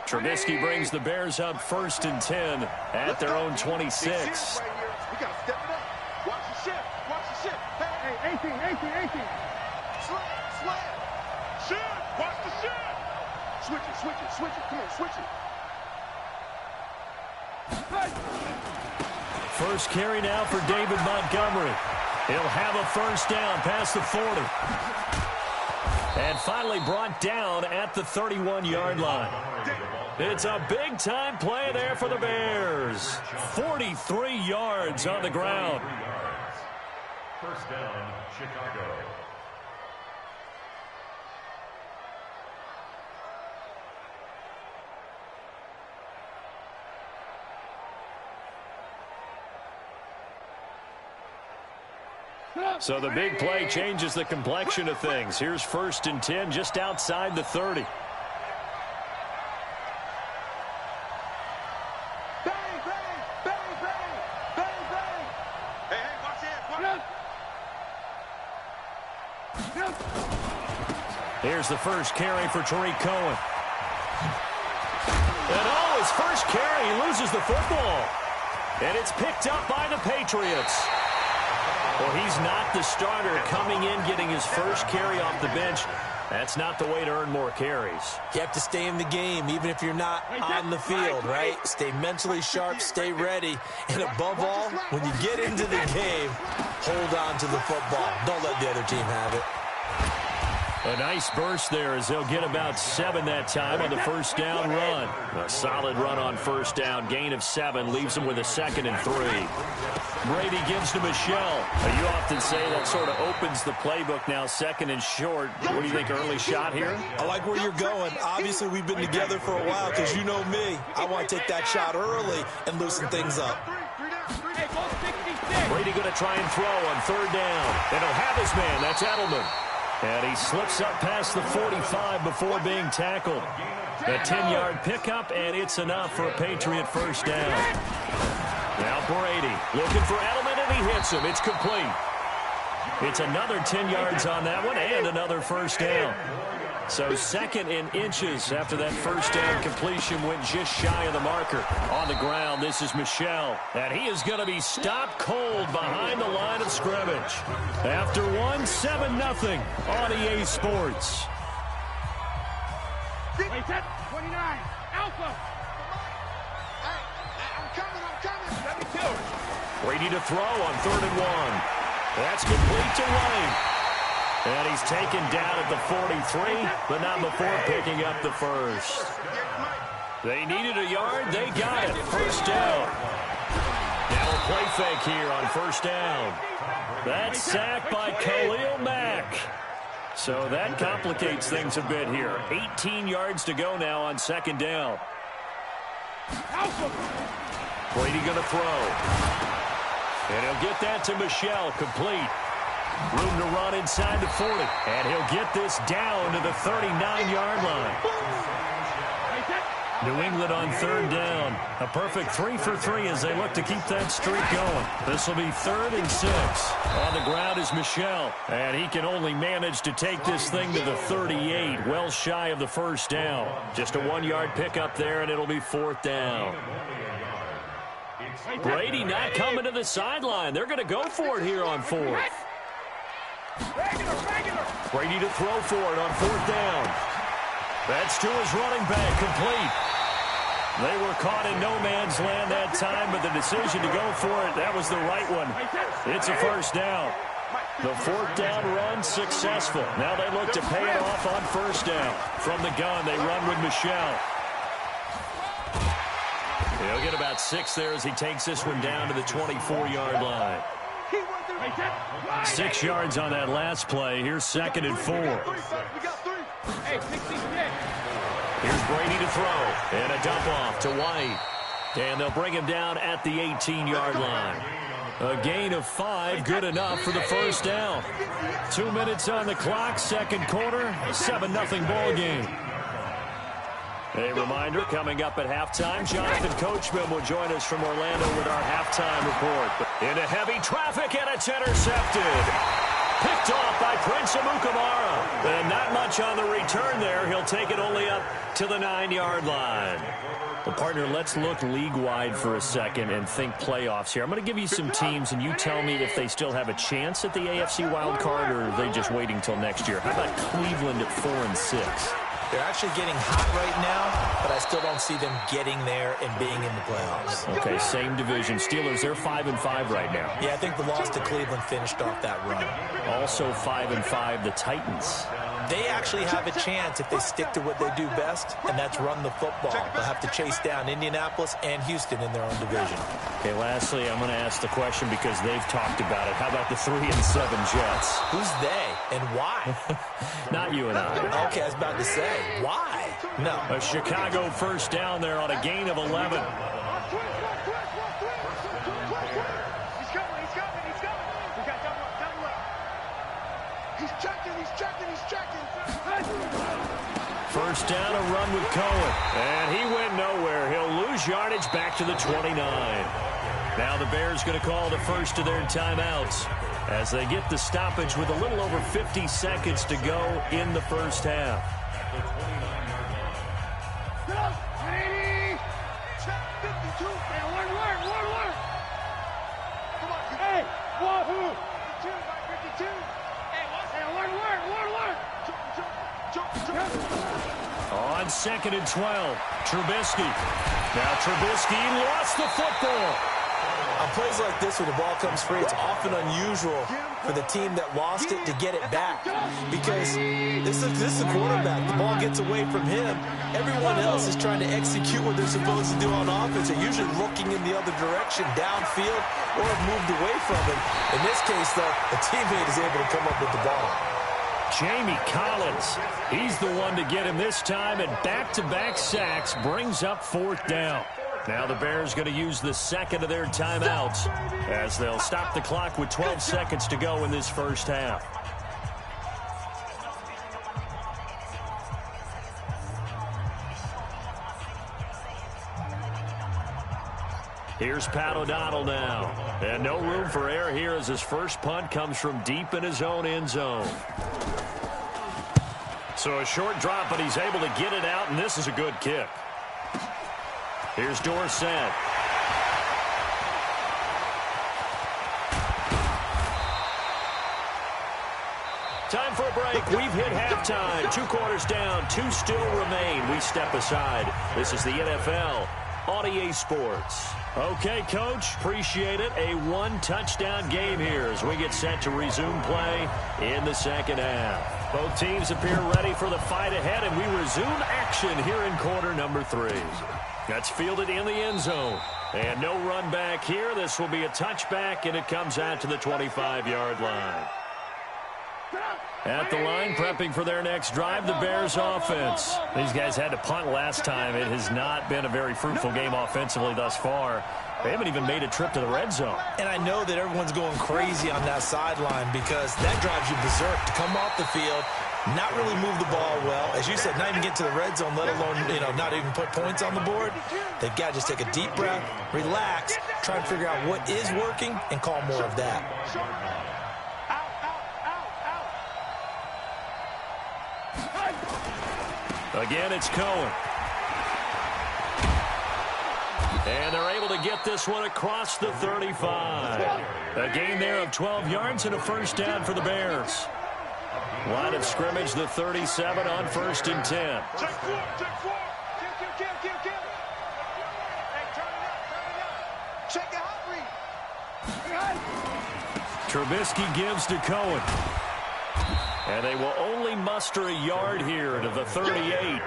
Trubisky brings the Bears up 1st and 10 at their own 26. We got to step it up. Watch the shift. Watch the shift. Hey, 18. Slam. Shift. Watch the shift. Switch it. Come on, switch it. First carry now for David Montgomery. He'll have a 1st down past the 40. And finally brought down at the 31-yard line. It's a big-time play there for the Bears. 43 yards on the ground. 1st down, Chicago. So the big play changes the complexion of things. Here's 1st and 10 just outside the 30. Here's the first carry for Tariq Cohen. And his first carry, he loses the football. And it's picked up by the Patriots. Well, he's not the starter coming in, getting his first carry off the bench. That's not the way to earn more carries. You have to stay in the game, even if you're not on the field, right? Stay mentally sharp, stay ready. And above all, when you get into the game, hold on to the football. Don't let the other team have it. A nice burst there as they'll get about 7 that time on the 1st down run. A solid run on 1st down. Gain of 7 leaves them with a 2nd and 3. Brady gives to Michel. You often say that sort of opens the playbook now, 2nd and short. What do you think, early shot here? I like where you're going. Obviously, we've been together for a while because you know me. I want to take that shot early and loosen things up. Brady going to try and throw on 3rd down. And he'll have his man. That's Edelman. And he slips up past the 45 before being tackled. A 10-yard pickup, and it's enough for a Patriot 1st down. Now Brady looking for Edelman, and he hits him. It's complete. It's another 10 yards on that one and another first down. So second in inches after that first down completion went just shy of the marker. On the ground, this is Michel. And he is going to be stopped cold behind the line of scrimmage. After one, 7-0 on EA Sports. Wait, set. 29. Alpha. I'm coming. Let me do it. Brady to throw on 3rd and 1. That's complete to Wayne. And he's taken down at the 43, but not before picking up the first. They needed a yard. They got it. First down. Now a play fake here on first down. That's sacked by Khalil Mack. So that complicates things a bit here. 18 yards to go now on second down. Brady going to throw. And he'll get that to Michel, complete. Room to run inside the 40. And he'll get this down to the 39-yard line. New England on 3rd down. A perfect 3 for 3 as they look to keep that streak going. This will be 3rd and 6. On the ground is Michel. And he can only manage to take this thing to the 38. Well shy of the first down. Just a 1-yard pickup there, and it'll be 4th down. Brady not coming to the sideline. They're going to go for it here on 4th. Brady to throw for it on 4th down. That's to his running back, complete. They were caught in no man's land that time, but the decision to go for it, that was the right one. It's a first down. The 4th down run successful. Now they look to pay it off on first down. From the gun, they run with Michel. He'll get about 6 there as he takes this one down to the 24-yard line. 6 yards on that last play. Here's 2nd and 4. Here's Brady to throw. And a dump off to White. And they'll bring him down at the 18-yard line. A gain of 5, good enough for the first down. 2 minutes on the clock, second quarter, 7-0 ball game. A reminder, coming up at halftime, Jonathan Coachman will join us from Orlando with our halftime report. Into heavy traffic, and it's intercepted. Picked off by Prince Amukamara. And not much on the return there. He'll take it only up to the 9-yard line. Well, partner, let's look league-wide for a second and think playoffs here. I'm going to give you some teams, and you tell me if they still have a chance at the AFC wild card, or are they just waiting till next year? How about Cleveland at 4-6? They're actually getting hot right now, but I still don't see them getting there and being in the playoffs. Okay, same division. Steelers, they're 5-5 right now. Yeah, I think the loss to Cleveland finished off that run. Also 5-5, the Titans. They actually have a chance if they stick to what they do best, and that's run the football. They'll have to chase down Indianapolis and Houston in their own division. Okay, lastly, I'm going to ask the question because they've talked about it. How about the 3-7 Jets? Who's they and why? Not you and I. Okay, I was about to say, why? No. A Chicago first down there on a gain of 11. First down, a run with Cohen. And he went nowhere. He'll lose yardage back to the 29. Now the Bears going to call the first of their timeouts as they get the stoppage with a little over 50 seconds to go in the first half. On 2nd and 12, Trubisky. Now Trubisky lost the football. On plays like this where the ball comes free, it's often unusual for the team that lost it to get it back. Because this is a quarterback. The ball gets away from him. Everyone else is trying to execute what they're supposed to do on offense. They're usually looking in the other direction, downfield, or have moved away from him. In this case, though, a teammate is able to come up with the ball. Jamie Collins, he's the one to get him this time, and back-to-back sacks brings up 4th down. Now the Bears going to use the second of their timeouts as they'll stop the clock with 12 seconds to go in this first half. Here's Pat O'Donnell now. And no room for error here as his first punt comes from deep in his own end zone. So a short drop, but he's able to get it out, and this is a good kick. Here's Dorsett. Time for a break. We've hit halftime. 2 quarters down. 2 still remain. We step aside. This is the NFL on EA Sports. Okay, Coach. Appreciate it. A 1-touchdown game here as we get set to resume play in the second half. Both teams appear ready for the fight ahead, and we resume action here in quarter number 3. That's fielded in the end zone. And no run back here. This will be a touchback, and it comes out to the 25-yard line. At the line, prepping for their next drive, the Bears offense. These guys had to punt last time. It has not been a very fruitful game offensively thus far. They haven't even made a trip to the red zone. And I know that everyone's going crazy on that sideline because that drives you berserk to come off the field, not really move the ball well. As you said, not even get to the red zone, let alone, not even put points on the board. They've got to just take a deep breath, relax, try and figure out what is working, and call more of that. Again, it's Cohen. And they're able to get this one across the 35. A gain there of 12 yards and a first down for the Bears. Line of scrimmage, the 37 on 1st and 10. Check 4, check 4. Kill. Hey, turn it up. Check the hot read. Trubisky gives to Cohen. And they will only muster a yard here to the 38.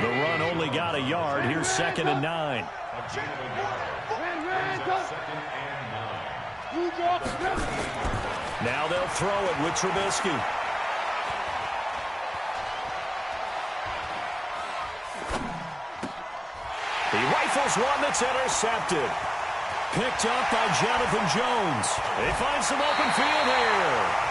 The run only got a yard. Here's 2nd and 9. Now they'll throw it with Trubisky. He rifles one that's intercepted. Picked up by Jonathan Jones. They find some open field here.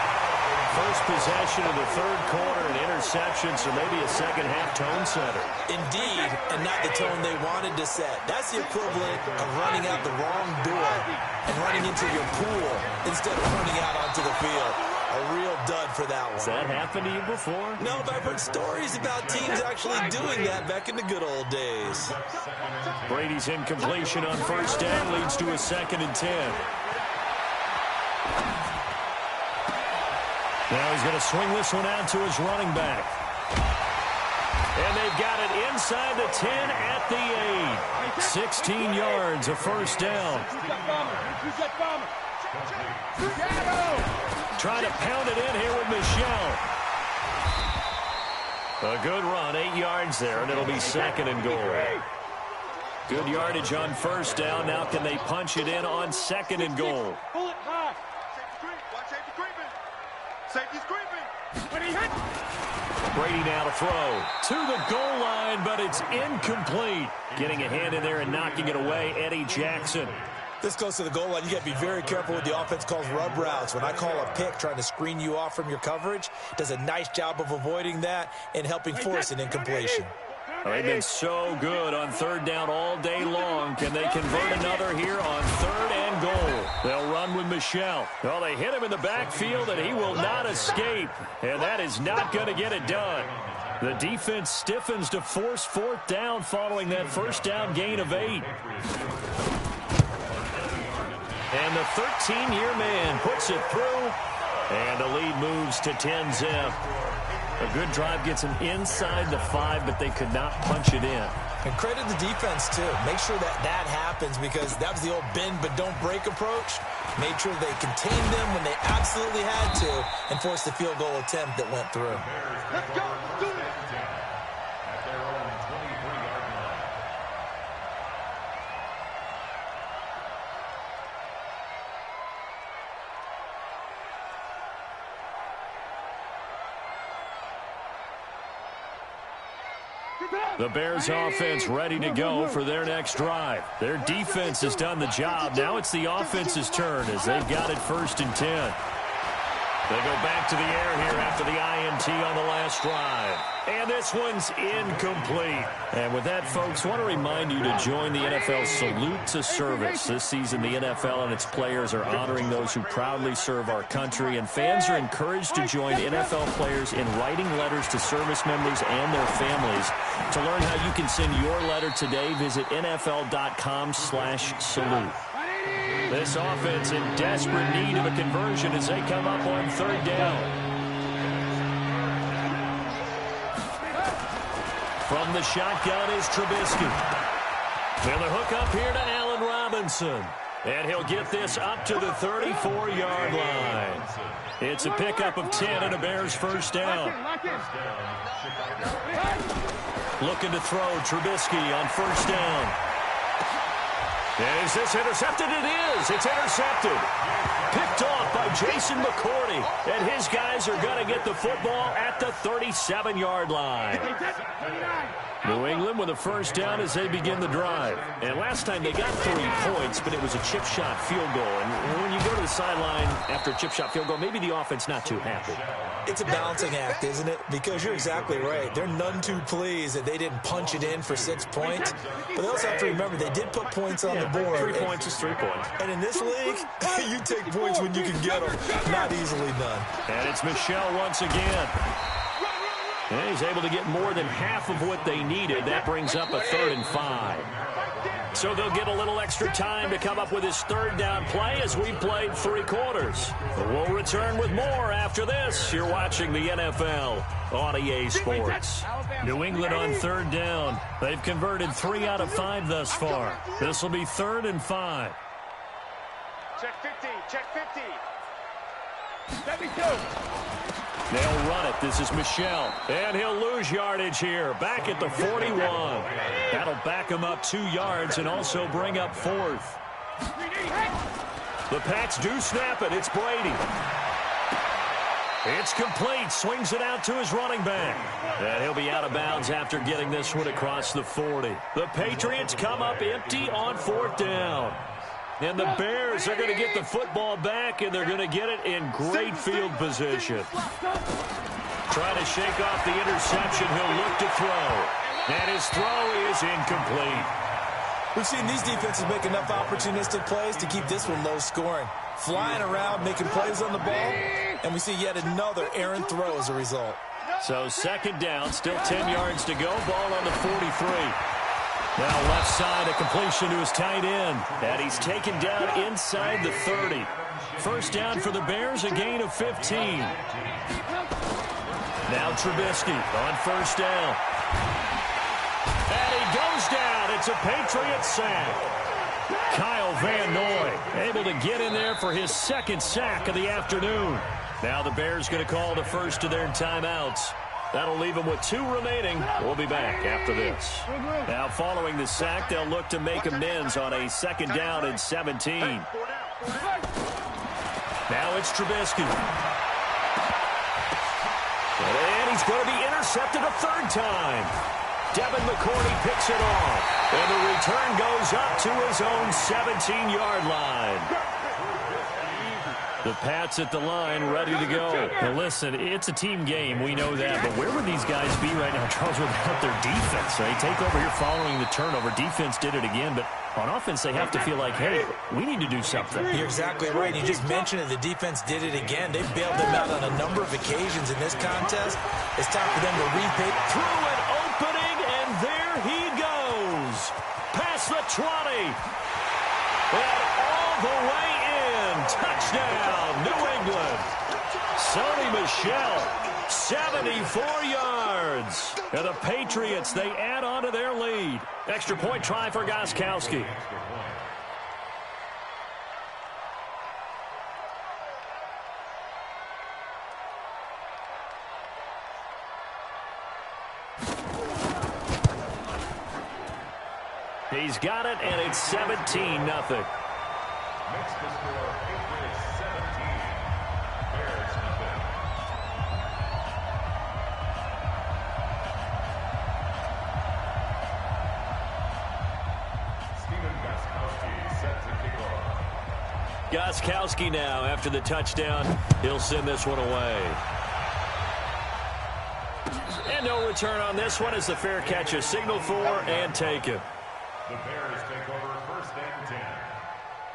First possession of the 3rd quarter, an interception, so maybe a second-half tone setter. Indeed, and not the tone they wanted to set. That's the equivalent of running out the wrong door and running into your pool instead of running out onto the field. A real dud for that one. Has that happened to you before? No, but I've heard stories about teams actually doing that back in the good old days. Brady's incompletion on 1st down leads to a 2nd and 10. Now he's going to swing this one out to his running back. And they've got it inside the 10 at the 8. 16 yards, a first down. Trying to pound it in here with Michel. A good run, 8 yards there, and it'll be 2nd and goal. Good yardage on 1st down. Now can they punch it in on 2nd and goal? Pull it high. Safety creeping. Safety's creeping. Brady now to throw to the goal line, but it's incomplete. Getting a hand in there and knocking it away, Eddie Jackson. This goes to the goal line. You got to be very careful with the offense calls rub routes. When I call a pick trying to screen you off from your coverage, does a nice job of avoiding that and helping force an incompletion. Well, they've been so good on 3rd down all day long. Can they convert another here on 3rd and goal? They'll run with Michel. Well, they hit him in the backfield, and he will not escape. And that is not going to get it done. The defense stiffens to force 4th down following that 1st down gain of 8. And the 13-year man puts it through, and the lead moves to 10-zip. A good drive gets him inside the 5, but they could not punch it in. And credit the defense, too. Make sure that happens because that was the old bend but don't break approach. Made sure they contained them when they absolutely had to and forced the field goal attempt that went through. Let's go. Do it. The Bears offense ready to go for their next drive. Their defense has done the job. Now it's the offense's turn as they've got it 1st and 10. They go back to the air here after the INT on the last drive. And this one's incomplete. And with that, folks, I want to remind you to join the NFL Salute to Service. This season, the NFL and its players are honoring those who proudly serve our country. And fans are encouraged to join NFL players in writing letters to service members and their families. To learn how you can send your letter today, visit NFL.com/salute. This offense in desperate need of a conversion as they come up on third down. From the shotgun is Trubisky. And the hook up here to Allen Robinson. And he'll get this up to the 34-yard line. It's a pickup of 10 and a Bears first down. Looking to throw Trubisky on first down. Is this intercepted? It is. It's intercepted. Picked off by Jason McCourty. And his guys are going to get the football at the 37-yard line. New England with a first down as they begin the drive. And last time they got 3 points, but it was a chip shot field goal. And when you go to the sideline after a chip shot field goal, maybe the offense not too happy. It's a balancing act, isn't it? Because you're exactly right. They're none too pleased that they didn't punch it in for 6 points. But they also have to remember they did put points on the board. 3 points is 3 points. And in this league, you take points when you can get them. Not easily done. And it's Michel once again. And he's able to get more than half of what they needed. That brings up a 3rd and 5. So they'll get a little extra time to come up with his third down play as we played 3 quarters. We'll return with more after this. You're watching the NFL on EA Sports. New England on third down. They've converted 3 out of 5 thus far. This will be 3rd and 5. Check 50. Check 50. 72. They'll run it. This is Michel. And he'll lose yardage here. Back at the 41. That'll back him up 2 yards and also bring up 4th. The Pats do snap it. It's Brady. It's complete. Swings it out to his running back. And he'll be out of bounds after getting this one across the 40. The Patriots come up empty on 4th down. And the Bears are going to get the football back, and they're going to get it in great field position. Trying to shake off the interception. He'll look to throw. And his throw is incomplete. We've seen these defenses make enough opportunistic plays to keep this one low scoring. Flying around, making plays on the ball, and we see yet another errant throw as a result. So 2nd down, still 10 yards to go. Ball on the 43. Now left side, a completion to his tight end. And he's taken down inside the 30. First down for the Bears, a gain of 15. Now Trubisky on first down. And he goes down. It's a Patriot sack. Kyle Van Noy able to get in there for his 2nd sack of the afternoon. Now the Bears going to call the first of their timeouts. That'll leave them with 2 remaining. We'll be back after this. Now, following the sack, they'll look to make amends on a 2nd down and 17. Now it's Trubisky. And he's going to be intercepted a 3rd time. Devin McCourty picks it off. And the return goes up to his own 17-yard line. The Pats at the line, ready to go. Now, listen, it's a team game. We know that. But where would these guys be right now, Charles, without their defense? They take over here following the turnover. Defense did it again. But on offense, they have to feel like, hey, we need to do something. You're exactly right. You just mentioned it. The defense did it again. They bailed them out on a number of occasions in this contest. It's time for them to repay. Through an opening, and there he goes. Past the 20. And all the way in. Touchdown, New England. Sony Michel, 74 yards. And the Patriots, they add on to their lead. Extra point try for Gostkowski. He's got it, and it's 17-0. Makes the score Patriots 17, Bears nothing. Steven Gostkowski set to kick off. Gostkowski now after the touchdown. He'll send this one away. And no return on this one as the fair catch is signaled for and taken. The Bears take over 1st and 10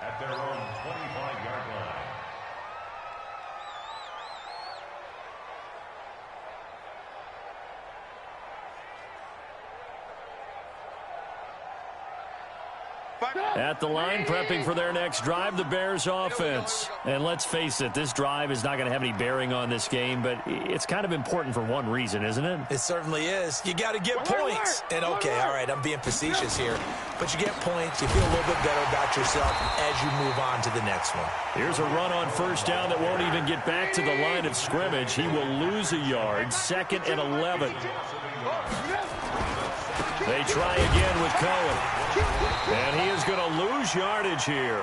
at their own 25-yard line. At the line, prepping for their next drive, the Bears offense. And let's face it, this drive is not going to have any bearing on this game, but it's kind of important for one reason, isn't it? It certainly is. You got to get points. And okay, all right, I'm being facetious here, but you get points, you feel a little bit better about yourself as you move on to the next one. Here's a run on 1st down that won't even get back to the line of scrimmage. He will lose a yard, 2nd and 11. They try again with Cohen. And he is going to lose yardage here.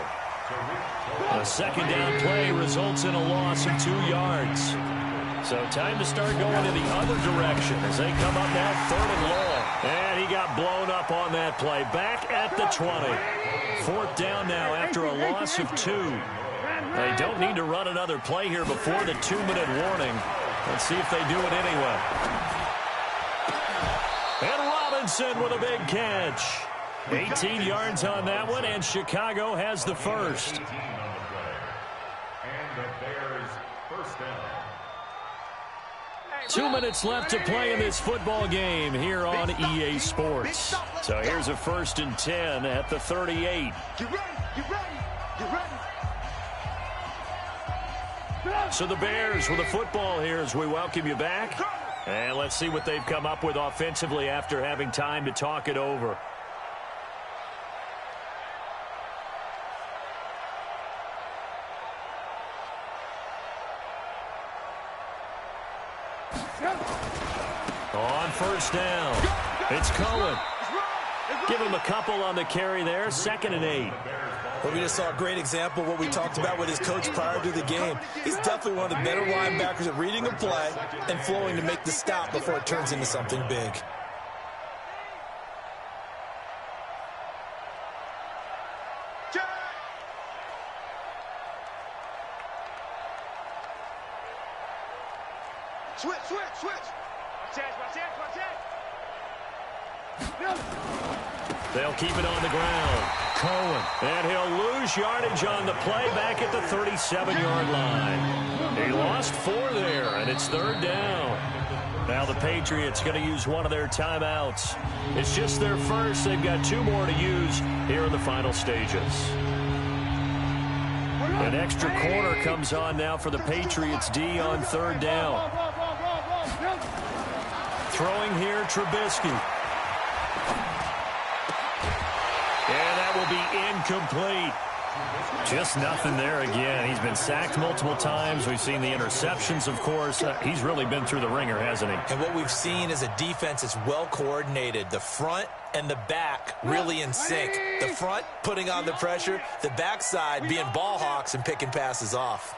A 2nd down play results in a loss of 2 yards. So time to start going in the other direction as they come up now 3rd and long. And he got blown up on that play. Back at the 20. 4th down now after a loss of 2. They don't need to run another play here before the 2-minute warning. Let's see if they do it anyway. And Robinson with a big catch. 18 yards on that one, and Chicago has the first. And the Bears 1st down. 2 minutes left to play in this football game here on EA Sports. So here's a 1st and 10 at the 38. Get ready, get ready, get ready. So the Bears with the football here as we welcome you back. And let's see what they've come up with offensively after having time to talk it over. On 1st down, it's Cohen. Give him a couple on the carry there, 2nd and 8. Well, we just saw a great example of what we talked about with his coach prior to the game. He's definitely one of the better linebackers at reading a play and flowing to make the stop before it turns into something big. Switch, switch, switch. They'll keep it on the ground. Cohen. And he'll lose yardage on the play back at the 37-yard line. He lost 4 there, and it's 3rd down. Now the Patriots going to use one of their timeouts. It's just their first. They've got 2 more to use here in the final stages. An extra corner comes on now for the Patriots D on 3rd down. Throwing here, Trubisky. And that will be incomplete. Just nothing there again. He's been sacked multiple times. We've seen the interceptions, of course. He's really been through the ringer, hasn't he? And what we've seen is a defense that's well coordinated. The front and the back really in sync. The front putting on the pressure. The backside being ball hawks and picking passes off.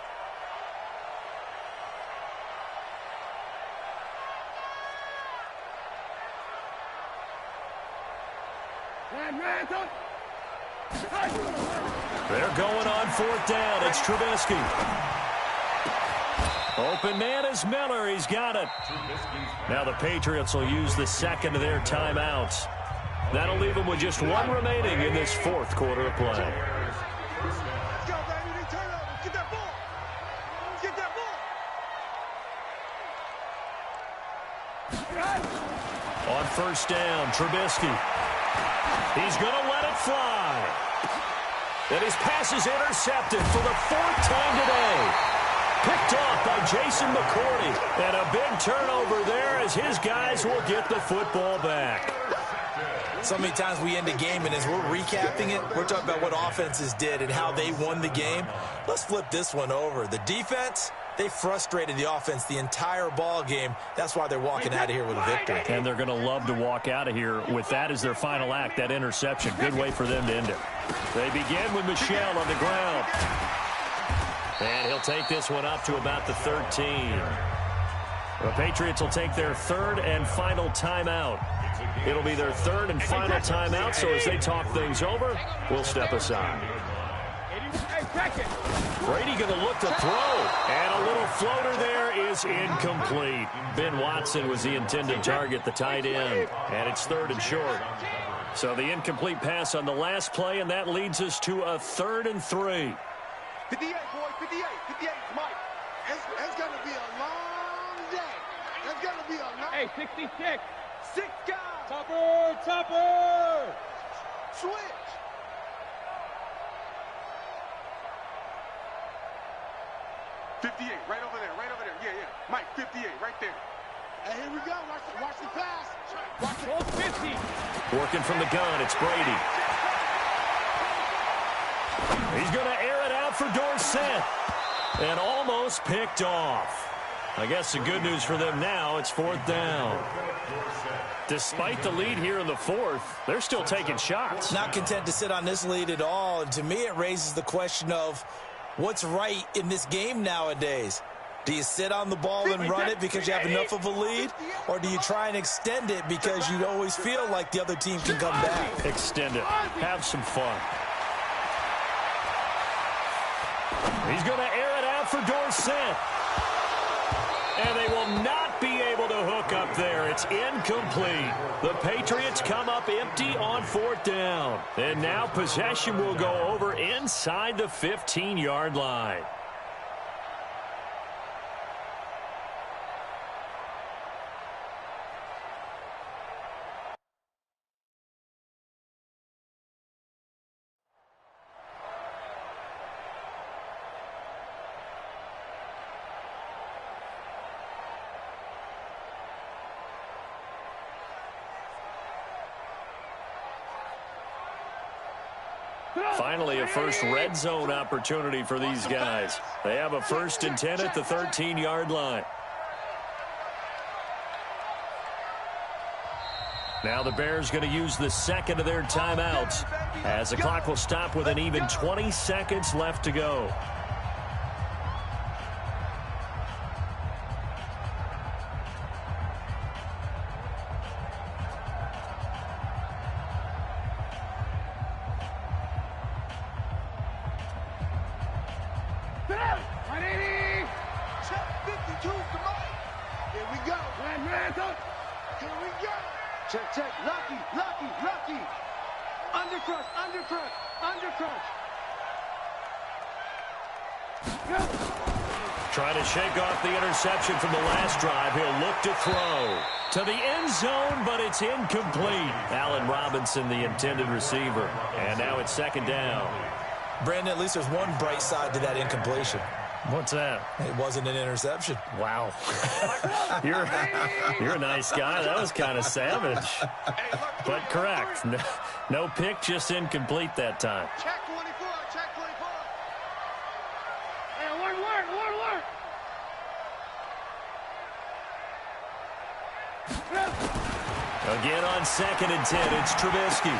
They're going on 4th down. It's Trubisky. Open man is Miller. He's got it. Now the Patriots will use the 2nd of their timeouts. That'll leave them with just 1 remaining in this 4th quarter of play. On 1st down, Trubisky. He's going to let it fly. And his pass is intercepted for the 4th time today. Picked off by Jason McCourty. And a big turnover there as his guys will get the football back. So many times we end a game, and as we're recapping it, we're talking about what offenses did and how they won the game. Let's flip this one over. The defense, they frustrated the offense the entire ball game. That's why they're walking out of here with a victory. And they're going to love to walk out of here with that as their final act, that interception. Good way for them to end it. They begin with Michel on the ground. And he'll take this one up to about the 13. The Patriots will take their 3rd and final timeout. It'll be their 3rd and final timeout, so as they talk things over, we'll step aside. Brady going to look to throw. And a little floater there is incomplete. Ben Watson was the intended target, the tight end. And it's 3rd and short. So the incomplete pass on the last play, and that leads us to a 3rd and 3. 58, boy, 58. 58 is Mike. It's going to be a long day. It's going to be a long... Hey, 66. 6 guys. Topper. Switch. Right over there. Yeah. Mike, 58, right there. And here we go. Watch the pass. Watch the 50. Working from the gun, it's Brady. He's going to air it out for Dorsett. And almost picked off. I guess the good news for them now, it's 4th down. Despite the lead here in the 4th, they're still taking shots. Not content to sit on this lead at all. And to me, it raises the question of what's right in this game nowadays. Do you sit on the ball and run it because you have enough of a lead? Or do you try and extend it because you always feel like the other team can come back? Extend it. Have some fun. He's going to air it out for Dorsett. And they will not be able to hook up there. It's incomplete. The Patriots come up empty on 4th down. And now possession will go over inside the 15-yard line. Finally, a first red zone opportunity for these guys. They have a 1st and 10 at the 13-yard line. Now the Bears going to use the 2nd of their timeouts as the clock will stop with an even 20 seconds left to go. Check. Lucky. Undercrush. Trying to shake off the interception from the last drive. He'll look to throw to the end zone, but it's incomplete. Allen Robinson, the intended receiver. And now it's 2nd down. Brandon, at least there's one bright side to that incompletion. What's that? It wasn't an interception. Wow. You're a nice guy. That was kind of savage. But correct. No pick, just incomplete that time. Check 24. Hey, one word. Again on 2nd and 10, it's Trubisky.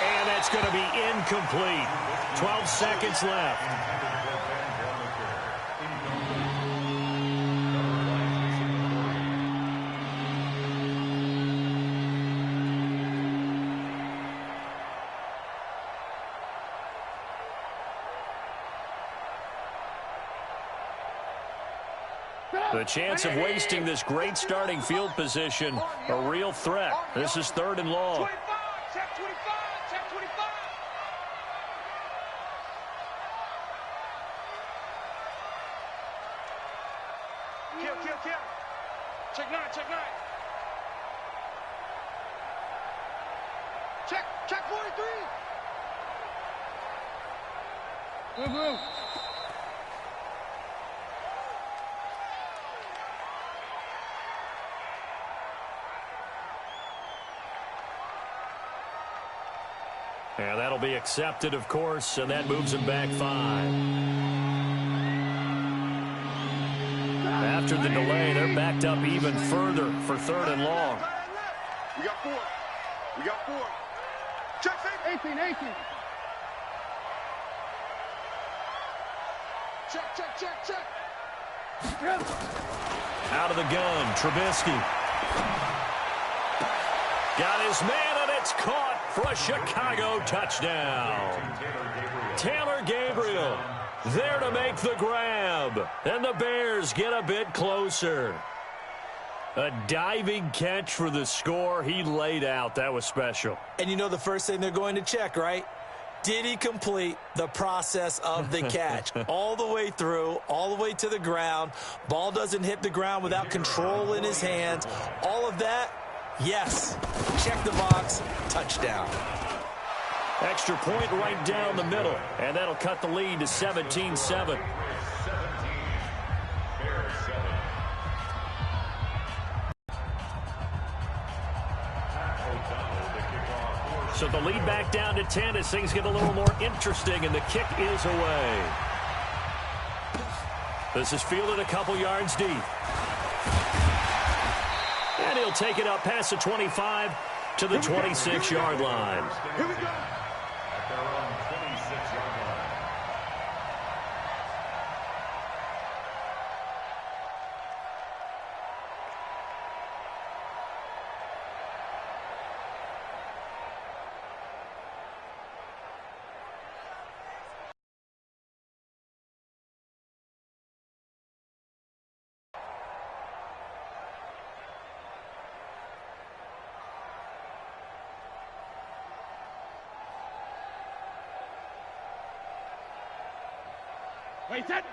And that's going to be incomplete. 12 seconds left. The chance of wasting this great starting field position, a real threat. This is 3rd and long. Check 25. Kill. Check 9. Check 43. Move. And that'll be accepted, of course, and that moves him back 5. After the delay, they're backed up even further for 3rd and long. We got 4. Check 18. Check. Out of the gun, Trubisky. Got his man, and it's caught for a Chicago touchdown. Taylor Gabriel there to make the grab. And the Bears get a bit closer. A diving catch for the score. He laid out. That was special. And you know the first thing they're going to check, right? Did he complete the process of the catch? All the way through, all the way to the ground. Ball doesn't hit the ground without control in his hands. All of that, yes. Check the box, touchdown. Extra point right down the middle, and that'll cut the lead to 17-7. So the lead back down to 10 as things get a little more interesting, and the kick is away. This is fielded a couple yards deep. And he'll take it up past the 25 to the 26-yard line. Here we go. At their own 26-yard line.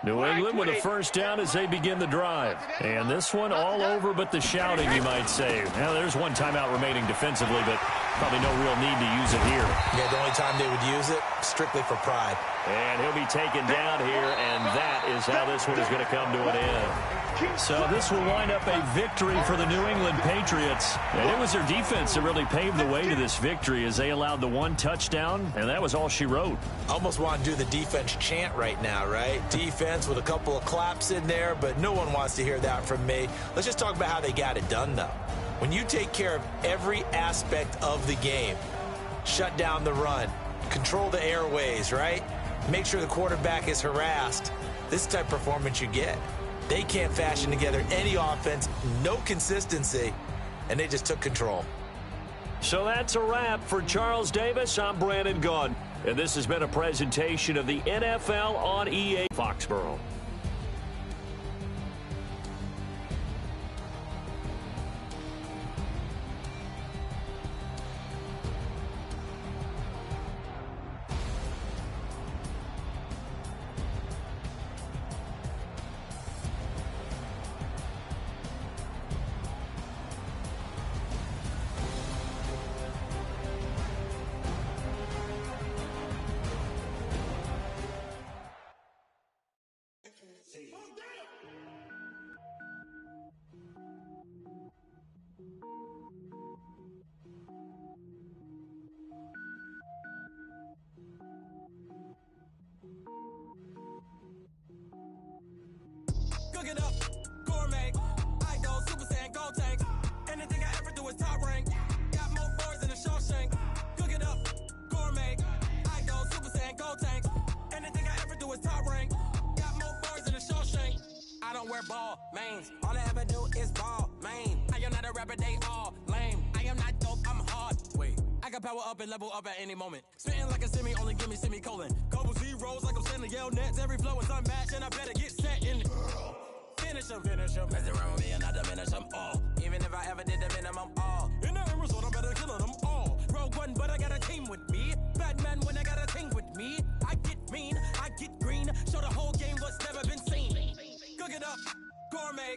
New England with a first down as they begin the drive. And this one all over but the shouting, you might say. Now, there's one timeout remaining defensively, but probably no real need to use it here. Yeah, the only time they would use it, strictly for pride. And he'll be taken down here, and that is how this one is going to come to an end. So this will wind up a victory for the New England Patriots. And it was their defense that really paved the way to this victory as they allowed the one touchdown, and that was all she wrote. Almost want to do the defense chant right now, right? Defense with a couple of claps in there, but no one wants to hear that from me. Let's just talk about how they got it done, though. When you take care of every aspect of the game, shut down the run, control the airways, right? Make sure the quarterback is harassed. This is the type of performance you get. They can't fashion together any offense, no consistency, and they just took control. So that's a wrap for Charles Davis. I'm Brandon Gunn, and this has been a presentation of the NFL on EA Foxborough. Cook it up, gourmet. I go Super Saiyan, go tank. Anything I ever do is top rank. Got more boards than a Shawshank. Cook it up, gourmet. I go Super Saiyan, go tank. Anything I ever do is top rank. Got more boards than a Shawshank. I don't wear ball mains. All I ever do is ball main. I am not a rapper, they all lame. I am not dope, I'm hard. Wait, I got power up and level up at any moment. Spitting like a semi, only give me semicolon. Couple zeros like I'm sending yell nets. Every flow is unmatched and I better get set in. Finish them. Mess around with me and I diminish them all. Even if I ever did the minimum all. In the end result, I better kill them all. Rogue One, but I got a team with me. Batman when I got a team with me. I get mean, I get green. Show the whole game what's never been seen. Cook it up, gourmet.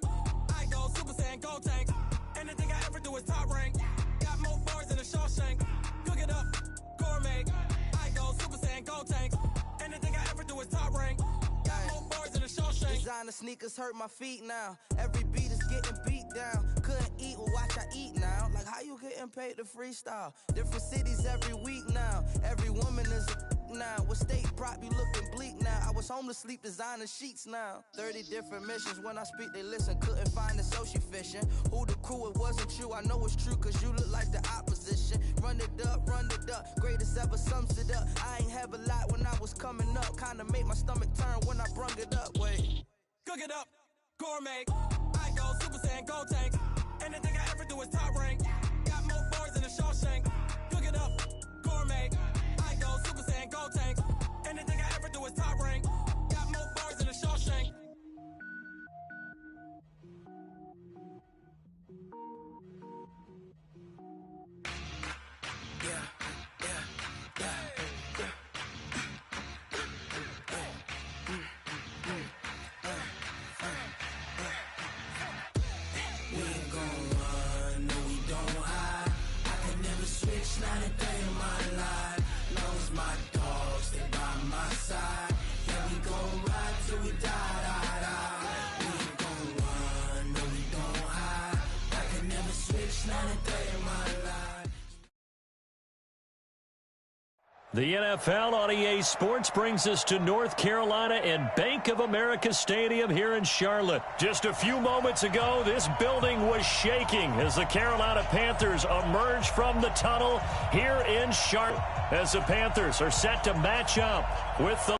I go Super Saiyan, go tank. Anything I ever do is top rank. Got more bars than a Shawshank. Cook it up, gourmet. I go Super Saiyan, go tank. Anything I ever do is top rank. Designer sneakers hurt my feet now. Every beat is getting beat down. Couldn't eat, well watch I eat now. Like how you getting paid to freestyle? Different cities every week now. Every woman is a now. With state prop you looking bleak now. I was home to sleep designer sheets now. 30 different missions. When I speak they listen. Couldn't find it so she fishing. Who the crew, it wasn't you. I know it's true cause you look like the opposition. Run it up. Greatest ever sums it up. I ain't have a lot when I was coming up. Kinda made my stomach turn when I brung it up. Wait. Cook it up, gourmet. I go Super Saiyan, go tank. Anything I ever do is top rank. Got more bars than a Shawshank. Cook it up, gon' run, no we don't hide. I can never switch, not a day in my life. Long as my dogs stay by my side. Yeah, we gon' ride till we die, die, die. We ain't gon' run, no we don't hide. I can never switch, not a day in my life. The NFL on EA Sports brings us to North Carolina and Bank of America Stadium here in Charlotte. Just a few moments ago, this building was shaking as the Carolina Panthers emerged from the tunnel here in Charlotte as the Panthers are set to match up with the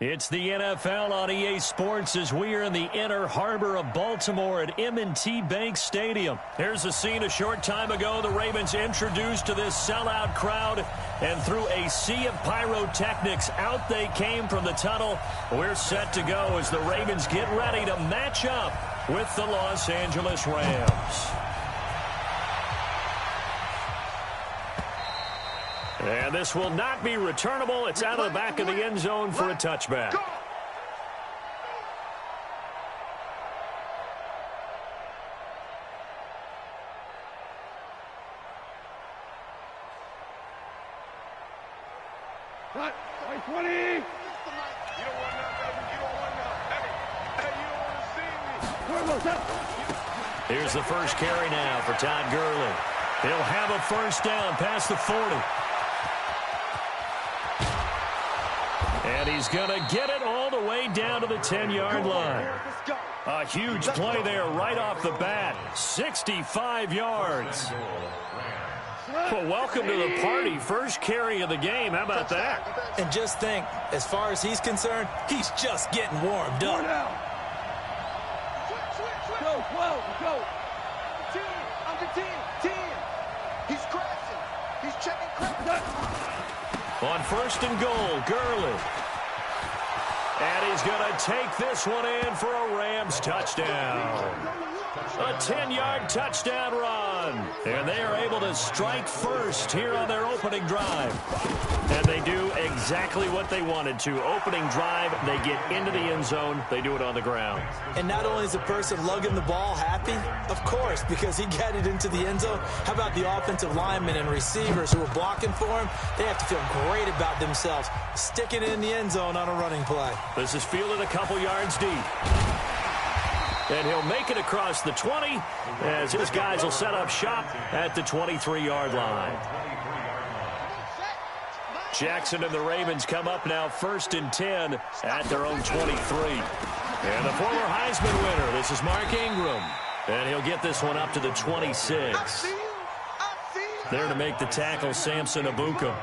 It's the NFL on EA Sports as we are in the inner harbor of Baltimore at M&T Bank Stadium. Here's a scene a short time ago. The Ravens introduced to this sellout crowd, and through a sea of pyrotechnics, out they came from the tunnel. We're set to go as the Ravens get ready to match up with the Los Angeles Rams. And this will not be returnable. It's out of the back of the end zone for a touchback. Cut. 20. You don't want none, baby. You don't want none. Hey, you don't want to see me. Here's the first carry now for Todd Gurley. He'll have a first down past the 40. And he's going to get it all the way down to the 10-yard line. A huge play there right off the bat. 65 yards. Well, welcome to the party. First carry of the game. How about that? And just think, as far as he's concerned, he's just getting warmed up. Go, go. He's crashing. He's checking crashing. On first and goal, Gurley. And he's going to take this one in for a Rams touchdown. A 10-yard touchdown run. And they are able to strike first here on their opening drive. And they do exactly what they wanted to. Opening drive, they get into the end zone. They do it on the ground. And not only is the person lugging the ball happy, of course, because he got it into the end zone. How about the offensive linemen and receivers who are blocking for him? They have to feel great about themselves, sticking it in the end zone on a running play. This is fielded a couple yards deep. And he'll make it across the 20 as his guys will set up shop at the 23-yard line. Jackson and the Ravens come up now first and 10 at their own 23. And the former Heisman winner, this is Mark Ingram. And he'll get this one up to the 26. There to make the tackle, Samson Abuka.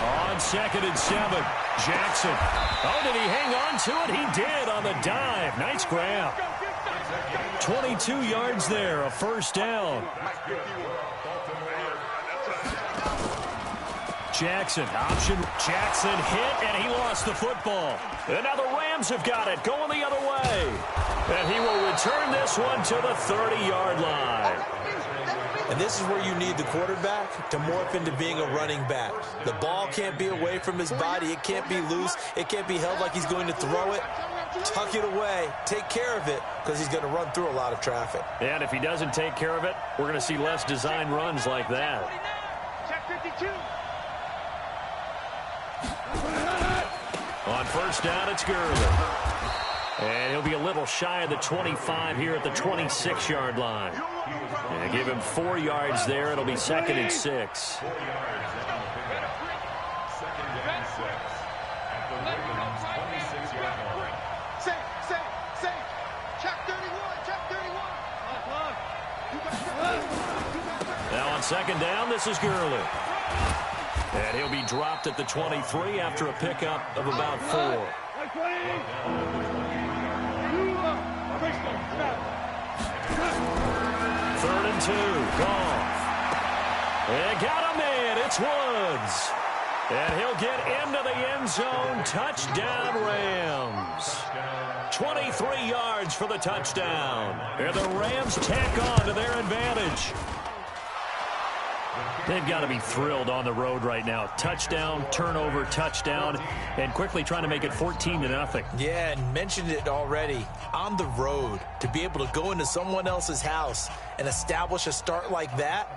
On 2nd and 7, Jackson. Oh, did he hang on to it? He did on the dive. Nice grab. 22 yards there, a first down. Jackson. Option. Jackson hit, and he lost the football. And now the Rams have got it, going the other way. And he will return this one to the 30-yard line. And this is where you need the quarterback to morph into being a running back. The ball can't be away from his body. It can't be loose. It can't be held like he's going to throw it. Tuck it away. Take care of it because he's going to run through a lot of traffic. And if he doesn't take care of it, we're going to see less design runs like that. Check 52. On first down, it's Gurley. And he'll be a little shy of the 25 here at the 26-yard line. And give him 4 yards there. It'll be 2nd and 6. 4 yards down the pickup. 2nd and 6. At the Ravens' 26-yard line. Say. Check 31. Check 31. Now on 2nd down, this is Gurley. And he'll be dropped at the 23 after a pickup of about 4. 3rd and 2. Goff. And got him in. It's Woods. And he'll get into the end zone. Touchdown, Rams. 23 yards for the touchdown. And the Rams tack on to their advantage. They've got to be thrilled on the road right now. Touchdown, turnover, touchdown, and quickly trying to make it 14-0. Yeah, and mentioned it already. On the road, to be able to go into someone else's house and establish a start like that,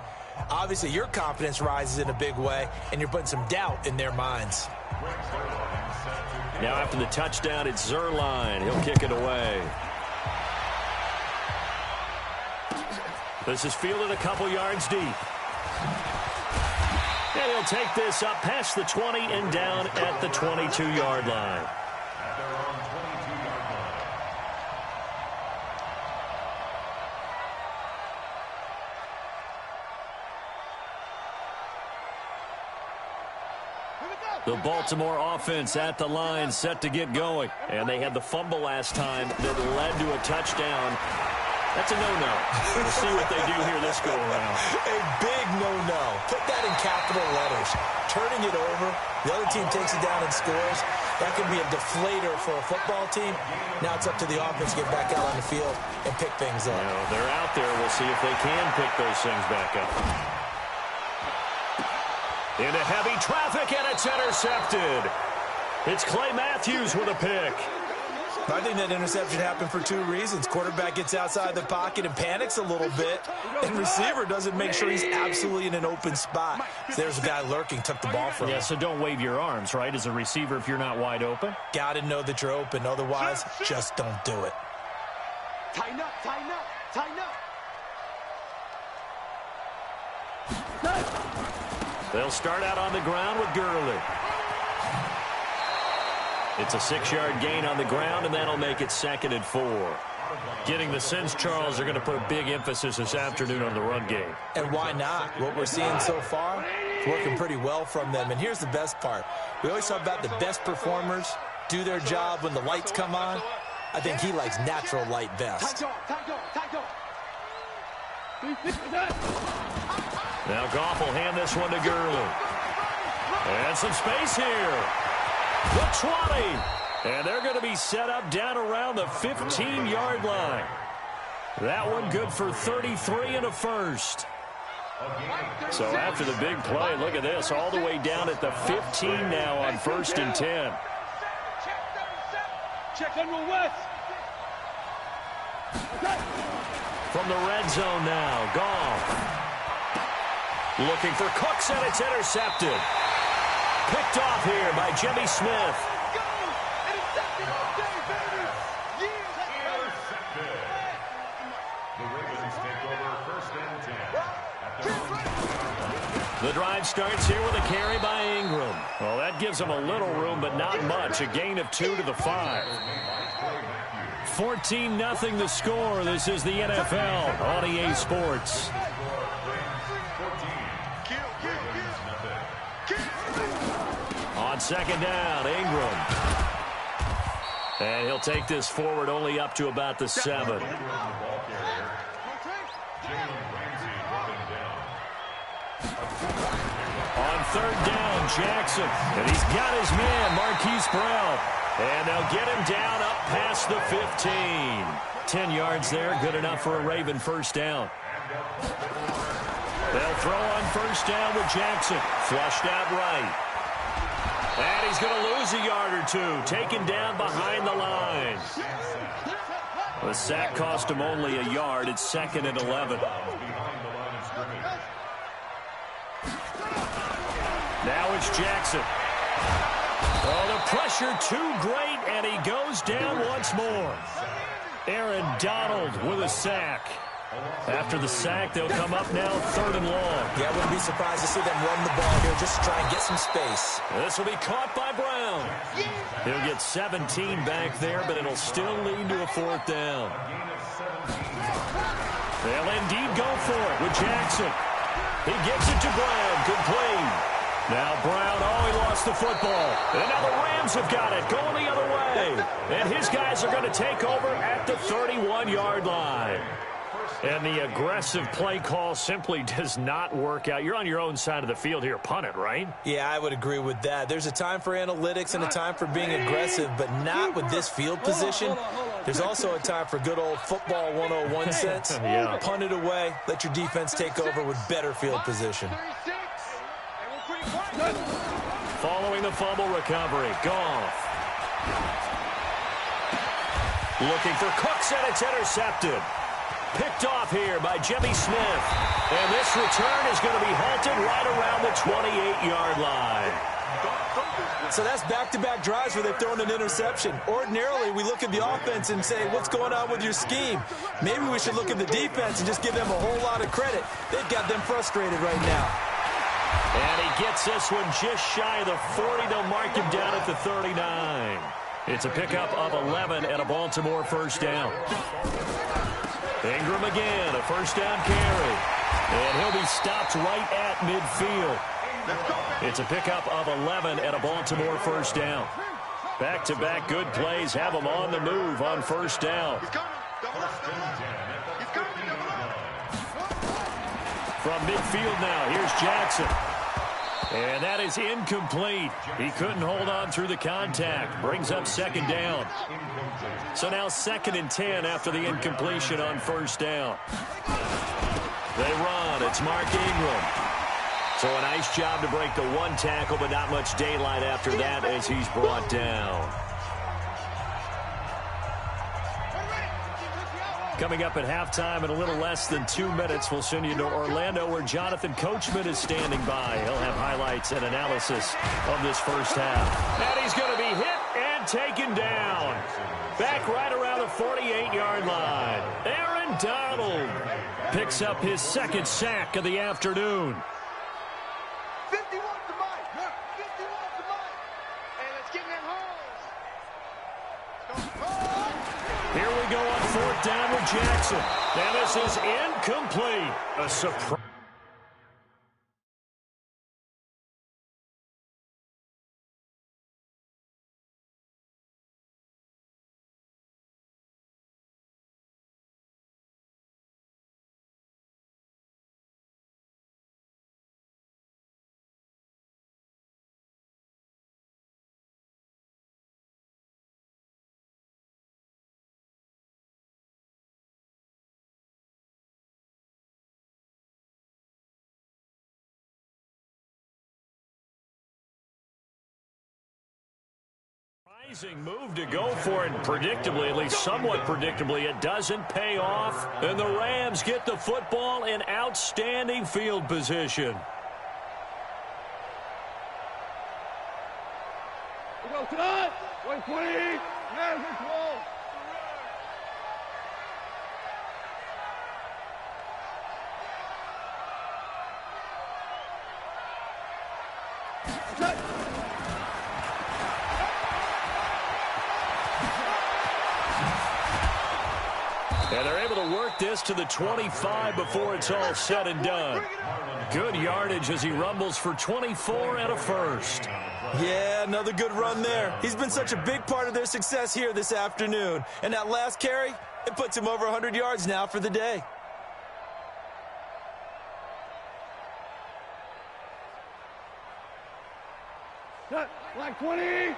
obviously your confidence rises in a big way, and you're putting some doubt in their minds. Now after the touchdown, it's Zerline. He'll kick it away. This is fielded a couple yards deep. And he'll take this up past the 20 and down at the 22-yard line. The Baltimore offense at the line, set to get going. And they had the fumble last time that led to a touchdown. That's a no-no. We'll see what they do here this go-around. A big no-no. Put that in capital letters. Turning it over, the other team takes it down and scores. That can be a deflator for a football team. Now it's up to the offense to get back out on the field and pick things up. You know, they're out there. We'll see if they can pick those things back up. Into heavy traffic, and it's intercepted. It's Clay Matthews with a pick. I think that interception happened for 2 reasons. Quarterback gets outside the pocket and panics a little bit, and receiver doesn't make sure he's absolutely in an open spot. So there's a guy lurking, took the ball from him. Yeah, so don't wave your arms, right, as a receiver if you're not wide open? Got to know that you're open. Otherwise, just don't do it. Tighten up, tighten up, tighten up. They'll start out on the ground with Gurley. It's a 6-yard gain on the ground, and that'll make it 2nd and 4. Getting the sense, Charles, they're going to put a big emphasis this afternoon on the run game. And why not? What we're seeing so far is working pretty well from them. And here's the best part. We always talk about the best performers do their job when the lights come on. I think he likes natural light best. Now Goff will hand this one to Gurley. And some space here. The 20. And they're going to be set up down around the 15-yard line. That one good for 33 and a first. So after the big play, look at this, all the way down at the 15 now on 1st and 10. Check General West. From the red zone now, Goff. Looking for Cooks, and it's intercepted. Picked off here by Jimmy Smith. The drive starts here with a carry by Ingram. Well, that gives them a little room, but not much. A gain of 2 to the 5. 14-0 the score. This is the NFL on EA Sports. On 2nd down, Ingram. And he'll take this forward only up to about the 7. On third down, Jackson. And he's got his man, Marquise Brown. And they'll get him down up past the 15. 10 yards there, good enough for a Raven first down. They'll throw on first down with Jackson. Flushed out right. And he's going to lose a yard or two. Taken down behind the line. The sack cost him only a yard. It's 2nd and 11. Now it's Jackson. Oh, the pressure too great, and he goes down once more. Aaron Donald with a sack. After the sack, they'll come up now 3rd and long. Yeah, I wouldn't be surprised to see them run the ball here just to try and get some space. This will be caught by Brown. He'll get 17 back there, but it'll still lead to a 4th down. They'll indeed go for it with Jackson. He gets it to Brown. Complete. Now Brown, he lost the football. And now the Rams have got it, going the other way. And his guys are going to take over at the 31-yard line. And the aggressive play call simply does not work out. You're on your own side of the field here. Punt it, right? Yeah, I would agree with that. There's a time for analytics and a time for being aggressive, but not with this field position. There's also a time for good old football 101 sense. Yeah. Punt it away. Let your defense take over with better field position. Following the fumble recovery, Goff. Looking for Cooks, and it's intercepted. Picked off here by Jimmy Smith. And this return is going to be halted right around the 28-yard line. So that's back-to-back drives where they've thrown an interception. Ordinarily, we look at the offense and say, what's going on with your scheme? Maybe we should look at the defense and just give them a whole lot of credit. They've got them frustrated right now. And he gets this one just shy of the 40. They'll mark him down at the 39. It's a pickup of 11 and a Baltimore first down. Ingram again, a first down carry. And he'll be stopped right at midfield. It's a pickup of 11 and a Baltimore first down. Back-to-back good plays have them on the move on first down. From midfield now, here's Jackson. And that is incomplete. He couldn't hold on through the contact. Brings up 2nd down. So now 2nd and 10 after the incompletion on first down. They run. It's Mark Ingram. So a nice job to break the one tackle, but not much daylight after that as he's brought down. Coming up at halftime in a little less than 2 minutes, we'll send you to Orlando where Jonathan Coachman is standing by. He'll have highlights and analysis of this first half. And he's going to be hit and taken down. Back right around the 48-yard line. Aaron Donald picks up his 2nd sack of the afternoon. 50 wants the mic. 50 wants the mic. Hey, let's get in that hole. Here we go on 4th down with Jackson. And this is incomplete. A surprise. Move to go for it predictably, at least somewhat predictably. It doesn't pay off, and the Rams get the football in outstanding field position. We go tonight. 120. Rams control. And they're able to work this to the 25 before it's all said and done. Good yardage as he rumbles for 24 and a first. Yeah, another good run there. He's been such a big part of their success here this afternoon. And that last carry, it puts him over 100 yards now for the day. Black 20. Line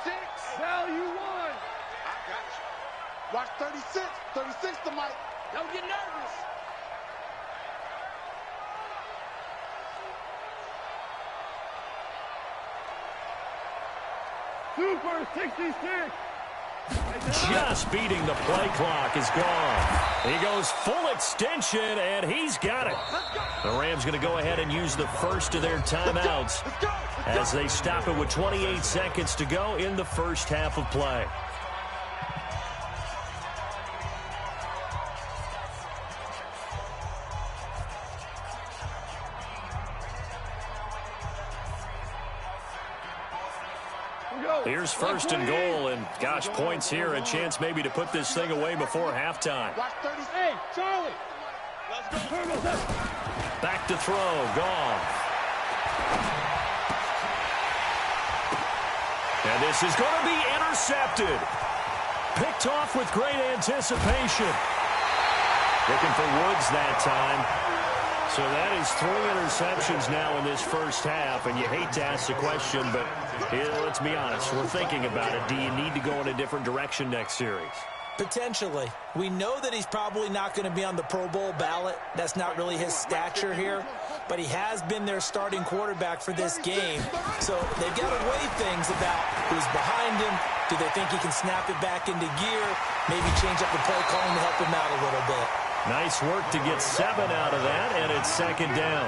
36. Val, you won. I got you. Watch 36. 36 to Mike. Don't get nervous. Super 66. Just beating the play clock is gone. He goes full extension, and he's got it. The Rams going to go ahead and use the first of their timeouts as they stop it with 28 seconds to go in the first half of play. Here's first and goal, and gosh, points here, a chance maybe to put this thing away before halftime. Hey, Charlie. Back to throw, gone. And this is going to be intercepted. Picked off with great anticipation. Looking for Woods that time. So that is 3 interceptions now in this first half, and you hate to ask the question, but let's be honest, we're thinking about it. Do you need to go in a different direction next series? Potentially. We know that he's probably not going to be on the Pro Bowl ballot. That's not really his stature here, but he has been their starting quarterback for this game. So they've got to weigh things about who's behind him. Do they think he can snap it back into gear? Maybe change up the play calling to help him out a little bit. Nice work to get 7 out of that, and it's second down.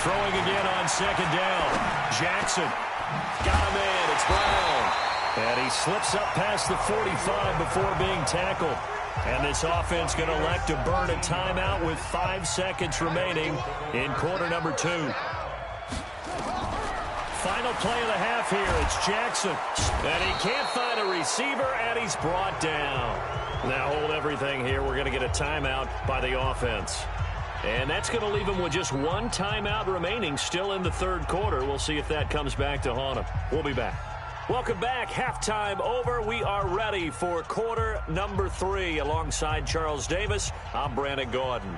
Throwing again on second down. Jackson got him in. It's Brown. And he slips up past the 45 before being tackled. And this offense going to elect to burn a timeout with 5 seconds remaining in quarter number 2. Final play of the half here. It's Jackson. And he can't find a receiver, and he's brought down. Now hold everything here. We're going to get a timeout by the offense. And that's going to leave him with just 1 timeout remaining still in the third quarter. We'll see if that comes back to haunt him. We'll be back. Welcome back. Halftime over. We are ready for quarter number 3. Alongside Charles Davis, I'm Brandon Gordon.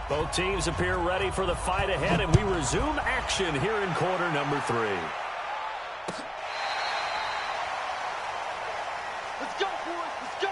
Both teams appear ready for the fight ahead, and we resume action here in quarter number 3. Let's go, boys. Let's go.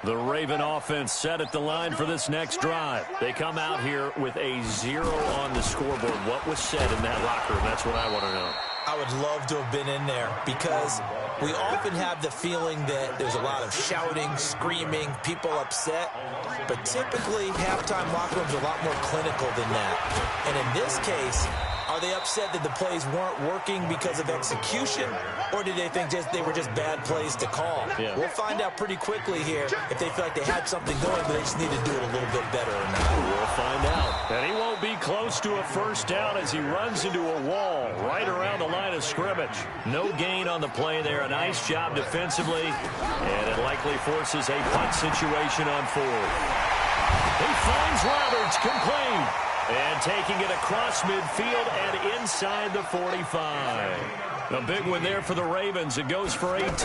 The Raven offense set at the line for this next drive. They come out here with a 0 on the scoreboard. What was said in that locker room? That's what I want to know. I would love to have been in there because we often have the feeling that there's a lot of shouting, screaming, people upset. But typically, halftime locker rooms are a lot more clinical than that. And in this case, are they upset that the plays weren't working because of execution, or did they think they were just bad plays to call? Yeah. We'll find out pretty quickly here if they feel like they had something going, but they just need to do it a little bit better or not. We'll find out. And he won't be close to a first down as he runs into a wall right around the line of scrimmage. No gain on the play there. A nice job defensively, and it likely forces a punt situation on 4th. He finds Roberts, complete. And taking it across midfield and inside the 45. A big one there for the Ravens. It goes for 18. They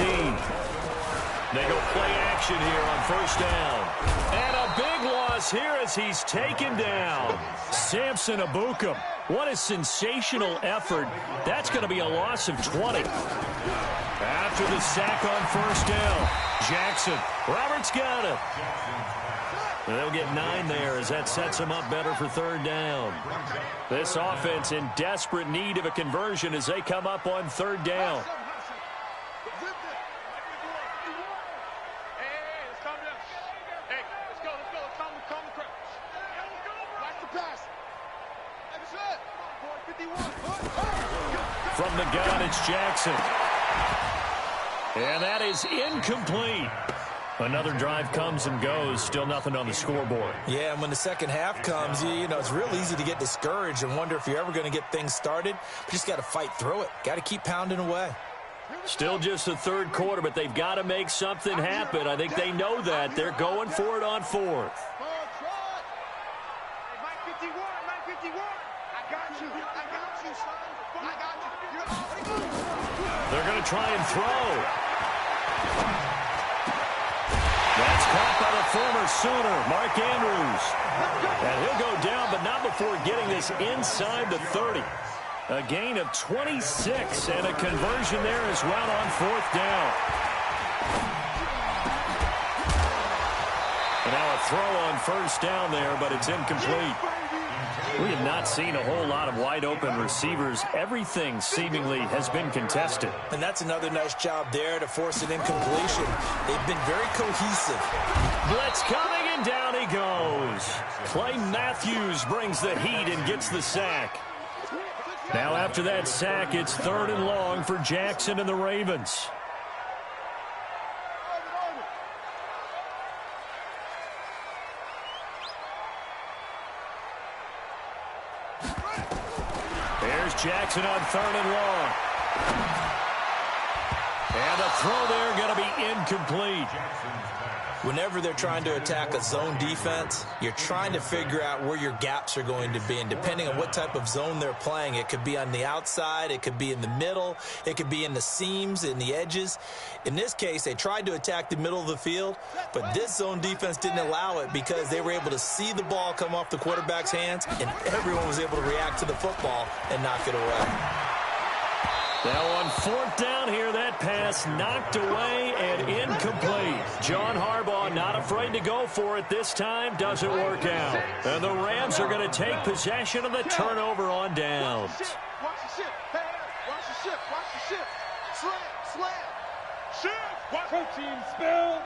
go play action here on first down. And a big loss here as he's taken down. Samson Ebukam. What a sensational effort. That's going to be a loss of 20. After the sack on first down, Jackson. Roberts got it. They'll get 9 there as that sets them up better for third down. This offense in desperate need of a conversion as they come up on third down. From the gun, it's Jackson. And that is incomplete. Another drive comes and goes, still nothing on the scoreboard. Yeah, and when the second half comes, you know, it's real easy to get discouraged and wonder if you're ever going to get things started. You just got to fight through it. Got to keep pounding away. Still just the third quarter, but they've got to make something happen. I think they know that. They're going for it on fourth. They're going to try and throw. That's caught by the former Sooner, Mark Andrews. And he'll go down, but not before getting this inside the 30. A gain of 26 and a conversion there as well on fourth down. And now a throw on first down there, but it's incomplete. We have not seen a whole lot of wide-open receivers. Everything seemingly has been contested. And that's another nice job there to force an incompletion. They've been very cohesive. Blitz coming, and down he goes. Clay Matthews brings the heat and gets the sack. Now after that sack, it's 3rd and long for Jackson and the Ravens. There's Jackson on 3rd and long. And a throw there going to be incomplete. Whenever they're trying to attack a zone defense, you're trying to figure out where your gaps are going to be. And depending on what type of zone they're playing, it could be on the outside, it could be in the middle, it could be in the seams, in the edges. In this case, they tried to attack the middle of the field, but this zone defense didn't allow it because they were able to see the ball come off the quarterback's hands, and everyone was able to react to the football and knock it away. Now on 4th down here, that pass knocked away and incomplete. John Harbaugh not afraid to go for it this time. Doesn't work out. And the Rams are going to take possession of the turnover on downs. Watch the ship. Hey, watch the ship. Watch the ship. Slam. Ship. Watch the team spill.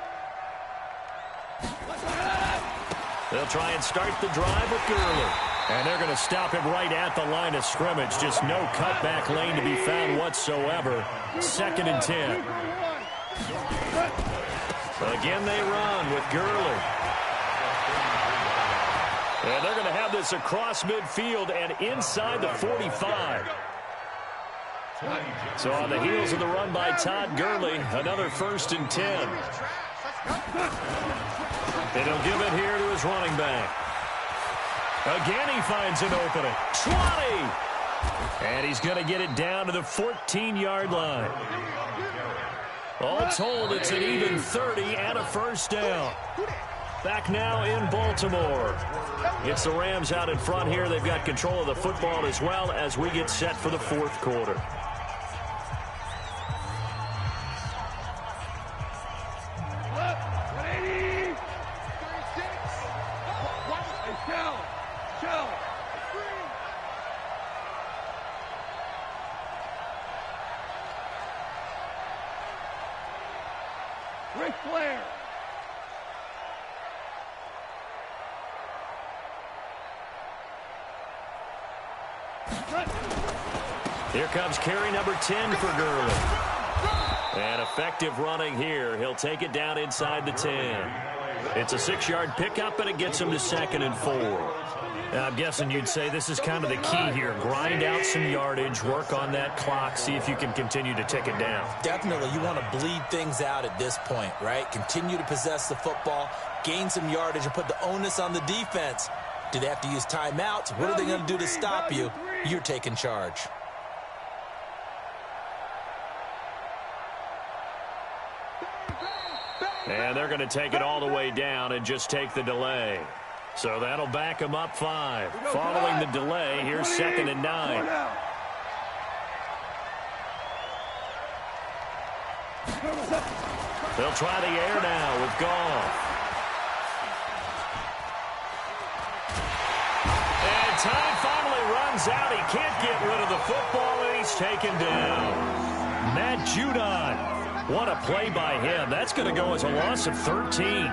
They'll try and start the drive with Gurley. And they're going to stop him right at the line of scrimmage. Just no cutback lane to be found whatsoever. 2nd and 10. Again they run with Gurley. And they're going to have this across midfield and inside the 45. So on the heels of the run by Todd Gurley, another 1st and 10. And he'll give it here to his running back. Again, he finds an opening. 20! And he's going to get it down to the 14-yard line. All told, it's an even 30 and a 1st down. Back now in Baltimore. It's the Rams out in front here. They've got control of the football as well as we get set for the 4th quarter. Here comes carry number 10 for Gurley. And effective running here. He'll take it down inside the 10. It's a 6-yard pickup, and it gets him to 2nd and 4. Now, I'm guessing you'd say this is kind of the key here. Grind out some yardage, work on that clock, see if you can continue to tick it down. Definitely. You want to bleed things out at this point, right? Continue to possess the football, gain some yardage, and put the onus on the defense. Do they have to use timeouts? What are they going to do to stop you? You're taking charge. And they're going to take it all the way down and just take the delay. So that'll back them up 5. Following the delay, here's 2nd and 9. They'll try the air now with Goff. And time finally runs out. He can't get rid of the football, and he's taken down. Matt Judon. What a play by him. That's going to go as a loss of 13.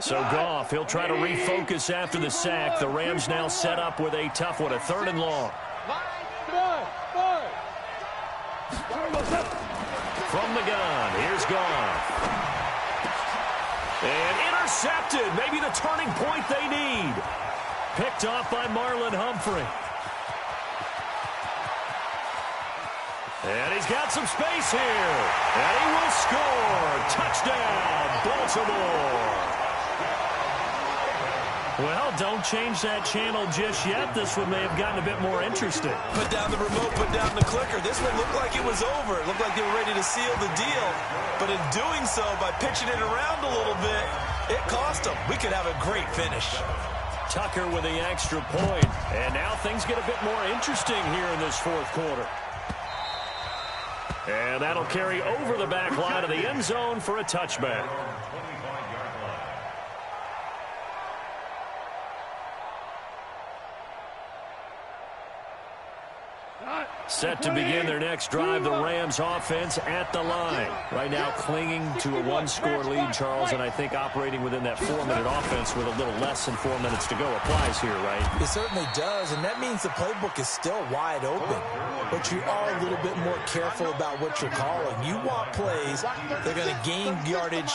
So Goff, he'll try to refocus after the sack. The Rams now set up with a tough one, a 3rd and long. From the gun, here's Goff. And intercepted, maybe the turning point they need. Picked off by Marlon Humphrey. And he's got some space here. And he will score. Touchdown, Baltimore. Well, don't change that channel just yet. This one may have gotten a bit more interesting. Put down the remote, put down the clicker. This one looked like it was over. It looked like they were ready to seal the deal. But in doing so, by pitching it around a little bit, it cost them. We could have a great finish. Tucker with the extra point. And now things get a bit more interesting here in this 4th quarter. And that'll carry over the back line of the end zone for a touchback. Set to begin their next drive, the Rams offense at the line. Right now clinging to a 1-score lead, Charles, and I think operating within that 4-minute offense with a little less than 4 minutes to go applies here, right? It certainly does, and that means the playbook is still wide open. But you are a little bit more careful about what you're calling. You want plays that are going to gain yardage,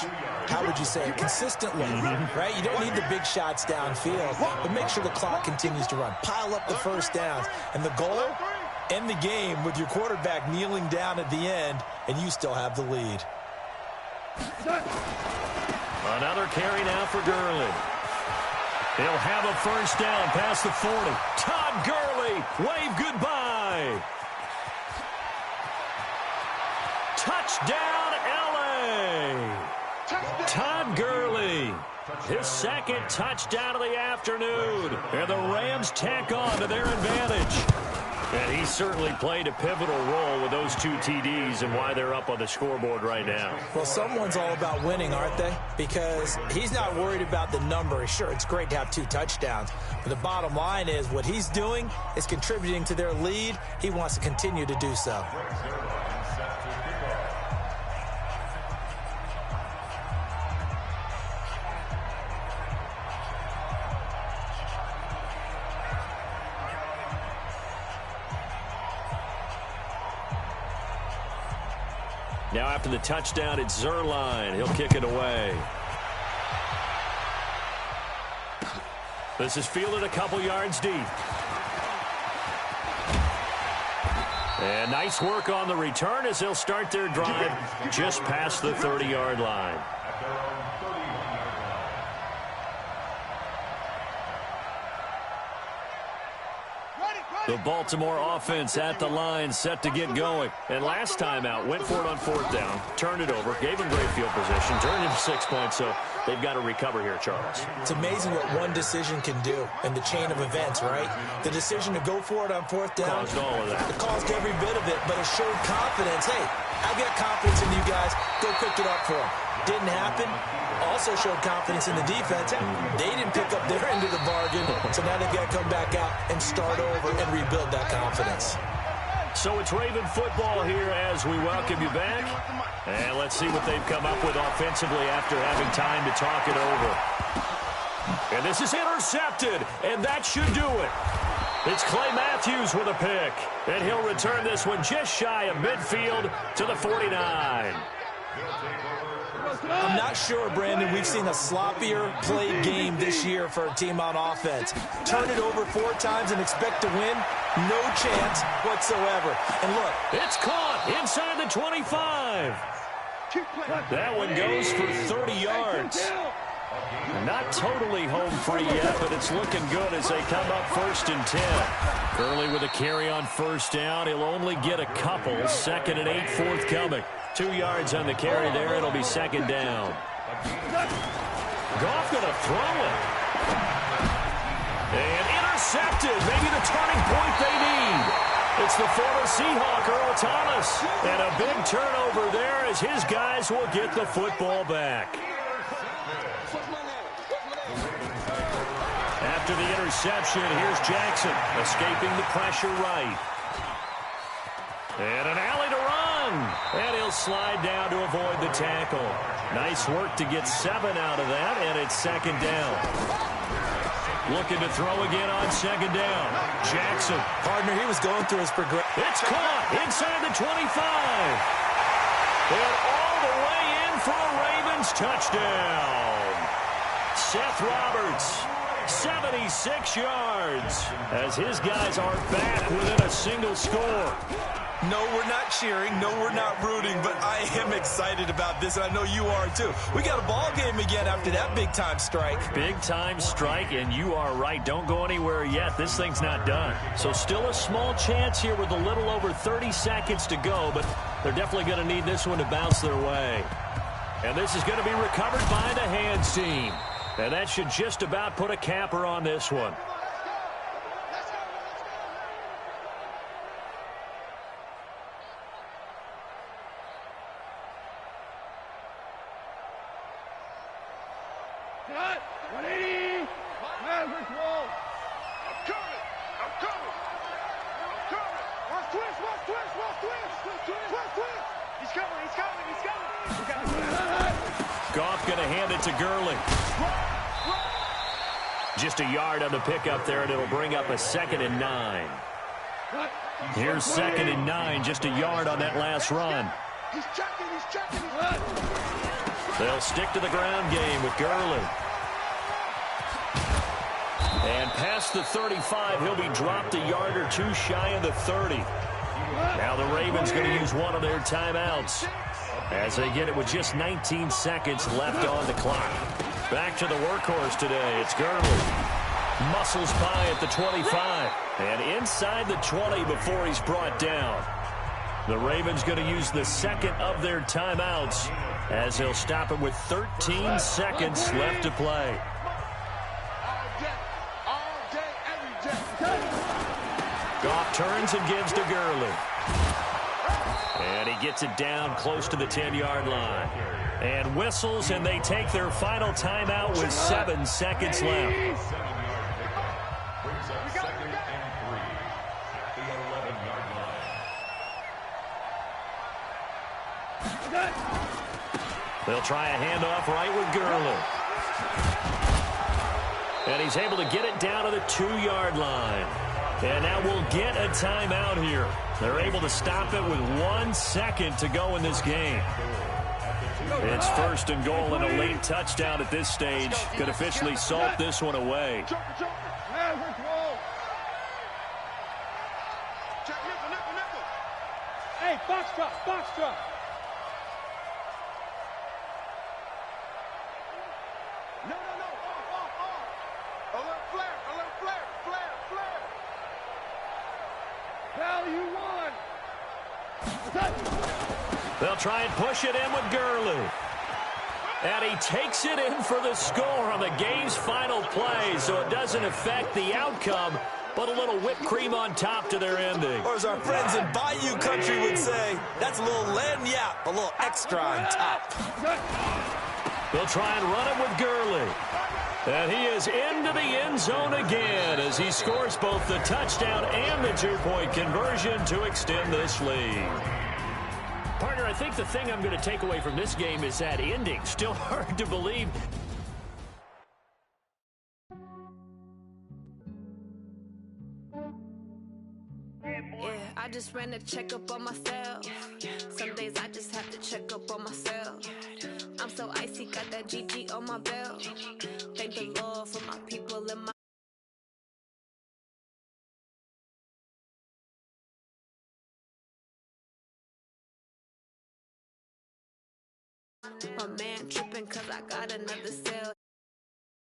how would you say it, consistently, right? You don't need the big shots downfield, but make sure the clock continues to run. Pile up the first downs, and the goal? End the game with your quarterback kneeling down at the end, and you still have the lead. Another carry now for Gurley. He'll have a first down past the 40. Todd Gurley, wave goodbye. Touchdown, L.A. Todd Gurley, his 2nd touchdown of the afternoon. And the Rams tack on to their advantage. And he certainly played a pivotal role with those 2 TDs and why they're up on the scoreboard right now. Well, someone's all about winning, aren't they? Because he's not worried about the number. Sure, it's great to have 2 touchdowns. But the bottom line is what he's doing is contributing to their lead. He wants to continue to do so. Now after the touchdown, it's Zerline. He'll kick it away. This is fielded a couple yards deep. And nice work on the return as they'll start their drive just past the 30-yard line. The Baltimore offense at the line, set to get going. And last time out, went for it on 4th down, turned it over, gave him great field position, turned into 6 points, so they've got to recover here, Charles. It's amazing what one decision can do in the chain of events, right? The decision to go for it on 4th down. Caused all of that. It caused every bit of it, but it showed confidence. Hey, I've got confidence in you guys. Go pick it up for them. Didn't happen. Also showed confidence in the defense. They didn't pick up their end of the bargain, so now they've got to come back out and start over and rebuild that confidence. So it's Raven football here as we welcome you back. And let's see what they've come up with offensively after having time to talk it over. And this is intercepted, and that should do it. It's Clay Matthews with a pick, and he'll return this one just shy of midfield to the 49. I'm not sure, Brandon, we've seen a sloppier played game this year for a team on offense. Turn it over 4 times and expect to win? No chance whatsoever. And look. It's caught inside the 25. That one goes for 30 yards. Not totally home free yet, but it's looking good as they come up 1st and 10. Gurley with a carry on 1st down. He'll only get a couple. 2nd and 8 forthcoming. 2 yards on the carry there. It'll be 2nd down. Goff going to throw it. And intercepted. Maybe the turning point they need. It's the former Seahawk, Earl Thomas. And a big turnover there as his guys will get the football back. After the interception, here's Jackson escaping the pressure right. And an alley to run. And he'll slide down to avoid the tackle. Nice work to get 7 out of that, and it's second down. Looking to throw again on second down. Jackson. Partner, he was going through his progression. It's caught inside the 25. And all the way in for a Ravens touchdown. Seth Roberts, 76 yards, as his guys are back within a single score. No, we're not cheering. No, we're not rooting, but I am excited about this, and I know you are too. We got a ball game again after that big-time strike. Big-time strike, and you are right. Don't go anywhere yet. This thing's not done. So still a small chance here with a little over 30 seconds to go, but they're definitely going to need this one to bounce their way. And this is going to be recovered by the hands team. And that should just about put a capper on this one. Cut! 180! Maverick roll! I'm coming! I'm coming! I'm coming! Watch twist! Watch twist! Watch twist! Twist! Twist! He's coming! He's coming! He's coming! Goff going to hand it to Gurley. Just a yard on the pickup there, and it'll bring up a 2nd and 9. Here's 2nd and 9, just a yard on that last run. He's checking! He's checking! They'll stick to the ground game with Gurley. And past the 35, he'll be dropped a yard or two shy of the 30. Now the Ravens going to use one of their timeouts as they get it with just 19 seconds left on the clock. Back to the workhorse today. It's Gurley. Muscles by at the 25. And inside the 20 before he's brought down. The Ravens going to use the second of their timeouts as they'll stop it with 13 seconds left to play. Goff turns and gives to Gurley. And he gets it down close to the 10-yard line. And whistles, and they take their final timeout with 7 seconds left. Brings up 2nd and 3 at the 11-yard line. They'll try a handoff right with Gurley. And he's able to get it down to the 2-yard line. And now we'll get a timeout here. They're able to stop it with 1 second to go in this game. It's 1st and goal, and a late touchdown at this stage could officially salt this one away. Maverick roll! Check nickel, nickel, nickel! Hey, box drop, box drop! No, no, no! Off! Alert flare! Alert flare! Flare! Flare! Value 1! They'll try and push it in with Gurley. And he takes it in for the score on the game's final play, so it doesn't affect the outcome, but a little whipped cream on top to their ending. Or as our friends in Bayou Country would say, that's a little lagniappe, a little extra on top. They'll try and run it with Gurley. And he is into the end zone again as he scores both the touchdown and the 2-point conversion to extend this lead. Partner, I think the thing I'm going to take away from this game is that ending. Still hard to believe. Yeah, I just ran a checkup on myself. Some days I just have to check up on myself. I'm so icy, got that GG on my belt. Thank the Lord for my people in my my man tripping cause I got another cell.